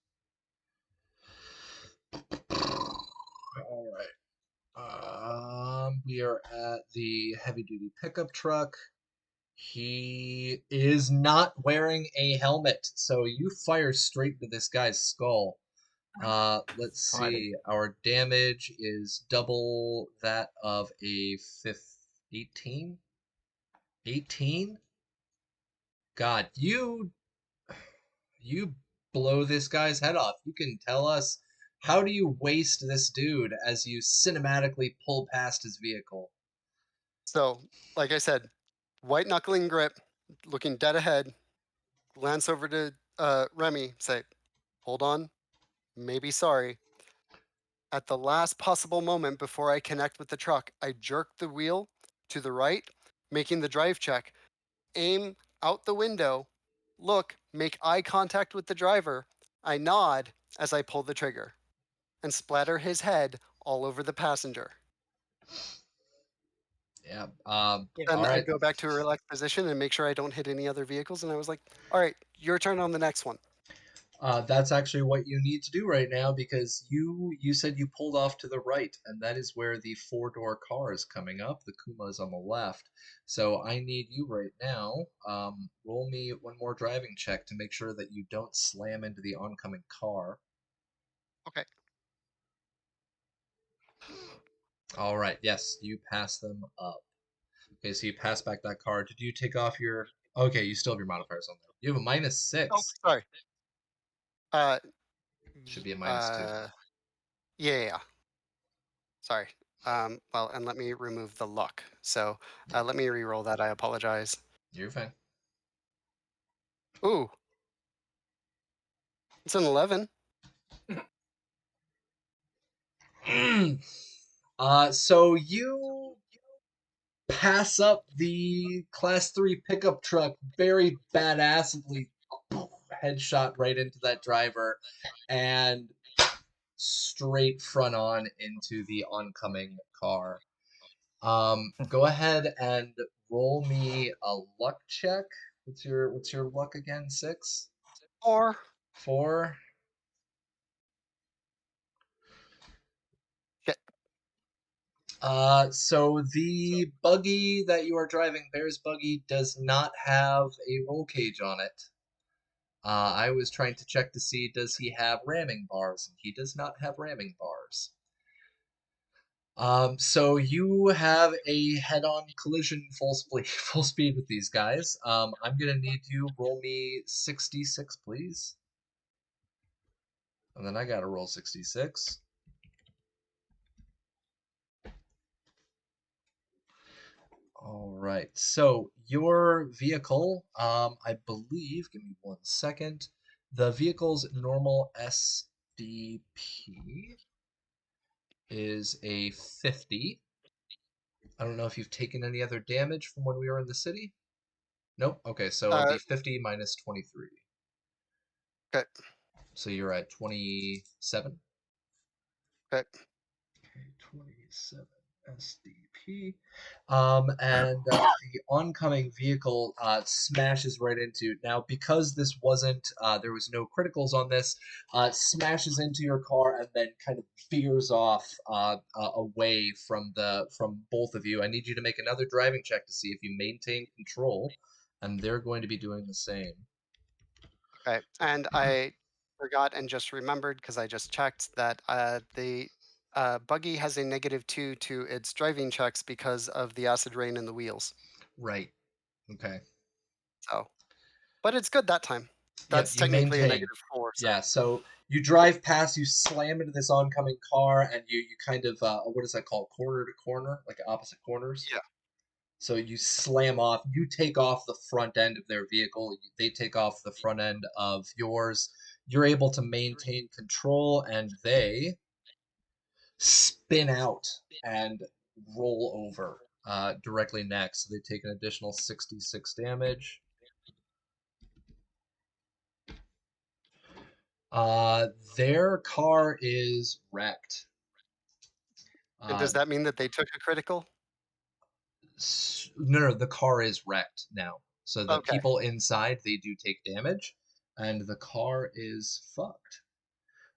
All right. We are at the heavy duty pickup truck. He is not wearing a helmet, so you fire straight into this guy's skull. Let's Tiny. see. Our damage is double that of a 18. 18? God, you blow this guy's head off. You can tell us, how do you waste this dude as you cinematically pull past his vehicle? So, like I said, white knuckling grip, looking dead ahead, glance over to Remy, say, hold on, maybe sorry. At the last possible moment before I connect with the truck, I jerk the wheel to the right, making the drive check, aim out the window, look, make eye contact with the driver. I nod as I pull the trigger and splatter his head all over the passenger. Yeah. Yeah. Then All I right. go back to a relaxed position and make sure I don't hit any other vehicles. And I was like, all right, your turn on the next one. That's actually what you need to do right now because you said you pulled off to the right, and that is where the four-door car is coming up. The Kuma's on the left. So I need you right now. Roll me one more driving check to make sure that you don't slam into the oncoming car. Okay. All right. Yes, you pass them up. Okay, so you pass back that car. Did you take off your? Okay, you still have your modifiers on there. You have a minus Oh, 6. sorry. Uh, Should be a minus 2. yeah, yeah, yeah. Sorry. Well, and let me remove the luck. So let me re-roll that. I apologize. You're fine. Ooh, it's an 11. So you pass up the class 3 pickup truck very badassly, headshot right into that driver, and straight front on into the oncoming car. Go ahead and roll me a luck check. What's your luck again? 6? Or 4? shit. So the buggy that you are driving, Bear's buggy, does not have a roll cage on it. I was trying to check to see does he have ramming bars, and he does not have ramming bars. So you have a head-on collision full speed with these guys. I'm gonna need you roll me 66, please, and then I gotta roll 66. All right. So your vehicle, I believe, give me 1 second. The vehicle's normal SDP is a 50. I don't know if you've taken any other damage from when we were in the city. Nope. Okay, so it'll Uh, be 50 minus 23. Okay. So you're at 27. Okay. 27 SDP. And the oncoming vehicle smashes right into. Now, because this wasn't, there was no criticals on this, smashes into your car and then kind of veers off away from both of you. I need you to make another driving check to see if you maintain control, and they're going to be doing the same. Okay. And I forgot and just remembered because I just checked that the buggy has a -2 to its driving checks because of the acid rain in the wheels. Right. Okay. So, but it's good that time. Yep, That's you technically a maintain. -4. So, Yeah, so you drive past, you slam into this oncoming car, and you kind of what is that called? Corner to corner, like opposite corners. yeah. So you slam off. You take off the front end of their vehicle. They take off the front end of yours. You're able to maintain control, and they spin out and roll over directly next. So they take an additional 66 damage. Their car is wrecked. And Uh, does that mean that they took a critical? no, the car is wrecked now. So the Okay. people inside, they do take damage, and the car is fucked.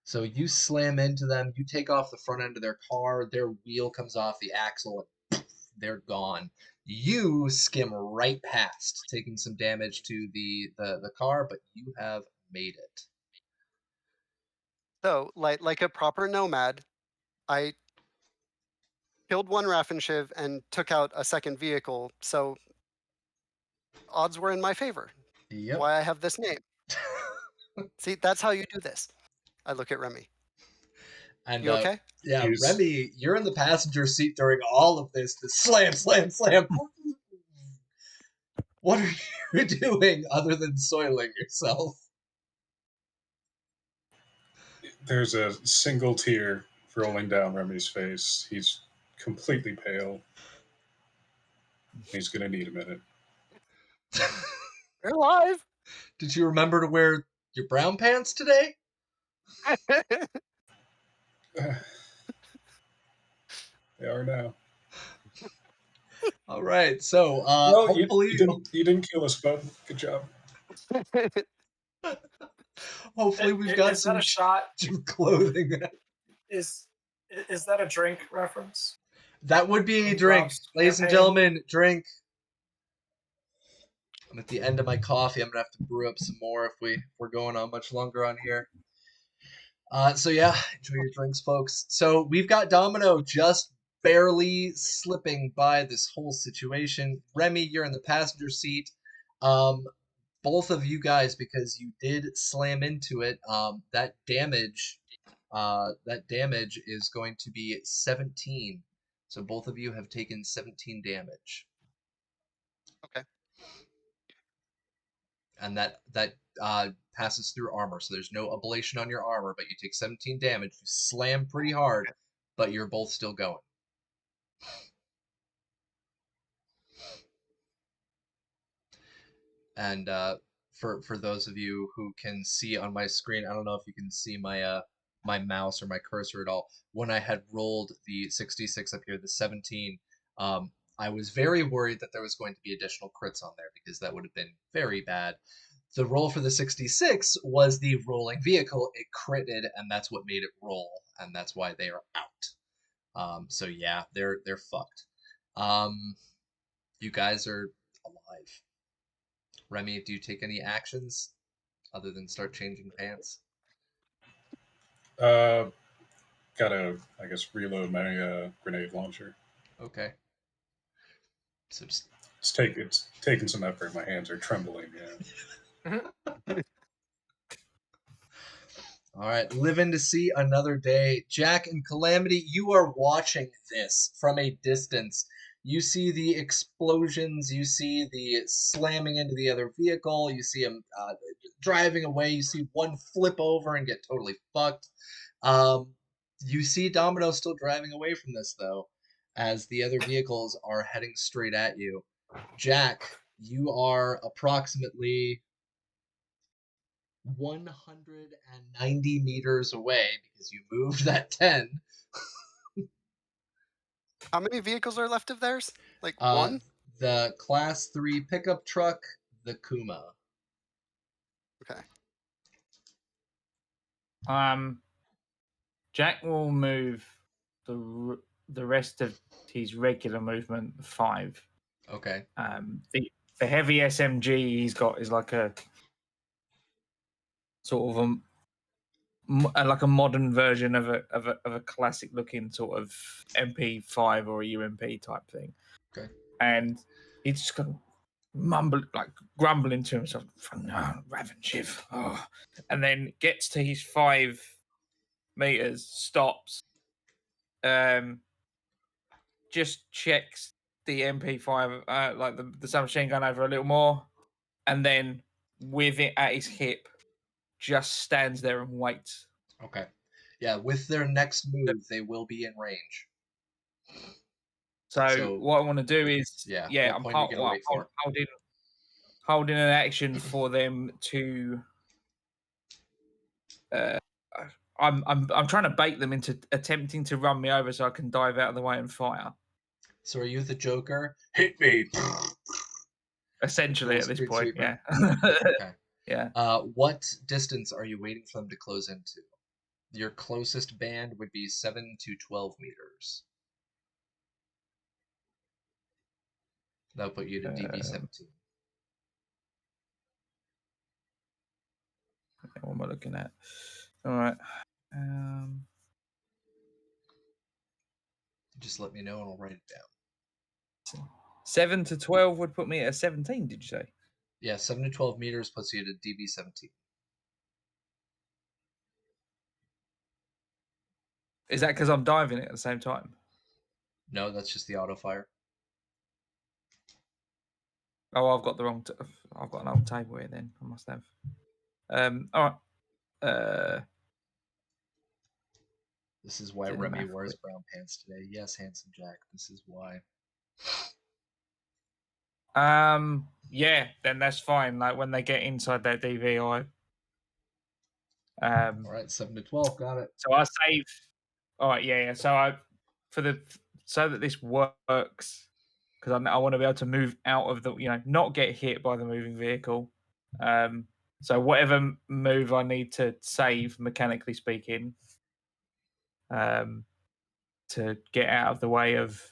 So you slam into them, you take off the front end of their car, their wheel comes off the axle, and they're gone. You skim right past, taking some damage to the car, but you have made it. So, like a proper nomad, I killed one Raffenshiv and took out a second vehicle. So odds were in my favor. Yep. Why I have this name. See, that's how you do this. I look at Remy. And You okay? yeah, He's Remy, you're in the passenger seat during all of this. The slam, slam, slam. What are you doing other than soiling yourself? there's a single tear rolling down Remy's face. He's completely pale. He's gonna need a minute. You're alive. Did you remember to wear your brown pants today? They are now. All right, so No, hopefully, you didn't kill us, bud. Good job. hopefully we've got Is that some a shot? clothing. Is is that a drink reference? That would be a From drink, Rob's ladies and campaign? gentlemen. Drink. I'm at the end of my coffee. I'm gonna have to brew up some more if we're going on much longer on here. So yeah, enjoy your drinks, folks. So we've got Domino just barely slipping by this whole situation. Remy, you're in the passenger seat. Um, both of you guys, because you did slam into it, that damage is going to be 17. So both of you have taken 17 damage. Okay. And that passes through armor. So there's no ablation on your armor, but you take 17 damage. You slam pretty hard, but you're both still going. And for those of you who can see on my screen, I don't know if you can see my mouse or my cursor at all. When I had rolled the 66 up here, the 17, I was very worried that there was going to be additional crits on there because that would have been very bad. The roll for the 66 was the rolling vehicle. It critted, and that's what made it roll, and that's why they are out. So yeah, they're fucked. You guys are alive. Remy, do you take any actions other than start changing pants? Uh, gotta, I guess, reload my grenade launcher. Okay. So just It's taking some effort. My hands are trembling. Yeah. all right, living to see another day. Jack and Calamity, you are watching this from a distance. You see the explosions, you see the slamming into the other vehicle, you see him driving away, you see one flip over and get totally fucked. You see Domino still driving away from this, though, as the other vehicles are heading straight at you. Jack, you are approximately 190 meters away because you moved that 10. How many vehicles are left of theirs? Like Uh, one? the Class 3 pickup truck, the Kuma. Okay. Jack will move the rest of his regular movement 5. Okay. The heavy SMG he's got is like a sort of like a modern version of a classic looking sort of MP5 or a UMP type thing. Okay. And he's just gonna grumbling to himself, Raven Shiv. Oh. And then gets to his 5 meters, stops, just checks the MP5, like the submachine gun over a little more, and then with it at his hip, just stands there and waits. Okay. Yeah, with their next move, they will be in range. So what I want to do is, what I'm point are you gonna wait for? holding an action for them to. I'm trying to bait them into attempting to run me over so I can dive out of the way and fire. So are you the Joker? Hit me. Essentially, Cool at this street point, sweeper. yeah. Okay. Yeah. What distance are you waiting for them to close into? Your closest band would be 7 to 12 meters. That'll put you to DB17. What am I looking at? All right. Just let me know and I'll write it down. 7 to 12 would put me at a 17, did you say? Yeah, 7 to 12 meters puts you to DB17. Is that because I'm diving it at the same time? No, that's just the auto fire. Oh, I've got the wrong. I've got an old table here. Then I must have. All right. This is why Do the Remy math wears quick. brown pants today. Yes, handsome Jack. This is why. Yeah, then that's fine. Like when they get inside that DVI. All right, 7 to 12. Got it. So I save. All right, yeah. So so that this works, because I want to be able to move out of the, not get hit by the moving vehicle. So whatever move I need to save, mechanically speaking, to get out of the way of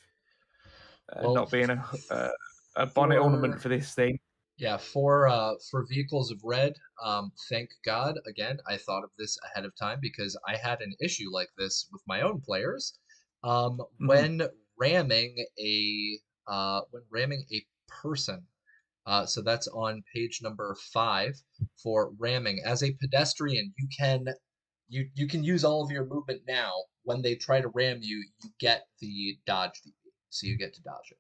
not being a bonnet ornament for this thing. Yeah, for vehicles of red, thank God. Again, I thought of this ahead of time because I had an issue like this with my own players. When ramming a person, so that's on page number 5 for ramming. As a pedestrian, you can use all of your movement now. When they try to ram you, you get the dodge DB, so you get to dodge it.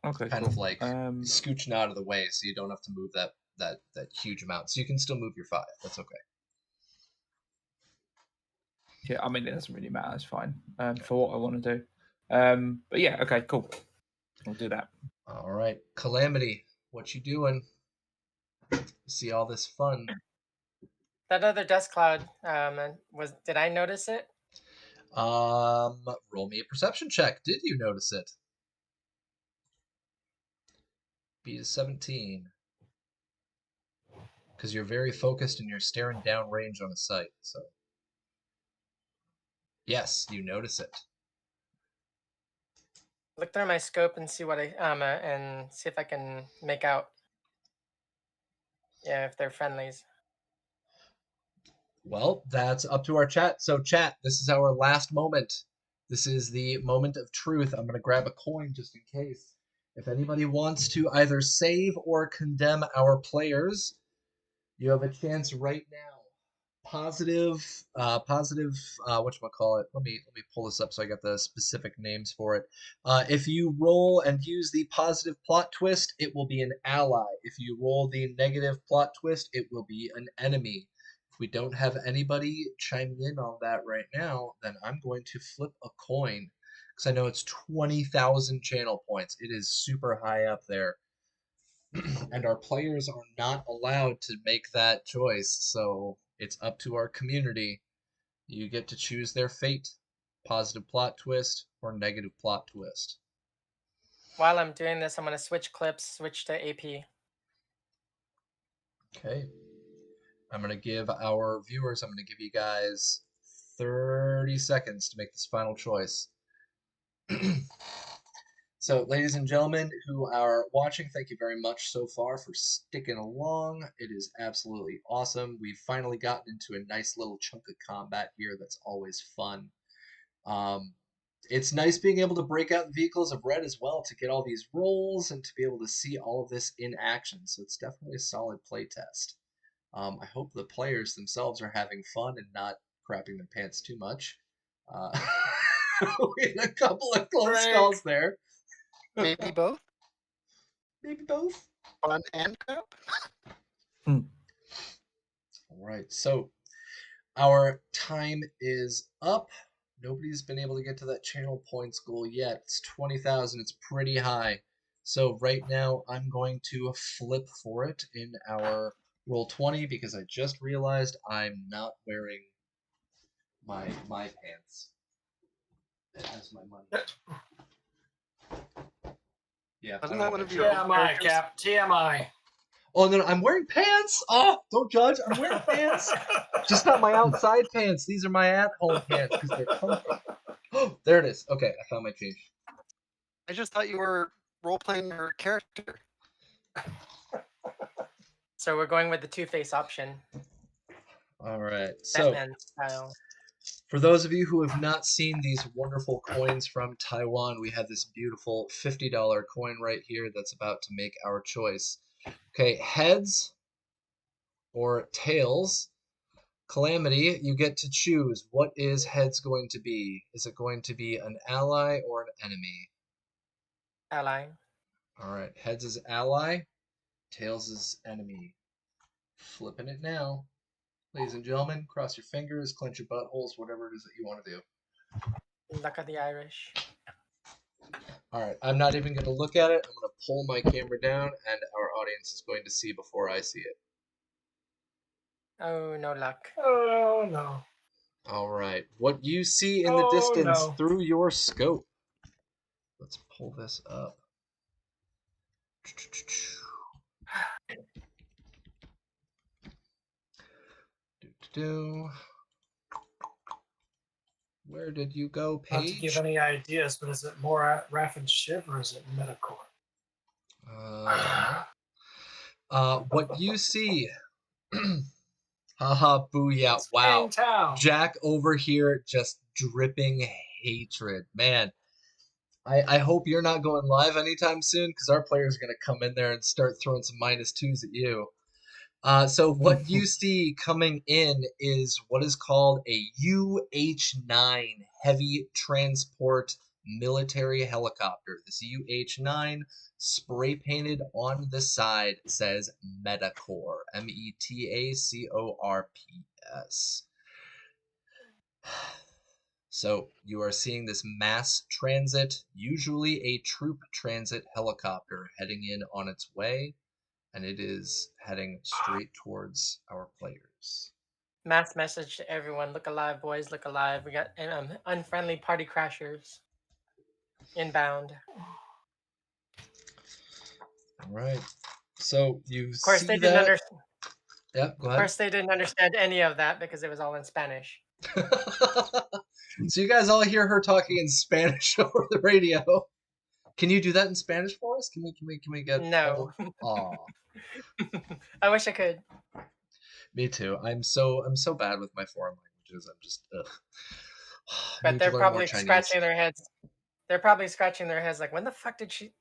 Okay, Kind cool. of like scooching out of the way, so you don't have to move that huge amount. So you can still move your 5. That's okay. Yeah, I mean it doesn't really matter. It's fine for what I want to do. But yeah, okay, cool. I'll do that. All right, Calamity, what you doing? See all this fun? That other dust cloud did I notice it? Roll me a perception check. Did you notice it? Beat is 17. Because you're very focused and you're staring down range on a sight, so. Yes, you notice it. Look through my scope and see what and see if I can make out. Yeah, if they're friendlies. Well, that's up to our chat. So, chat, this is our last moment. This is the moment of truth. I'm going to grab a coin just in case. If anybody wants to either save or condemn our players, you have a chance right now. Positive, whatchamacallit? Let me pull this up so I got the specific names for it. If you roll and use the positive plot twist, it will be an ally. If you roll the negative plot twist, it will be an enemy. If we don't have anybody chiming in on that right now, then I'm going to flip a coin because I know it's 20,000 channel points. It is super high up there. and our players are not allowed to make that choice. So it's up to our community. You get to choose their fate: positive plot twist or negative plot twist. While I'm doing this, I'm going to switch clips, switch to AP. Okay. I'm going to give our viewers, I'm going to give you guys 30 seconds to make this final choice. So, ladies and gentlemen who are watching, thank you very much so far for sticking along. It is absolutely awesome. We've finally gotten into a nice little chunk of combat here that's always fun. It's nice being able to break out vehicles of red as well to get all these rolls and to be able to see all of this in action. So it's definitely a solid playtest. I hope the players themselves are having fun and not crapping their pants too much. We had a couple of close calls there. Maybe both? Maybe both. Fun and crap? All right, so our time is up. Nobody's been able to get to that channel points goal yet. It's 20,000. It's pretty high. So right now I'm going to flip for it in our Roll20 because I just realized I'm not wearing my pants. That has my money. Yeah. Wasn't that one of your TMI, characters? Cap. TMI. Oh no, I'm wearing pants. Oh, don't judge. I'm wearing pants. Just not my outside pants. These are my at-home pants because they're comfy. Oh, there it is. Okay, I found my change. I just thought you were role-playing your character. So we're going with the Two-Face option, All right. So, Batman style. for those of you who have not seen these wonderful coins from Taiwan, we have this beautiful $50 coin right here that's about to make our choice. Okay, heads or tails. Calamity, you get to choose. What is heads going to be? Is it going to be an ally or an enemy? Ally. All right, heads is ally, tails is enemy. Flipping it now. Ladies and gentlemen, cross your fingers, clench your buttholes, whatever it is that you want to do. Luck of the Irish. All right, I'm not even going to look at it. I'm going to pull my camera down, and our audience is going to see before I see it. Oh, no luck. Oh, no. All right, what you see in the distance through your scope. Let's pull this up. Where did you go, Paige? Not to give any ideas, but is it more Raff Shiv or is it Metacore? What you see. Haha, booyah, It's wow. Town. Jack over here just dripping hatred. Man, I hope you're not going live anytime soon because our players are going to come in there and start throwing some -2s at you. So what you see coming in is what is called a UH-9 heavy transport military helicopter. This UH-9 spray painted on the side says Metacore, Metacorps. So you are seeing this mass transit, usually a troop transit helicopter heading in on its way, and it is heading straight towards our players. Mass message to everyone. Look alive, boys. Look alive. We got unfriendly party crashers inbound. All right. So you Of course, see they didn't that? understand. Yeah, go Of ahead. course, they didn't understand any of that because it was all in Spanish. So you guys all hear her talking in Spanish over the radio. Can you do that in Spanish for us? Can we get No. Aw. I wish I could. Me too. I'm so bad with my foreign languages. I'm just ugh. I But need they're to learn more probably Chinese. scratching their heads. They're probably scratching their heads like, when the fuck did she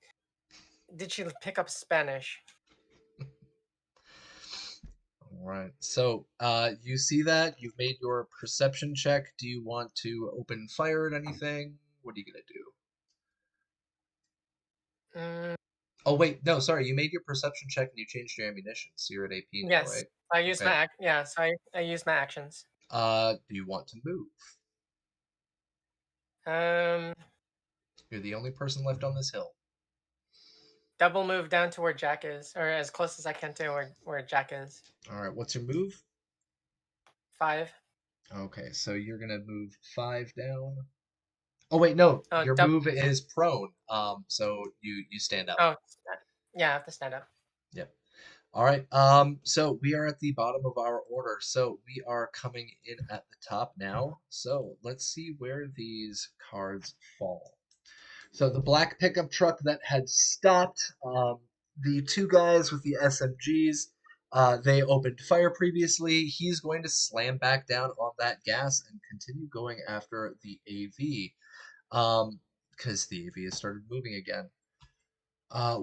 pick up Spanish? All right. So, you see that? You've made your perception check. Do you want to open fire at anything? What are you gonna do? Mm, Oh wait, no, sorry. You made your perception check and you changed your ammunition, so you're at AP now, yes, right? I used Okay. I used my actions. Do you want to move? Um, You're the only person left on this hill. double move down to where Jack is, or as close as I can to where Jack is. All right, what's your move? 5. Okay, so you're gonna move 5 down. Oh wait, no, Oh, your move is prone. So you stand up. Oh, yeah, I have to stand up. Yep. All right. So we are at the bottom of our order. So we are coming in at the top now. So let's see where these cards fall. So the black pickup truck that had stopped, the two guys with the SMGs, they opened fire previously. He's going to slam back down on that gas and continue going after the AV, because the AV has started moving again.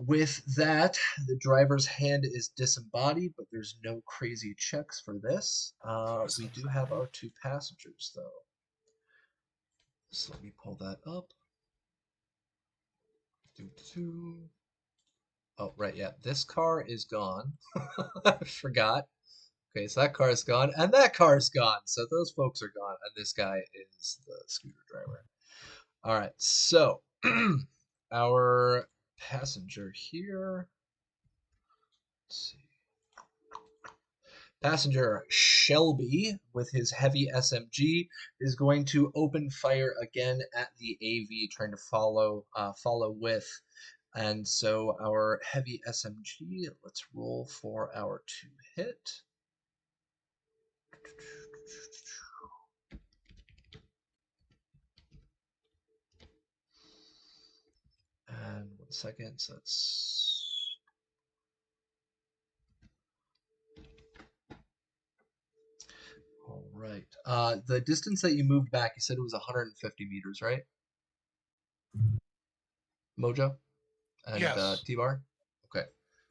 With that, the driver's hand is disembodied, but there's no crazy checks for this. We do have our 2 passengers, though. So let me pull that up. Oh, right, yeah. This car is gone. I forgot. Okay, so that car is gone, and that car is gone. So those folks are gone, and this guy is the scooter driver. All right, so our passenger here. Let's see. Passenger Shelby, with his heavy SMG, is going to open fire again at the AV, trying to follow with. And so our heavy SMG, let's roll for our 2 hit. And 1 second, so that's... All right. The distance that you moved back, you said it was 150 meters, right? Mojo and Yes. T-Bar? Okay.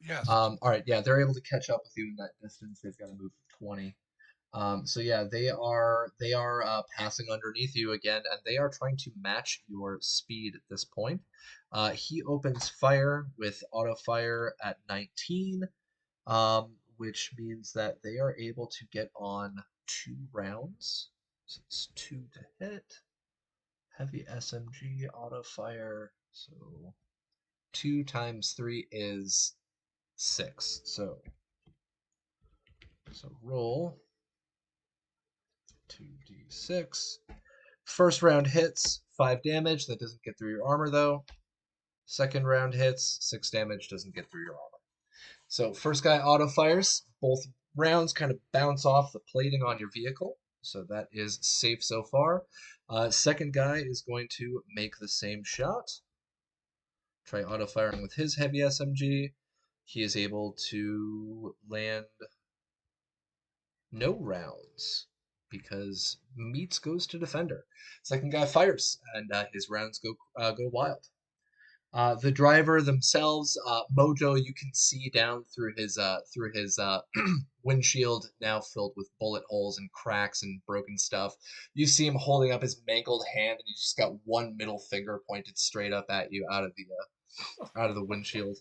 Yes. All right, yeah, they're able to catch up with you in that distance. They've got to move 20. So yeah, they are passing underneath you again, and they are trying to match your speed at this point. He opens fire with auto fire at 19, which means that they are able to get on 2 rounds. So it's 2 to hit. Heavy SMG auto fire. So 2 times 3 is 6. So roll 2d6. First round hits, 5 damage. That doesn't get through your armor, though. Second round hits, 6 damage. Doesn't get through your armor. So first guy auto fires. Both rounds kind of bounce off the plating on your vehicle. So that is safe so far. Second guy is going to make the same shot. Try auto firing with his heavy SMG. He is able to land no rounds because meats goes to defender. Second guy fires, and his rounds go wild. The driver themselves, Mojo, you can see down through his windshield, now filled with bullet holes and cracks and broken stuff. You see him holding up his mangled hand, and he's just got one middle finger pointed straight up at you out of the windshield.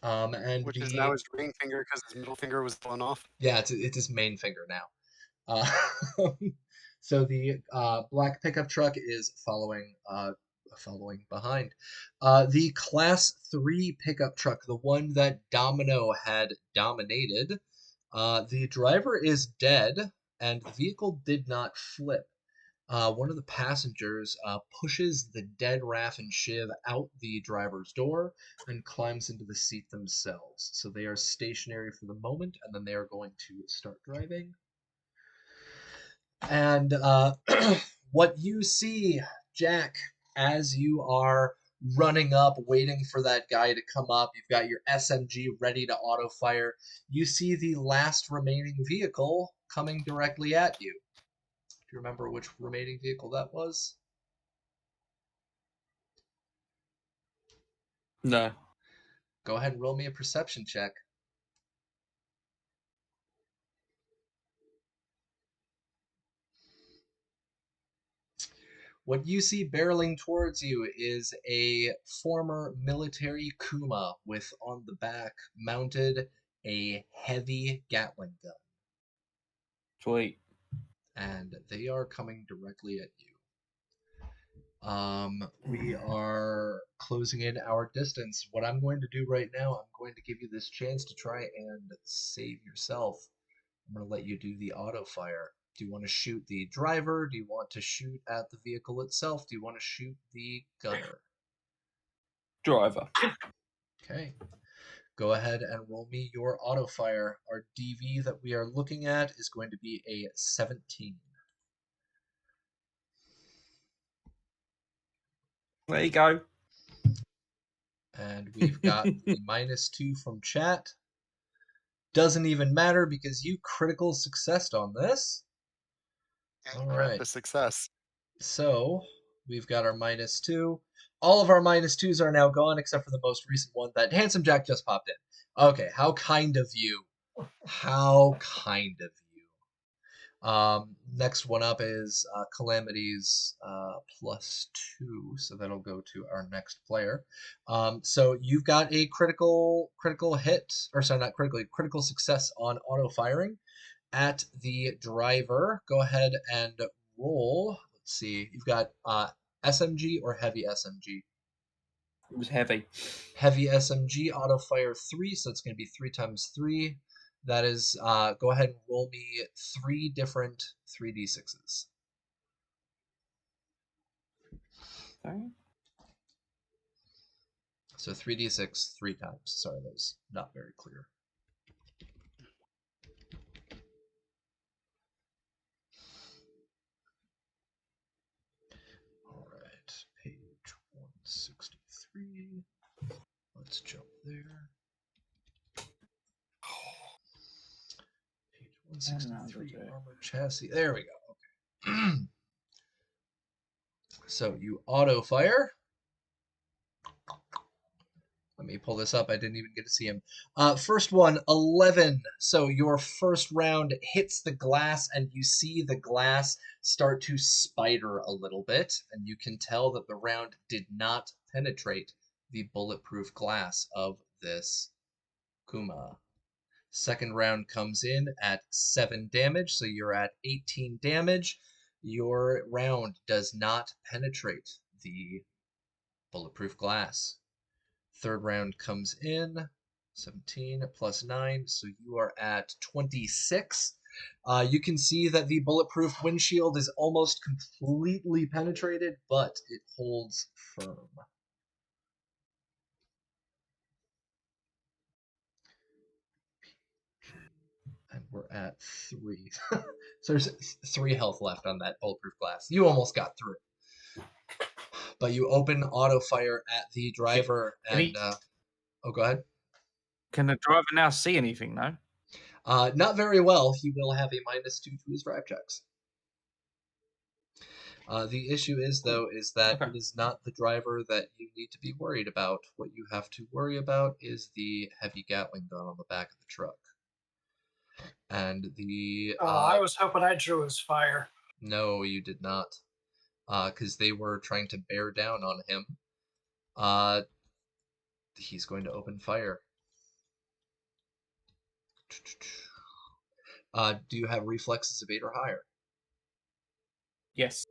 And Which is now his ring finger because his middle finger was blown off. Yeah, it's his main finger now. So the black pickup truck is following behind. The Class 3 pickup truck, the one that Domino had dominated, the driver is dead, and the vehicle did not flip. One of the passengers pushes the dead Raph and Shiv out the driver's door and climbs into the seat themselves. So they are stationary for the moment, and then they are going to start driving. And what you see, Jack, as you are running up, waiting for that guy to come up, you've got your SMG ready to auto fire. You see the last remaining vehicle coming directly at you. Do you remember which remaining vehicle that was? No. Go ahead and roll me a perception check. What you see barreling towards you is a former military Kuma with on the back mounted a heavy Gatling gun. Sweet. And they are coming directly at you. We are closing in our distance. What I'm going to do right now, I'm going to give you this chance to try and save yourself. I'm going to let you do the auto fire. Do you want to shoot the driver? Do you want to shoot at the vehicle itself? Do you want to shoot the gunner? Driver. Okay. Go ahead and roll me your auto fire. Our DV that we are looking at is going to be a 17. There you go. And we've got the -2 from chat. Doesn't even matter because you critical successed on this. And All we're at right. the success. So we've got our -2. All of our -2s are now gone except for the most recent one that Handsome Jack just popped in. Okay, how kind of you. How kind of you. Next one up is Calamity's +2, so that'll go to our next player. So you've got a critical hit, or sorry, not critical success on auto firing at the driver. Go ahead and roll. Let's see, you've got SMG or heavy SMG. It was heavy. Heavy SMG auto fire 3, so it's going to be 3 times 3. That is, go ahead and roll me 3 different 3d6s. Okay. So 3d6 3 times. Sorry, that was not very clear. All right, page 163. Let's jump there. Page 163, armor chassis. There we go. Okay. So you auto fire. Let me pull this up. I didn't even get to see him. First one, 11. So your first round hits the glass, and you see the glass start to spider a little bit, and you can tell that the round did not penetrate the bulletproof glass of this Kuma. Second round comes in at 7 damage, so you're at 18 damage. Your round does not penetrate the bulletproof glass. Third round comes in, 17 plus 9, so you are at 26. You can see that the bulletproof windshield is almost completely penetrated, but it holds firm. And we're at 3. So there's 3 health left on that bulletproof glass. You almost got through. But you open auto fire at the driver, and oh, go ahead. Can the driver now see anything, though? Not very well. He will have a -2 to his drive checks. The issue is, though, is that it is not the driver that you need to be worried about. What you have to worry about is the heavy Gatling gun on the back of the truck. And the... I was hoping I drew his fire. No, you did not. Because they were trying to bear down on him. He's going to open fire. Do you have reflexes of 8 or higher? Yes.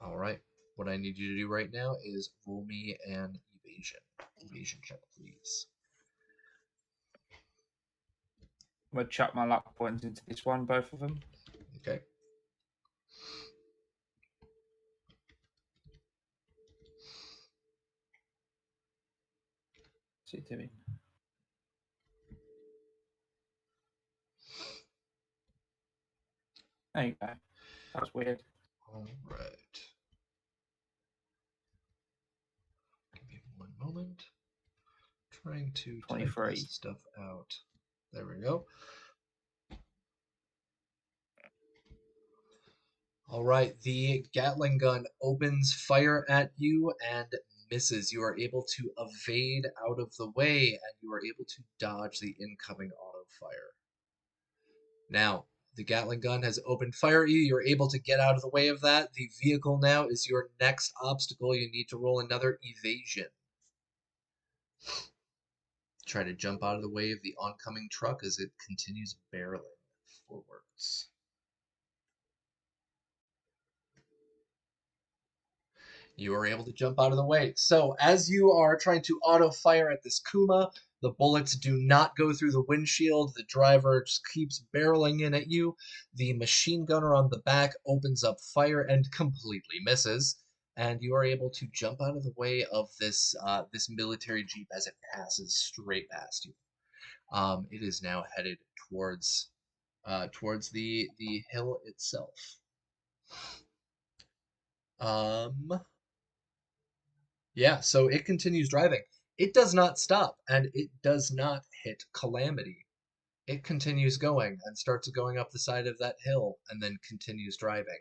All right. What I need you to do right now is roll me an evasion check, please. I'm going to chuck my luck points into this one, both of them. Okay. See it, Timmy. There you go. That was weird. All right. Give me one moment. Trying to type 23. this stuff out. There we go. All right. The Gatling gun opens fire at you and misses. You are able to evade out of the way, and you are able to dodge the incoming auto fire. Now, the Gatling gun has opened fire at you. You're able to get out of the way of that. The vehicle now is your next obstacle. You need to roll another evasion. Try to jump out of the way of the oncoming truck as it continues barreling forwards. You are able to jump out of the way. So as you are trying to auto fire at this Kuma, the bullets do not go through the windshield. The driver just keeps barreling in at you. The machine gunner on the back opens up fire and completely misses. And you are able to jump out of the way of this this military jeep as it passes straight past you. It is now headed towards the hill itself. Yeah, so it continues driving. It does not stop, and it does not hit Calamity. It continues going and starts going up the side of that hill and then continues driving.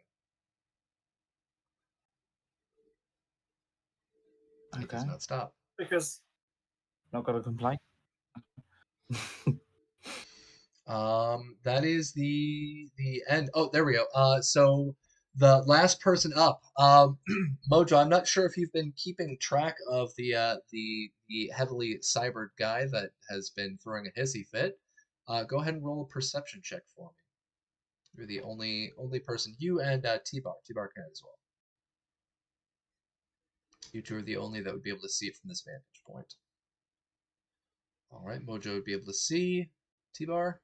It does Okay. not stop. Because Not got a complaint. That is the end. Oh, there we go. So the last person up, Mojo. I'm not sure if you've been keeping track of the heavily cybered guy that has been throwing a hissy fit. Go ahead and roll a perception check for me. You're the only person. You and T-Bar. T-Bar can as well. You two are the only that would be able to see it from this vantage point. All right, Mojo would be able to see T-Bar.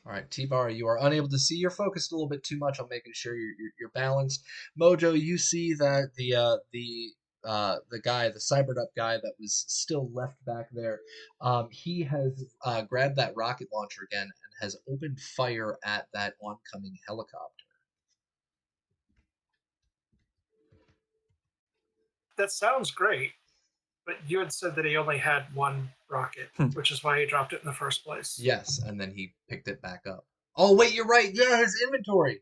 All right, T-Bar, you are unable to see. You're focused a little bit too much on making sure you're balanced. Mojo, you see that the guy, the cybered up guy that was still left back there, he has grabbed that rocket launcher again and has opened fire at that oncoming helicopter. that sounds great, but you had said that he only had one rocket, which is why he dropped it in the first place. Yes, and then he picked it back up. Oh wait, you're right. Yeah, his inventory.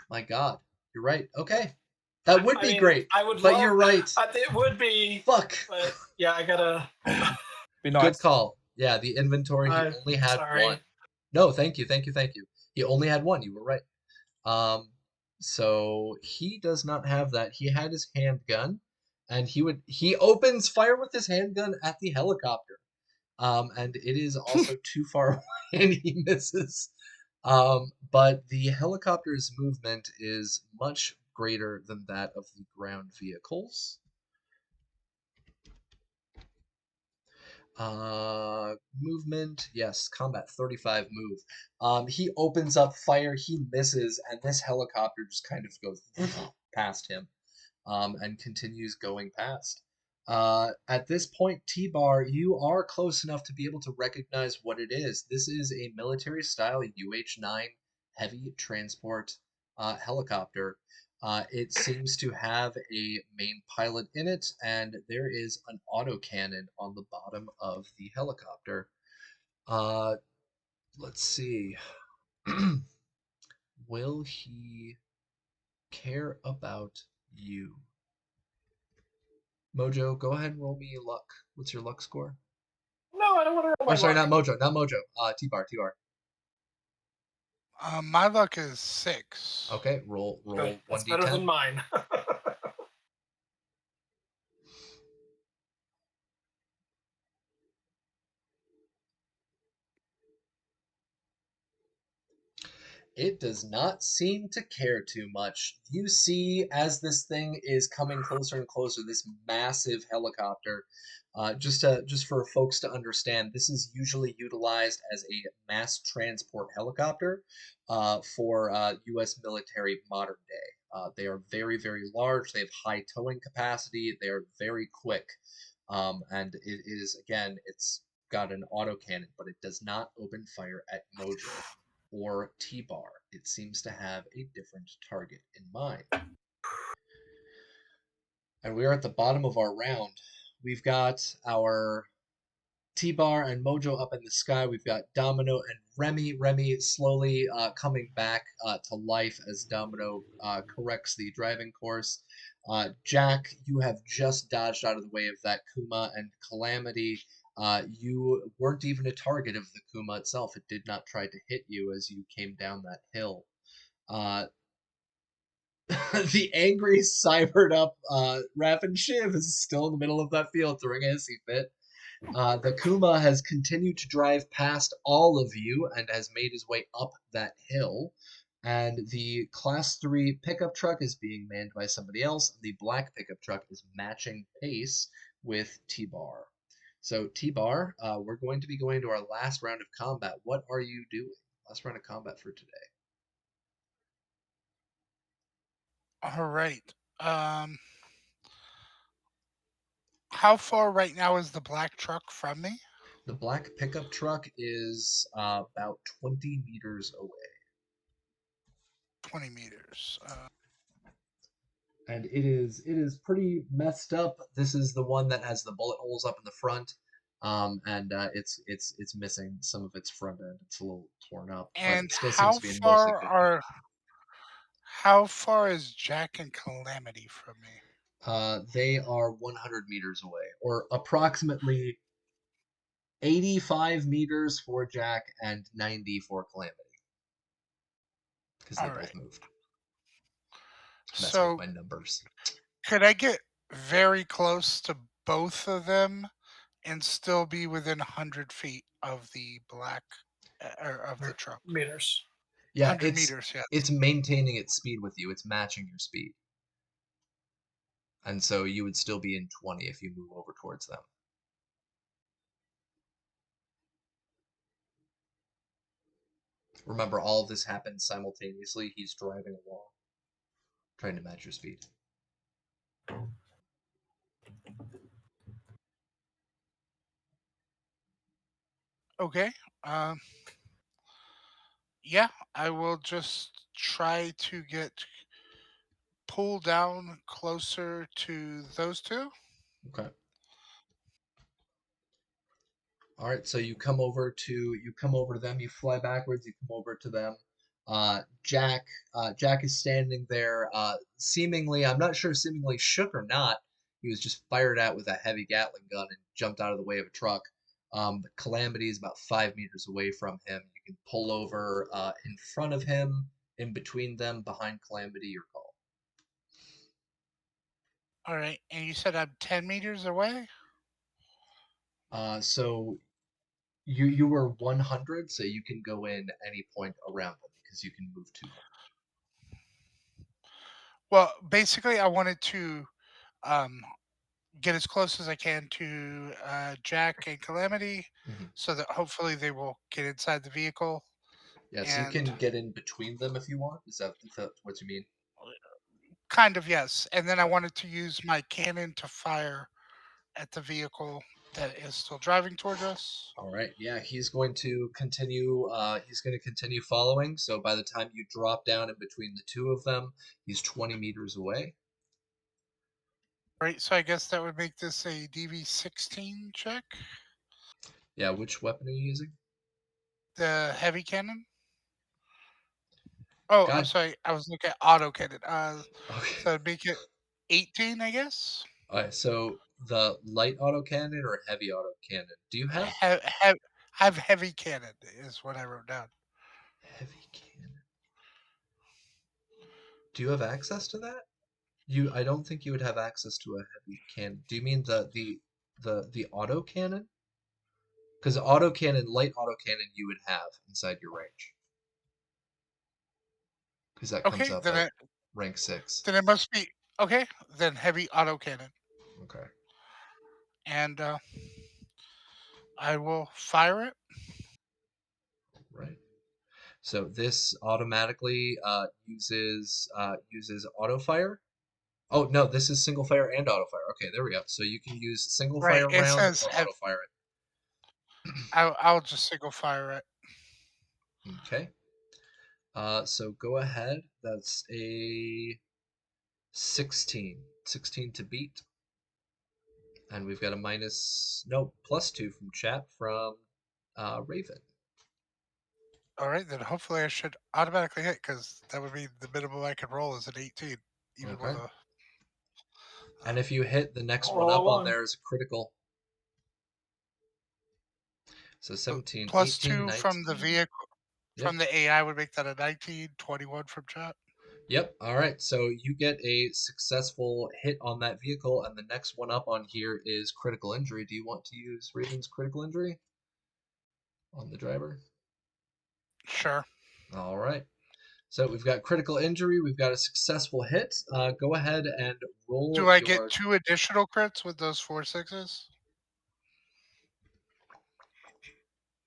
My God, you're right. Okay, that would be great. I would, but love, you're right. It would be. Fuck. But yeah, I gotta. Be nice. Good call. Yeah, the inventory. He only had one. No, thank you. He only had one. You were right. So he does not have that. He had his handgun, and he opens fire with his handgun at the helicopter. And it is also too far away, and he misses. But the helicopter's movement is much greater than that of the ground vehicles. Movement, yes, combat 35 move. He opens up fire, he misses, and this helicopter just kind of goes past him, and continues going past. At this point, T-Bar, you are close enough to be able to recognize what it is. This is a military-style UH-9 heavy transport helicopter. It seems to have a main pilot in it, and there is an autocannon on the bottom of the helicopter. Let's see. Will he care about you? Mojo, go ahead and roll me luck. What's your luck score? No, I don't want to roll my sorry, luck. not Mojo. T-Bar. My luck is 6. Okay, roll Good. That's 1d10. better than mine. It does not seem to care too much. You see, as this thing is coming closer and closer, this massive helicopter. Just for folks to understand, this is usually utilized as a mass transport helicopter for U.S. military modern day. They are very, very large. They have high towing capacity. They are very quick, and it is again, it's got an autocannon, but it does not open fire at Mojo or T-Bar. It seems to have a different target in mind. And we are at the bottom of our round. We've got our T-Bar and Mojo up in the sky. We've got Domino and Remy. Remy slowly coming back to life as Domino corrects the driving course. Jack, you have just dodged out of the way of that Kuma, and Calamity, you weren't even a target of the Kuma itself. It did not try to hit you as you came down that hill. The angry, cybered up Rapid Shiv is still in the middle of that field throwing a hissy fit. The Kuma has continued to drive past all of you and has made his way up that hill. And the Class 3 pickup truck is being manned by somebody else. The black pickup truck is matching pace with T-Bar. So T-Bar, we're going to be going to our last round of combat. What are you doing? Last round of combat for today. All right. How far right now is the black truck from me? The black pickup truck is about 20 meters away. 20 meters. And it is pretty messed up. This is the one that has the bullet holes up in the front, and it's missing some of its front end. It's a little torn up, but And it still seems how to be in mostly far good condition. are how far is Jack and Calamity from me? They are 100 meters away, or approximately 85 meters for Jack and 90 for Calamity, because they All both right. moved. Messing with So my numbers. could I get very close to both of them and still be within 100 feet of the black or of the truck? Meters. Yeah, 100 meters, yes. it's maintaining its speed with you. It's matching your speed. And so you would still be in 20 if you move over towards them. Remember, all of this happens simultaneously. He's driving along, trying to match your speed. Okay. Um, yeah, I will just try to get pulled down closer to those two. Okay. All right, so you come over to them. You fly backwards. You come over to them. Jack Jack is standing there, seemingly, I'm not sure, seemingly shook or not. He was just fired at with a heavy Gatling gun and jumped out of the way of a truck. Calamity is about 5 meters away from him. You can pull over in front of him, in between them, behind Calamity. Your call. All right. And you said I'm 10 meters away? So you were 100, so you can go in any point around them because you can move to them. Well, basically, I wanted to um, get as close as I can to Jack and Calamity Mhm. so that hopefully they will get inside the vehicle. Yeah, so you And can get in between them if you want. Is that what you mean? kind of, yes. And then I Okay. wanted to use my cannon to fire at the vehicle that is still driving towards us. All right. Yeah, he's going to continue. He's going to continue following. So by the time you drop down in between the two of them, he's 20 meters away. Right. So I guess that would make this a DV-16 check. Yeah, which weapon are you using? The heavy cannon. Oh, I'm God. sorry. I was looking at auto cannon. Okay. So it'd make it 18, I guess. All right. So the light autocannon or heavy autocannon? Do you have Have heavy cannon is what I wrote down. heavy cannon? Do you have access to that? I don't think you would have access to a heavy cannon. Do you mean the auto cannon? Because light auto cannon, you would have inside your range. Because that comes Okay, up then at it rank 6. then it must be okay. Then heavy auto cannon, Okay. and I will fire it. Right. So this automatically uses auto fire. Oh no, this is single fire and auto fire. Okay, there we go. So you can use single Right. fire It round says or auto fire I'll just single fire it. it. Okay. So go ahead. That's a 16. 16 to beat. And we've got a +2 from chat from Raven. All right, then hopefully I should automatically hit because that would be the minimum I could roll is an 18, even with Okay. a. And if you hit, the next one Roll a up on one. there is a critical. So 17, Plus 18, 2 from the 19. vehicle, Yep. from the AI would make that a 19, 21 from chat. Yep. All right. So you get a successful hit on that vehicle, and the next one up on here is critical injury. Do you want to use Raven's critical injury on the driver? Sure. All right. So we've got critical injury. We've got a successful hit. Go ahead and roll Do I get your. 2 additional crits with those 4 sixes?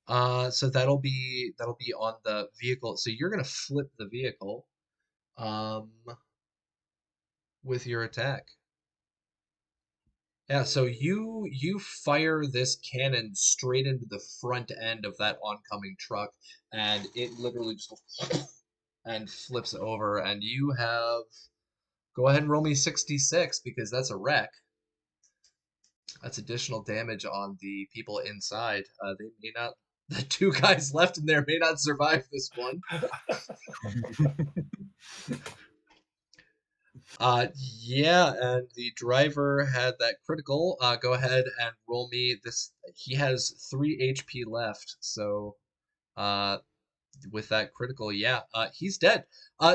So that'll be on the vehicle. So you're gonna flip the vehicle, with your attack. Yeah. So you fire this cannon straight into the front end of that oncoming truck, and it literally just goes and flips over. And you have. Go ahead and roll me 66 because that's a wreck. That's additional damage on the people inside. They may not. The 2 guys left in there may not survive this one. Yeah, and the driver had that critical. Go ahead and roll me this. He has 3 HP left, so uh, with that critical, yeah, he's dead.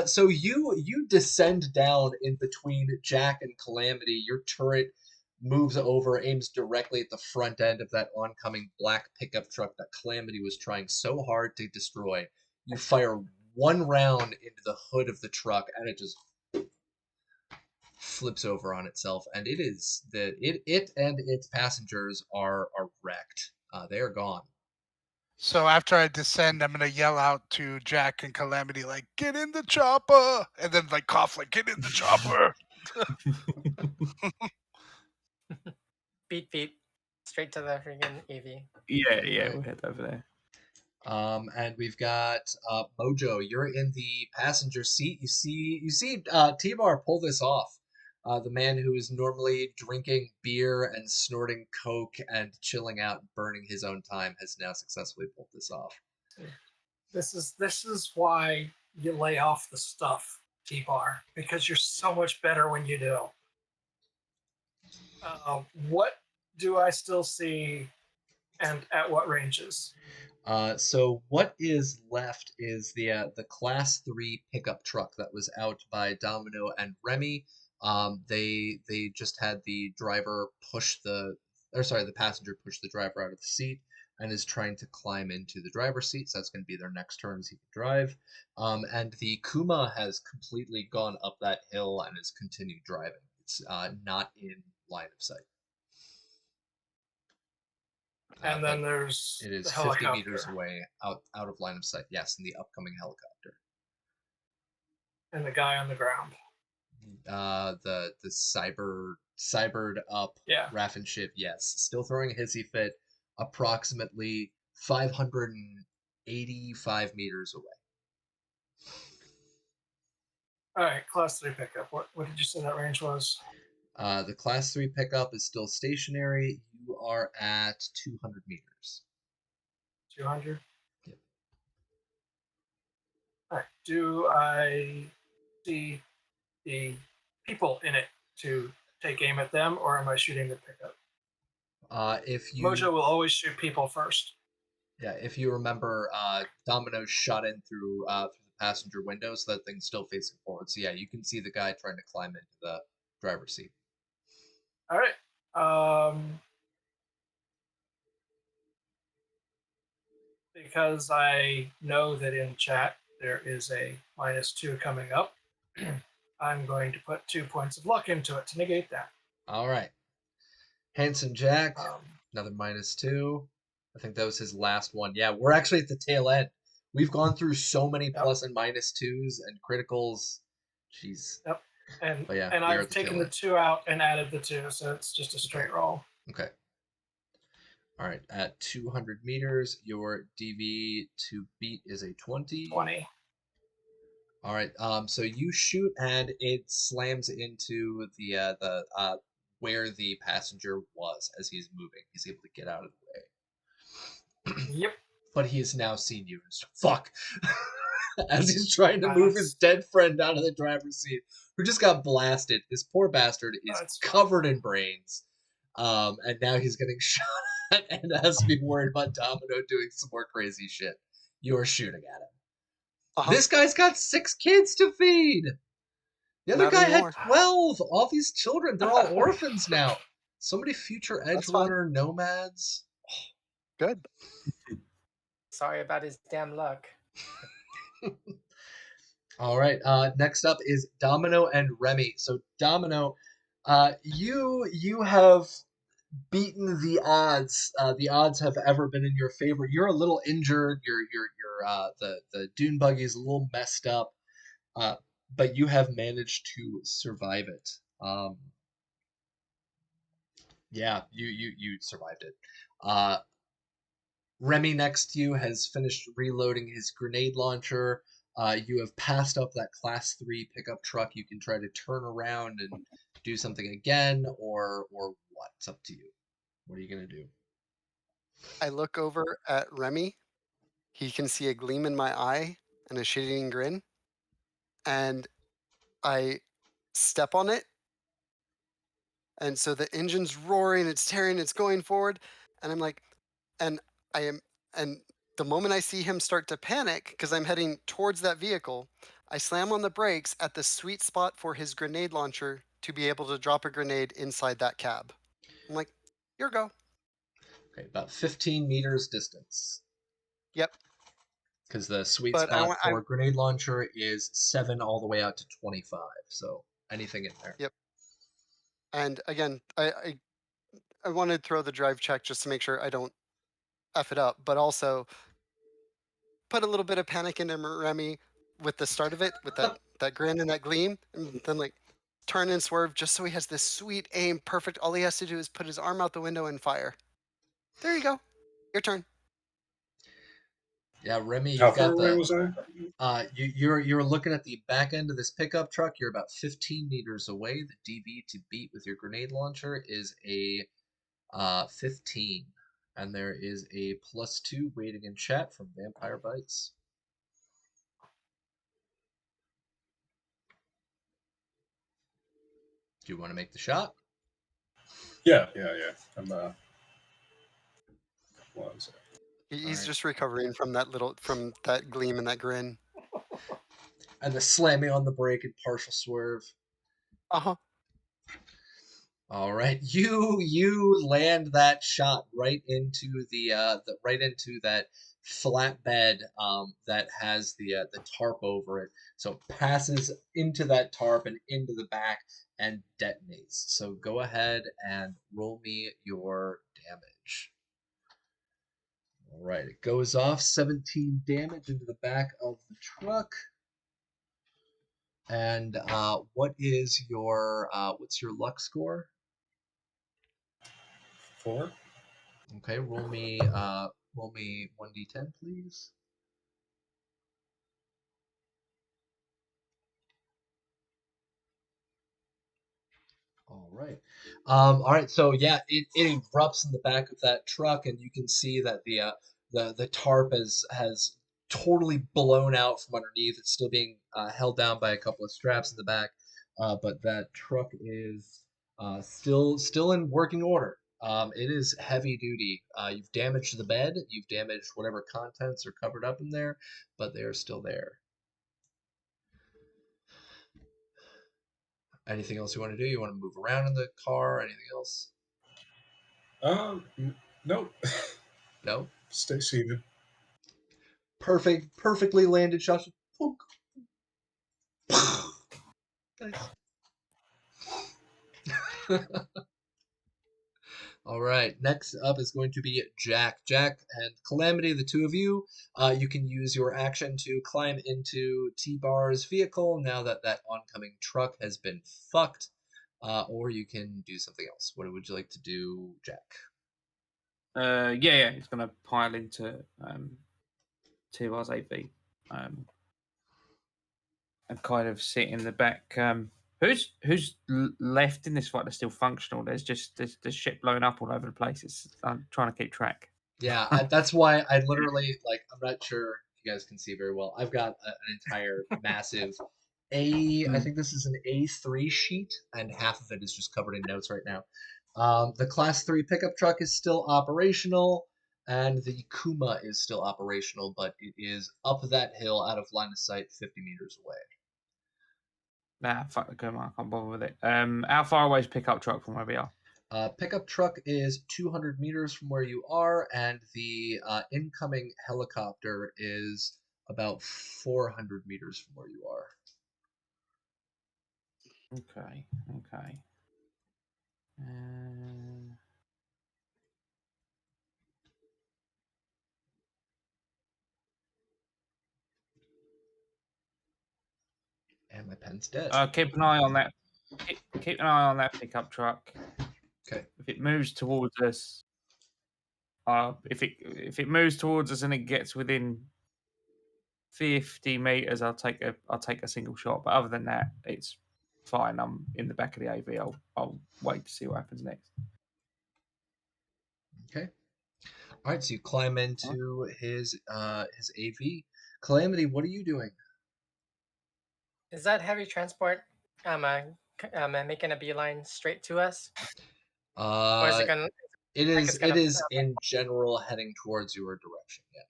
So you descend down in between Jack and Calamity. Your turret moves over, aims directly at the front end of that oncoming black pickup truck that Calamity was trying so hard to destroy. You fire 1 round into the hood of the truck, and it just flips over on itself, and it and its passengers are wrecked. They are gone. So after I descend, I'm gonna yell out to Jack and Calamity, like, "Get in the chopper!" And then, like, cough, like, "Get in the chopper!" Beat, beat. Straight to the freaking EV. Yeah, Right. we'll head over there. And we've got Mojo. You're in the passenger seat. You see T-Bar pull this off. The man who is normally drinking beer and snorting coke and chilling out and burning his own time has now successfully pulled this off. This is why you lay off the stuff, T-Bar, because you're so much better when you do. What do I still see, and at what ranges? So what is left is the Class 3 pickup truck that was out by Domino and Remy. They just had the passenger push the driver out of the seat and is trying to climb into the driver's seat. So that's going to be their next turn as he can drive. And the Kuma has completely gone up that hill and has continued driving. It's not in line of sight. And then there's it is the 50 helicopter. meters away, out of line of sight. Yes, in the upcoming helicopter. And the guy on the ground. The cybered up Raffin ship. Yes, still throwing a hissy fit. Approximately 585 meters away. All right, Class 3 pickup. What did you say that range was? The Class 3 pickup is still stationary. You are at 200 meters. 200? Yep. All right. Do I see the people in it to take aim at them, or am I shooting the pickup? Mojo will always shoot people first. Yeah, if you remember, Domino shot in through the passenger window, so that thing's still facing forward. So yeah, you can see the guy trying to climb into the driver's seat. All right. Because I know that in chat there is a -2 coming up, I'm going to put 2 points of luck into it to negate that. All right. Handsome Jack, another -2. I think that was his last one. Yeah, we're actually at the tail end. We've gone through so many plus and -2s and criticals. Jeez. Yep. And but yeah, and I've taken the 2 out and added the 2, so it's just a straight roll. Okay. All right. At 200 meters, your DV to beat is a 20. 20. All right. So you shoot and it slams into the where the passenger was as he's moving. He's able to get out of the way. Yep. But he has now seen you. Fuck. As he's trying to move his dead friend out of the driver's seat, who just got blasted. This poor bastard is covered in brains. And now he's getting shot at and has to be worried about Domino doing some more crazy shit. You're shooting at him. This guy's got 6 kids to feed. The other guy had 12. All these children, they're all orphans now. So many future Edgerunner nomads. Good. Sorry about his damn luck. All right. Next up is Domino and Remy. So Domino, you have beaten the odds. The odds have ever been in your favor. You're a little injured. The dune buggy is a little messed up, uh, but you have managed to survive it. Yeah, you survived it. Uh, Remy next to you has finished reloading his grenade launcher. You have passed up that class 3 pickup truck. You can try to turn around and do something again, or what? It's up to you. What are you gonna do? I look over at Remy. He can see a gleam in my eye and a shit-eating grin, and I step on it, and so the engine's roaring, it's tearing, it's going forward, and I'm like, and I am, and the moment I see him start to panic because I'm heading towards that vehicle, I slam on the brakes at the sweet spot for his grenade launcher to be able to drop a grenade inside that cab. I'm like, your go. Okay, about 15 meters distance. Yep. Because the sweet But I spot want, I, for grenade launcher is 7 all the way out to 25. So anything in there. yep. And again, I want to throw the drive check just to make sure I don't F it up, but also put a little bit of panic into Remy with the start of it, with that grin and that gleam, and then like turn and swerve just so he has this sweet aim, perfect. All he has to do is put his arm out the window and fire. There you go. Your turn. Yeah, Remy, How you've far got away the was I? you're looking at the back end of this pickup truck. You're about 15 meters away. The DB to beat with your grenade launcher is a 15, and there is a +2 waiting in chat from Vampire Bites. Do you want to make the shot? Yeah. I'm one sec. He's Alright. just recovering from that gleam and that grin. And the slamming on the brake and partial swerve. Uh-huh. All right, you land that shot right into the right into that flatbed that has the tarp over it. So it passes into that tarp and into the back and detonates. So go ahead and roll me your damage. All right, it goes off 17 damage into the back of the truck. And what is your what's your luck score? 4. Okay, roll me 1d10, please. All right. All right. So yeah, it erupts in the back of that truck, and you can see that the tarp has totally blown out from underneath. It's still being held down by a couple of straps in the back, but that truck is still in working order. It is heavy duty. You've damaged the bed. You've damaged whatever contents are covered up in there, but they are still there. Anything else you want to do? You want to move around in the car? Anything else? Nope. No? Stay seated. Perfectly landed shots. Nice. All right. Next up is going to be Jack. Jack and Calamity, the two of you, you can use your action to climb into T-Bar's vehicle now that that oncoming truck has been fucked, or you can do something else. What would you like to do, Jack? Yeah, he's gonna pile into T-Bar's AV, and kind of sit in the back. Who's left in this fight that's still functional? There's shit blowing up all over the place. I'm trying to keep track. Yeah, that's why I literally like. I'm not sure if you guys can see very well. I've got an entire massive I think this is an A3 sheet, and half of it is just covered in notes right now. The Class 3 pickup truck is still operational, and the Kuma is still operational, but it is up that hill out of line of sight 50 meters away. Nah, fuck the Kuma. I can't bother with it. How far away is pickup truck from where we are? Pickup truck is 200 meters from where you are, and the incoming helicopter is about 400 meters from where you are. Okay. And my pen's dead. Keep an eye on that. Keep an eye on that pickup truck. Okay. If it moves towards us, if it moves towards us and it gets within 50 meters, I'll take a single shot. But other than that, it's fine. I'm in the back of the AV. I'll wait to see what happens next. Okay. All right. So you climb into his AV. Calamity, what are you doing? Is that heavy transport making a beeline straight to us? Or is it gonna It like is it's gonna in general heading towards your direction. Yeah.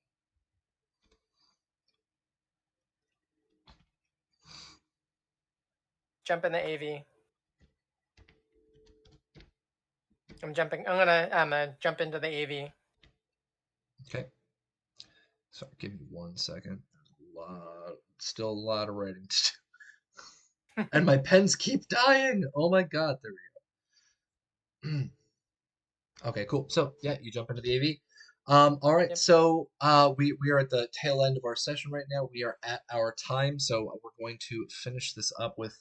jump in the AV? I'm gonna jump into the AV. Okay. Sorry, give me 1 second. Still a lot of writing to do. And my pens keep dying. Oh my god, there we go. Okay, cool. So yeah, you jump into the AV. All right, Yep. so we are at the tail end of our session right now. We are at our time, so we're going to finish this up with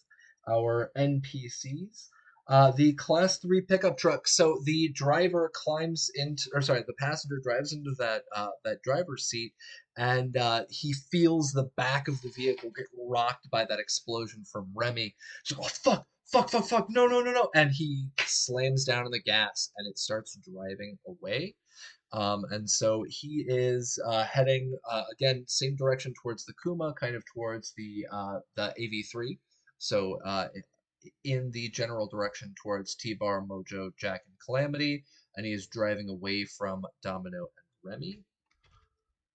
our NPCs. The class 3 pickup truck. So the driver climbs into, or sorry, the passenger drives into that driver's seat, and he feels the back of the vehicle get rocked by that explosion from Remy. He's like, oh fuck, no, and he slams down on the gas, and it starts driving away. And so he is heading again, same direction towards the Kuma, kind of towards the AV3. So in the general direction towards T-Bar, Mojo, Jack, and Calamity, and he is driving away from Domino and Remy.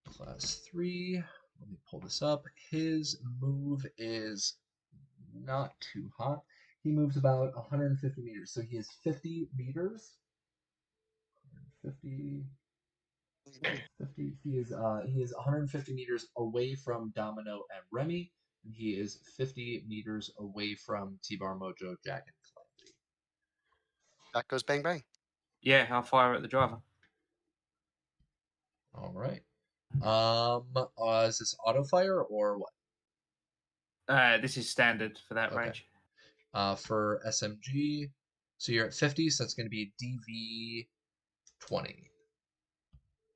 Class 3. Let me pull this up. His move is not too hot. He moves about 150 meters, so he is 50 meters. 50. He is 150 meters away from Domino and Remy, and he is 50 meters away from T-Bar, Mojo, Jack, and Calamity. That goes bang bang. Yeah, I'll fire at the driver. All right. Is this auto fire or what? This is standard for that Okay. range. For SMG, so you're at 50, so it's going to be DV 20.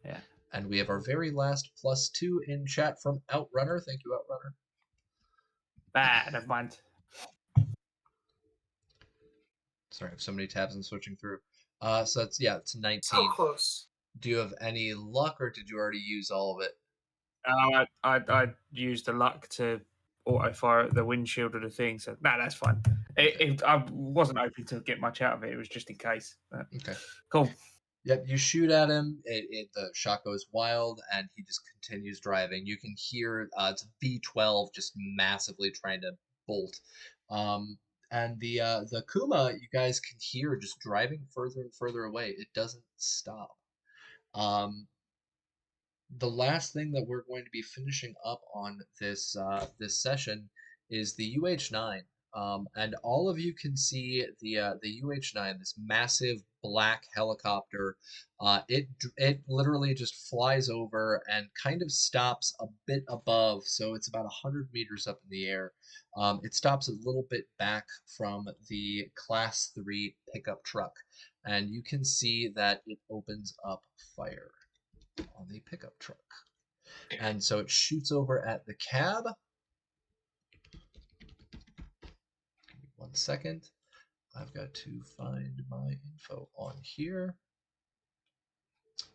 Yeah. And we have our very last +2 in chat from Outrunner. Thank you, Outrunner. Never mind. Sorry, I have so many tabs I'm switching through. So it's 19. So close. Do you have any luck, or did you already use all of it? I used the luck to auto fire at the windshield of the thing, so that's fine. I wasn't hoping to get much out of it. It was just in case. Okay. Cool. Yep, you shoot at him. The shot goes wild, and he just continues driving. You can hear it's V12 just massively trying to bolt. And the Kuma, you guys can hear just driving further and further away. It doesn't stop. The last thing that we're going to be finishing up on this session is the UH-9. And all of you can see the UH-9, this massive black helicopter. It literally just flies over and kind of stops a bit above, so it's about 100 meters up in the air. It stops a little bit back from the Class 3 pickup truck, and you can see that it opens up fire on the pickup truck. And so it shoots over at the cab. Give me 1 second. I've got to find my info on here.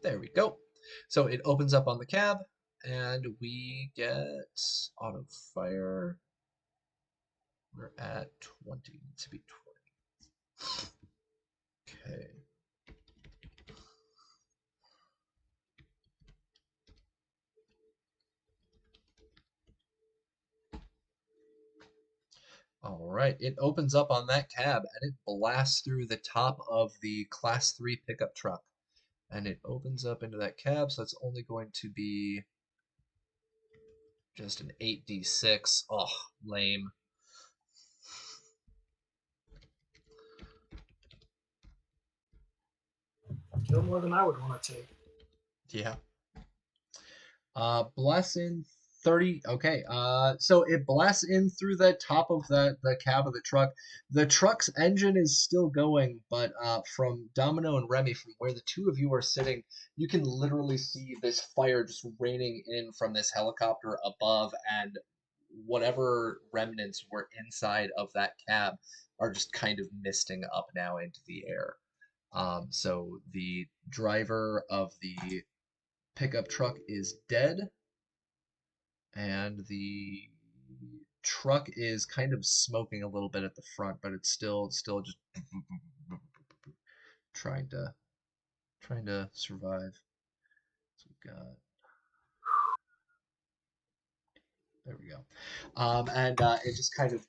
There we go. So it opens up on the cab, and we get auto fire. We're at 20. Needs to be 20. Okay. All right, it opens up on that cab, and it blasts through the top of the Class 3 pickup truck. And it opens up into that cab, so it's only going to be Just an 8d6. Oh, lame. Kill more than I would want to take. Yeah. Bless in 30. Okay. So it blasts in through the top of the cab of the truck. The truck's engine is still going, but from Domino and Remy, from where the two of you are sitting, you can literally see this fire just raining in from this helicopter above, and whatever remnants were inside of that cab are just kind of misting up now into the air. So the driver of the pickup truck is dead, and the truck is kind of smoking a little bit at the front, but it's still just trying to survive. So we got, there we go. And it just kind of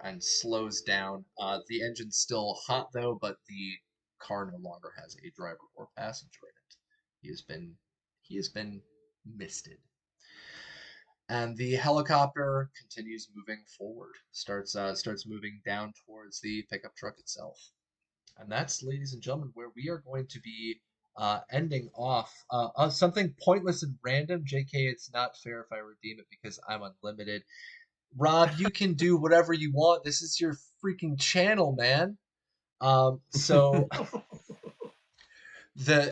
and slows down. The engine's still hot though, but the car no longer has a driver or passenger in it. He has been misted. And the helicopter continues moving forward, starts moving down towards the pickup truck itself. And that's, ladies and gentlemen, where we are going to be ending off something pointless and random. JK, it's not fair if I redeem it because I'm unlimited. Rob, you can do whatever you want. This is your freaking channel, man. So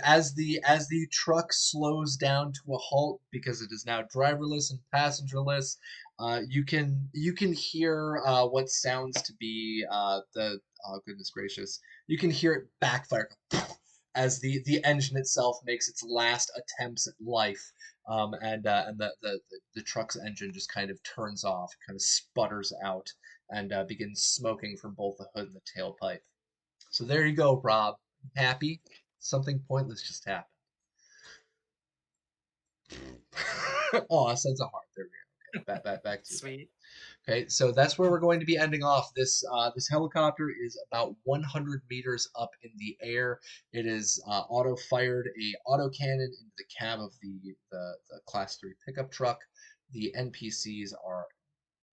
as the truck slows down to a halt because it is now driverless and passengerless, you can hear what sounds to be the oh goodness gracious, you can hear it backfire as the engine itself makes its last attempts at life, and the truck's engine just kind of turns off, kind of sputters out, and begins smoking from both the hood and the tailpipe. So there you go, Rob. Happy? Something pointless just happened. Oh, a sense of heart. There we go. Okay, back to you. Sweet. Okay, so that's where we're going to be ending off. This helicopter is about 100 meters up in the air. It is auto fired a autocannon into the cab of the Class 3 pickup truck. The NPCs are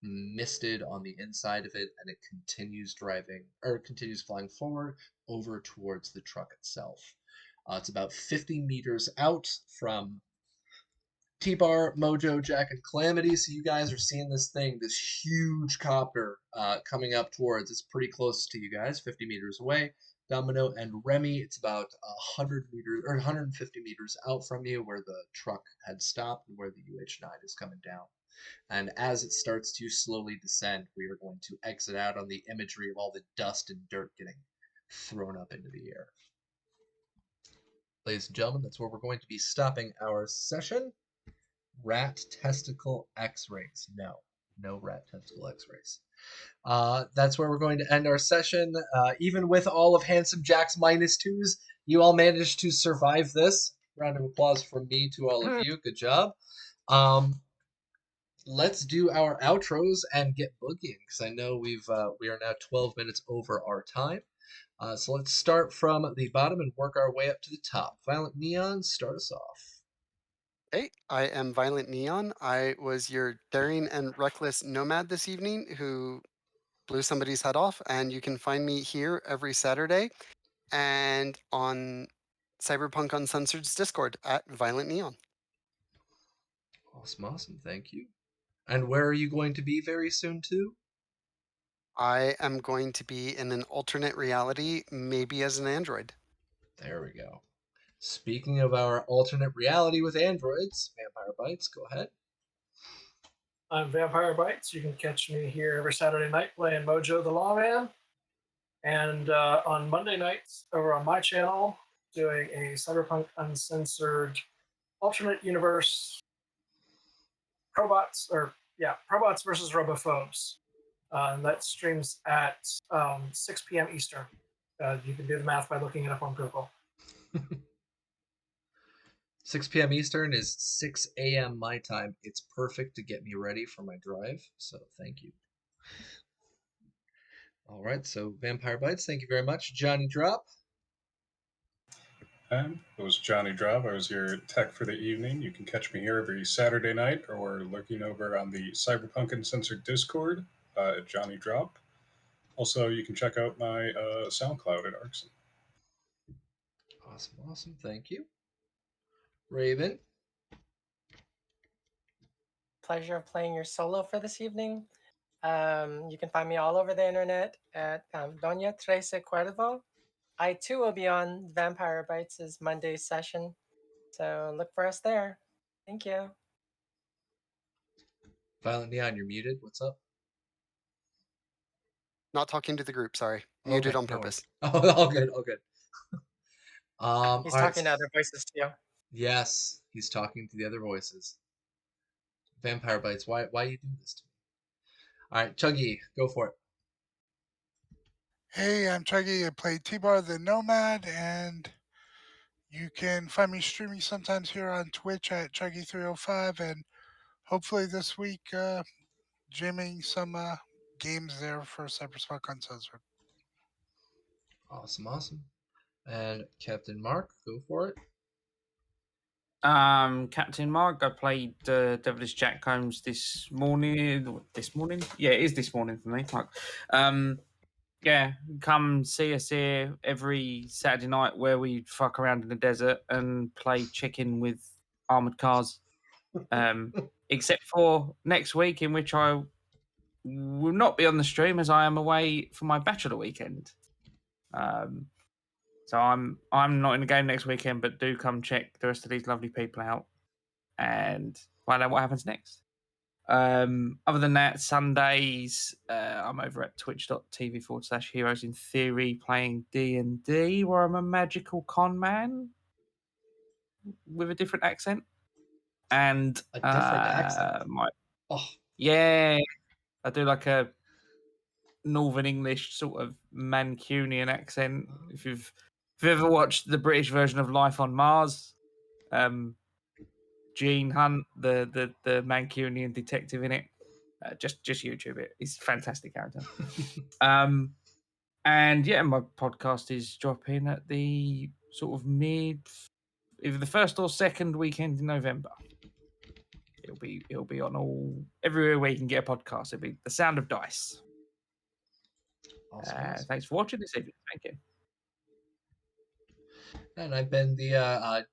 misted on the inside of it, and it continues flying forward over towards the truck itself. It's about 50 meters out from T-Bar, Mojo, Jack, and Calamity. So you guys are seeing this huge copter coming up towards. It's pretty close to you guys, 50 meters away. Domino and Remy, it's about 100 meters or 150 meters out from you, where the truck had stopped and where the UH-9 is coming down. And as it starts to slowly descend, we are going to exit out on the imagery of all the dust and dirt getting thrown up into the air. Ladies and gentlemen, that's where we're going to be stopping our session. Rat testicle x-rays. No rat testicle x-rays. That's where we're going to end our session. Even with all of Handsome Jack's -2s, you all managed to survive this. Round of applause from me to all of you. Good job. Let's do our outros and get boogieing, because I know we are now 12 minutes over our time. So let's start from the bottom and work our way up to the top. Violent Neon, start us off. Hey, I am Violent Neon. I was your daring and reckless nomad this evening who blew somebody's head off, and you can find me here every Saturday and on Cyberpunk Uncensored's Discord at Violent Neon. Awesome. Thank you. And where are you going to be very soon, too? I am going to be in an alternate reality, maybe as an android. There we go. Speaking of our alternate reality with androids, Vampire Bites, go ahead. I'm Vampire Bites. You can catch me here every Saturday night playing Mojo the Lawman. And on Monday nights over on my channel, doing a Cyberpunk Uncensored alternate universe Probots versus Robophobes. And that streams at 6 p.m. Eastern. You can do the math by looking it up on Google. 6 p.m. Eastern is 6 a.m. my time. It's perfect to get me ready for my drive, so thank you. All right, so Vampire Bites, thank you very much. Johnny Drop. And it was Johnny Drop. I was your tech for the evening. You can catch me here every Saturday night or lurking over on the Cyberpunk Uncensored Discord at Johnny Drop. Also, you can check out my SoundCloud at Arxon. Awesome, awesome. Thank you. Raven. Pleasure of playing your solo for this evening. You can find me all over the internet at Doña Trece Cuervo. I too will be on Vampire Bites' Monday session, so look for us there. Thank you. Violent Neon, you're muted. What's up? Not talking to the group, sorry. Muted Okay, on no worries. purpose. Oh, all good, all good. He's All right. talking to other voices too. Yes, he's talking to the other voices. Vampire Bites, why you do this to me? All right, Chuggy, go for it. Hey, I'm Chuggy. I play T-Bar the Nomad, and you can find me streaming sometimes here on Twitch at Chuggy305, and hopefully this week jamming some games there for Cyberpunk Uncensored. Awesome, awesome. And Captain Mark, go for it. Captain Mark, I played Devilish Jack Combs this morning. This morning? Yeah, it is this morning for me. Fuck. Yeah, come see us here every Saturday night where we fuck around in the desert and play chicken with armored cars. Except for next week, in which I will not be on the stream as I am away for my bachelor weekend. So I'm not in the game next weekend, but do come check the rest of these lovely people out and find out what happens next. Other than that, Sundays I'm over at twitch.tv/heroes in theory playing D&D, where I'm a magical con man with a different accent. And A different accent. Oh, yeah, I do like a Northern English sort of Mancunian accent. If you've ever watched the British version of Life on Mars, Gene Hunt, the Mancunian detective in it, just YouTube it. He's a fantastic character. And yeah, my podcast is dropping at the sort of either the first or second weekend in November. It'll be on everywhere where you can get a podcast. It'll be The Sound of Dice. awesome. Thanks for watching this evening. Thank you. And I've been the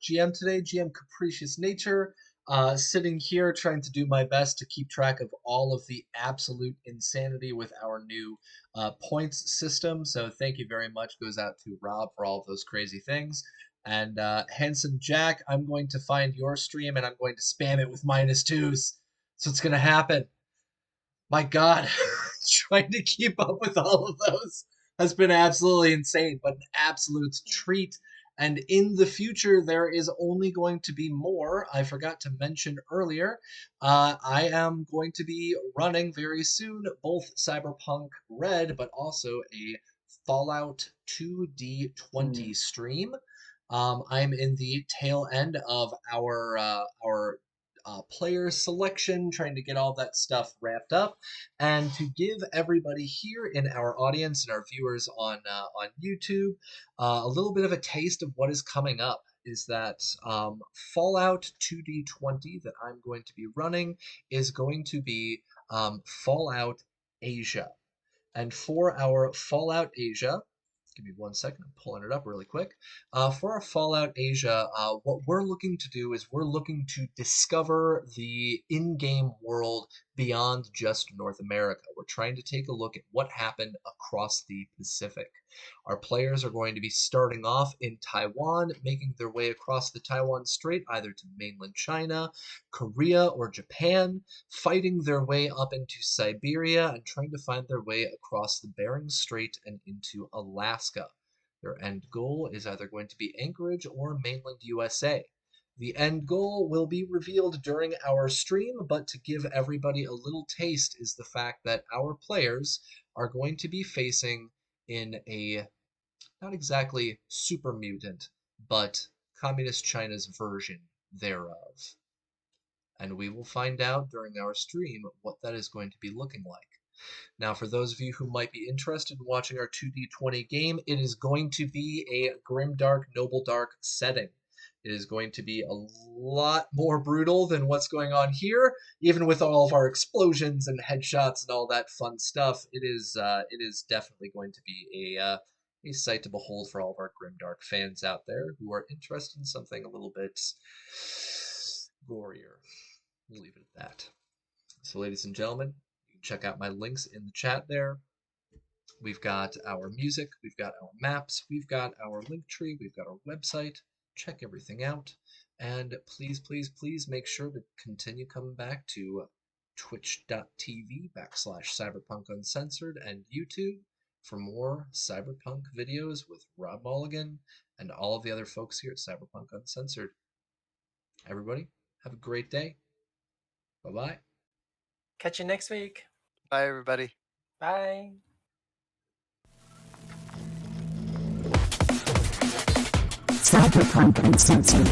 GM today, GM Capricious Nature, sitting here trying to do my best to keep track of all of the absolute insanity with our new points system. So thank you very much goes out to Rob for all of those crazy things. And Hanson Jack, I'm going to find your stream and I'm going to spam it with -2s. So it's going to happen. My God, trying to keep up with all of those has been absolutely insane, but an absolute treat. And in the future, there is only going to be more. I forgot to mention earlier, I am going to be running very soon both Cyberpunk Red, but also a Fallout 2D20 stream. I'm in the tail end of our player selection, trying to get all that stuff wrapped up, and to give everybody here in our audience and our viewers on YouTube a little bit of a taste of what is coming up. Is that Fallout 2D20 that I'm going to be running is going to be Fallout Asia. And for our Fallout Asia, give me 1 second, I'm pulling it up really quick. For our Fallout Asia, what we're looking to do is we're looking to discover the in-game world beyond just North America. We're trying to take a look at what happened across the Pacific. Our players are going to be starting off in Taiwan, making their way across the Taiwan Strait, either to mainland China, Korea, or Japan, fighting their way up into Siberia, and trying to find their way across the Bering Strait and into Alaska. Their end goal is either going to be Anchorage or mainland USA. The end goal will be revealed during our stream, but to give everybody a little taste is the fact that our players are going to be facing in a not exactly super mutant, but communist China's version thereof. And we will find out during our stream what that is going to be looking like. Now, for those of you who might be interested in watching our 2D20 game, it is going to be a grimdark, noble dark setting. It is going to be a lot more brutal than what's going on here, even with all of our explosions and headshots and all that fun stuff. It is definitely going to be a sight to behold for all of our grimdark fans out there who are interested in something a little bit gorier. We'll leave it at that. So, ladies and gentlemen, you can check out my links in the chat there. We've got our music, we've got our maps, we've got our link tree, we've got our website. Check everything out. And please, please, please make sure to continue coming back to twitch.tv/Cyberpunk Uncensored and YouTube for more Cyberpunk videos with Rob Mulligan and all of the other folks here at Cyberpunk Uncensored. Everybody, have a great day. Bye-bye. Catch you next week. Bye, everybody. Bye. Cyberpunk Uncensored.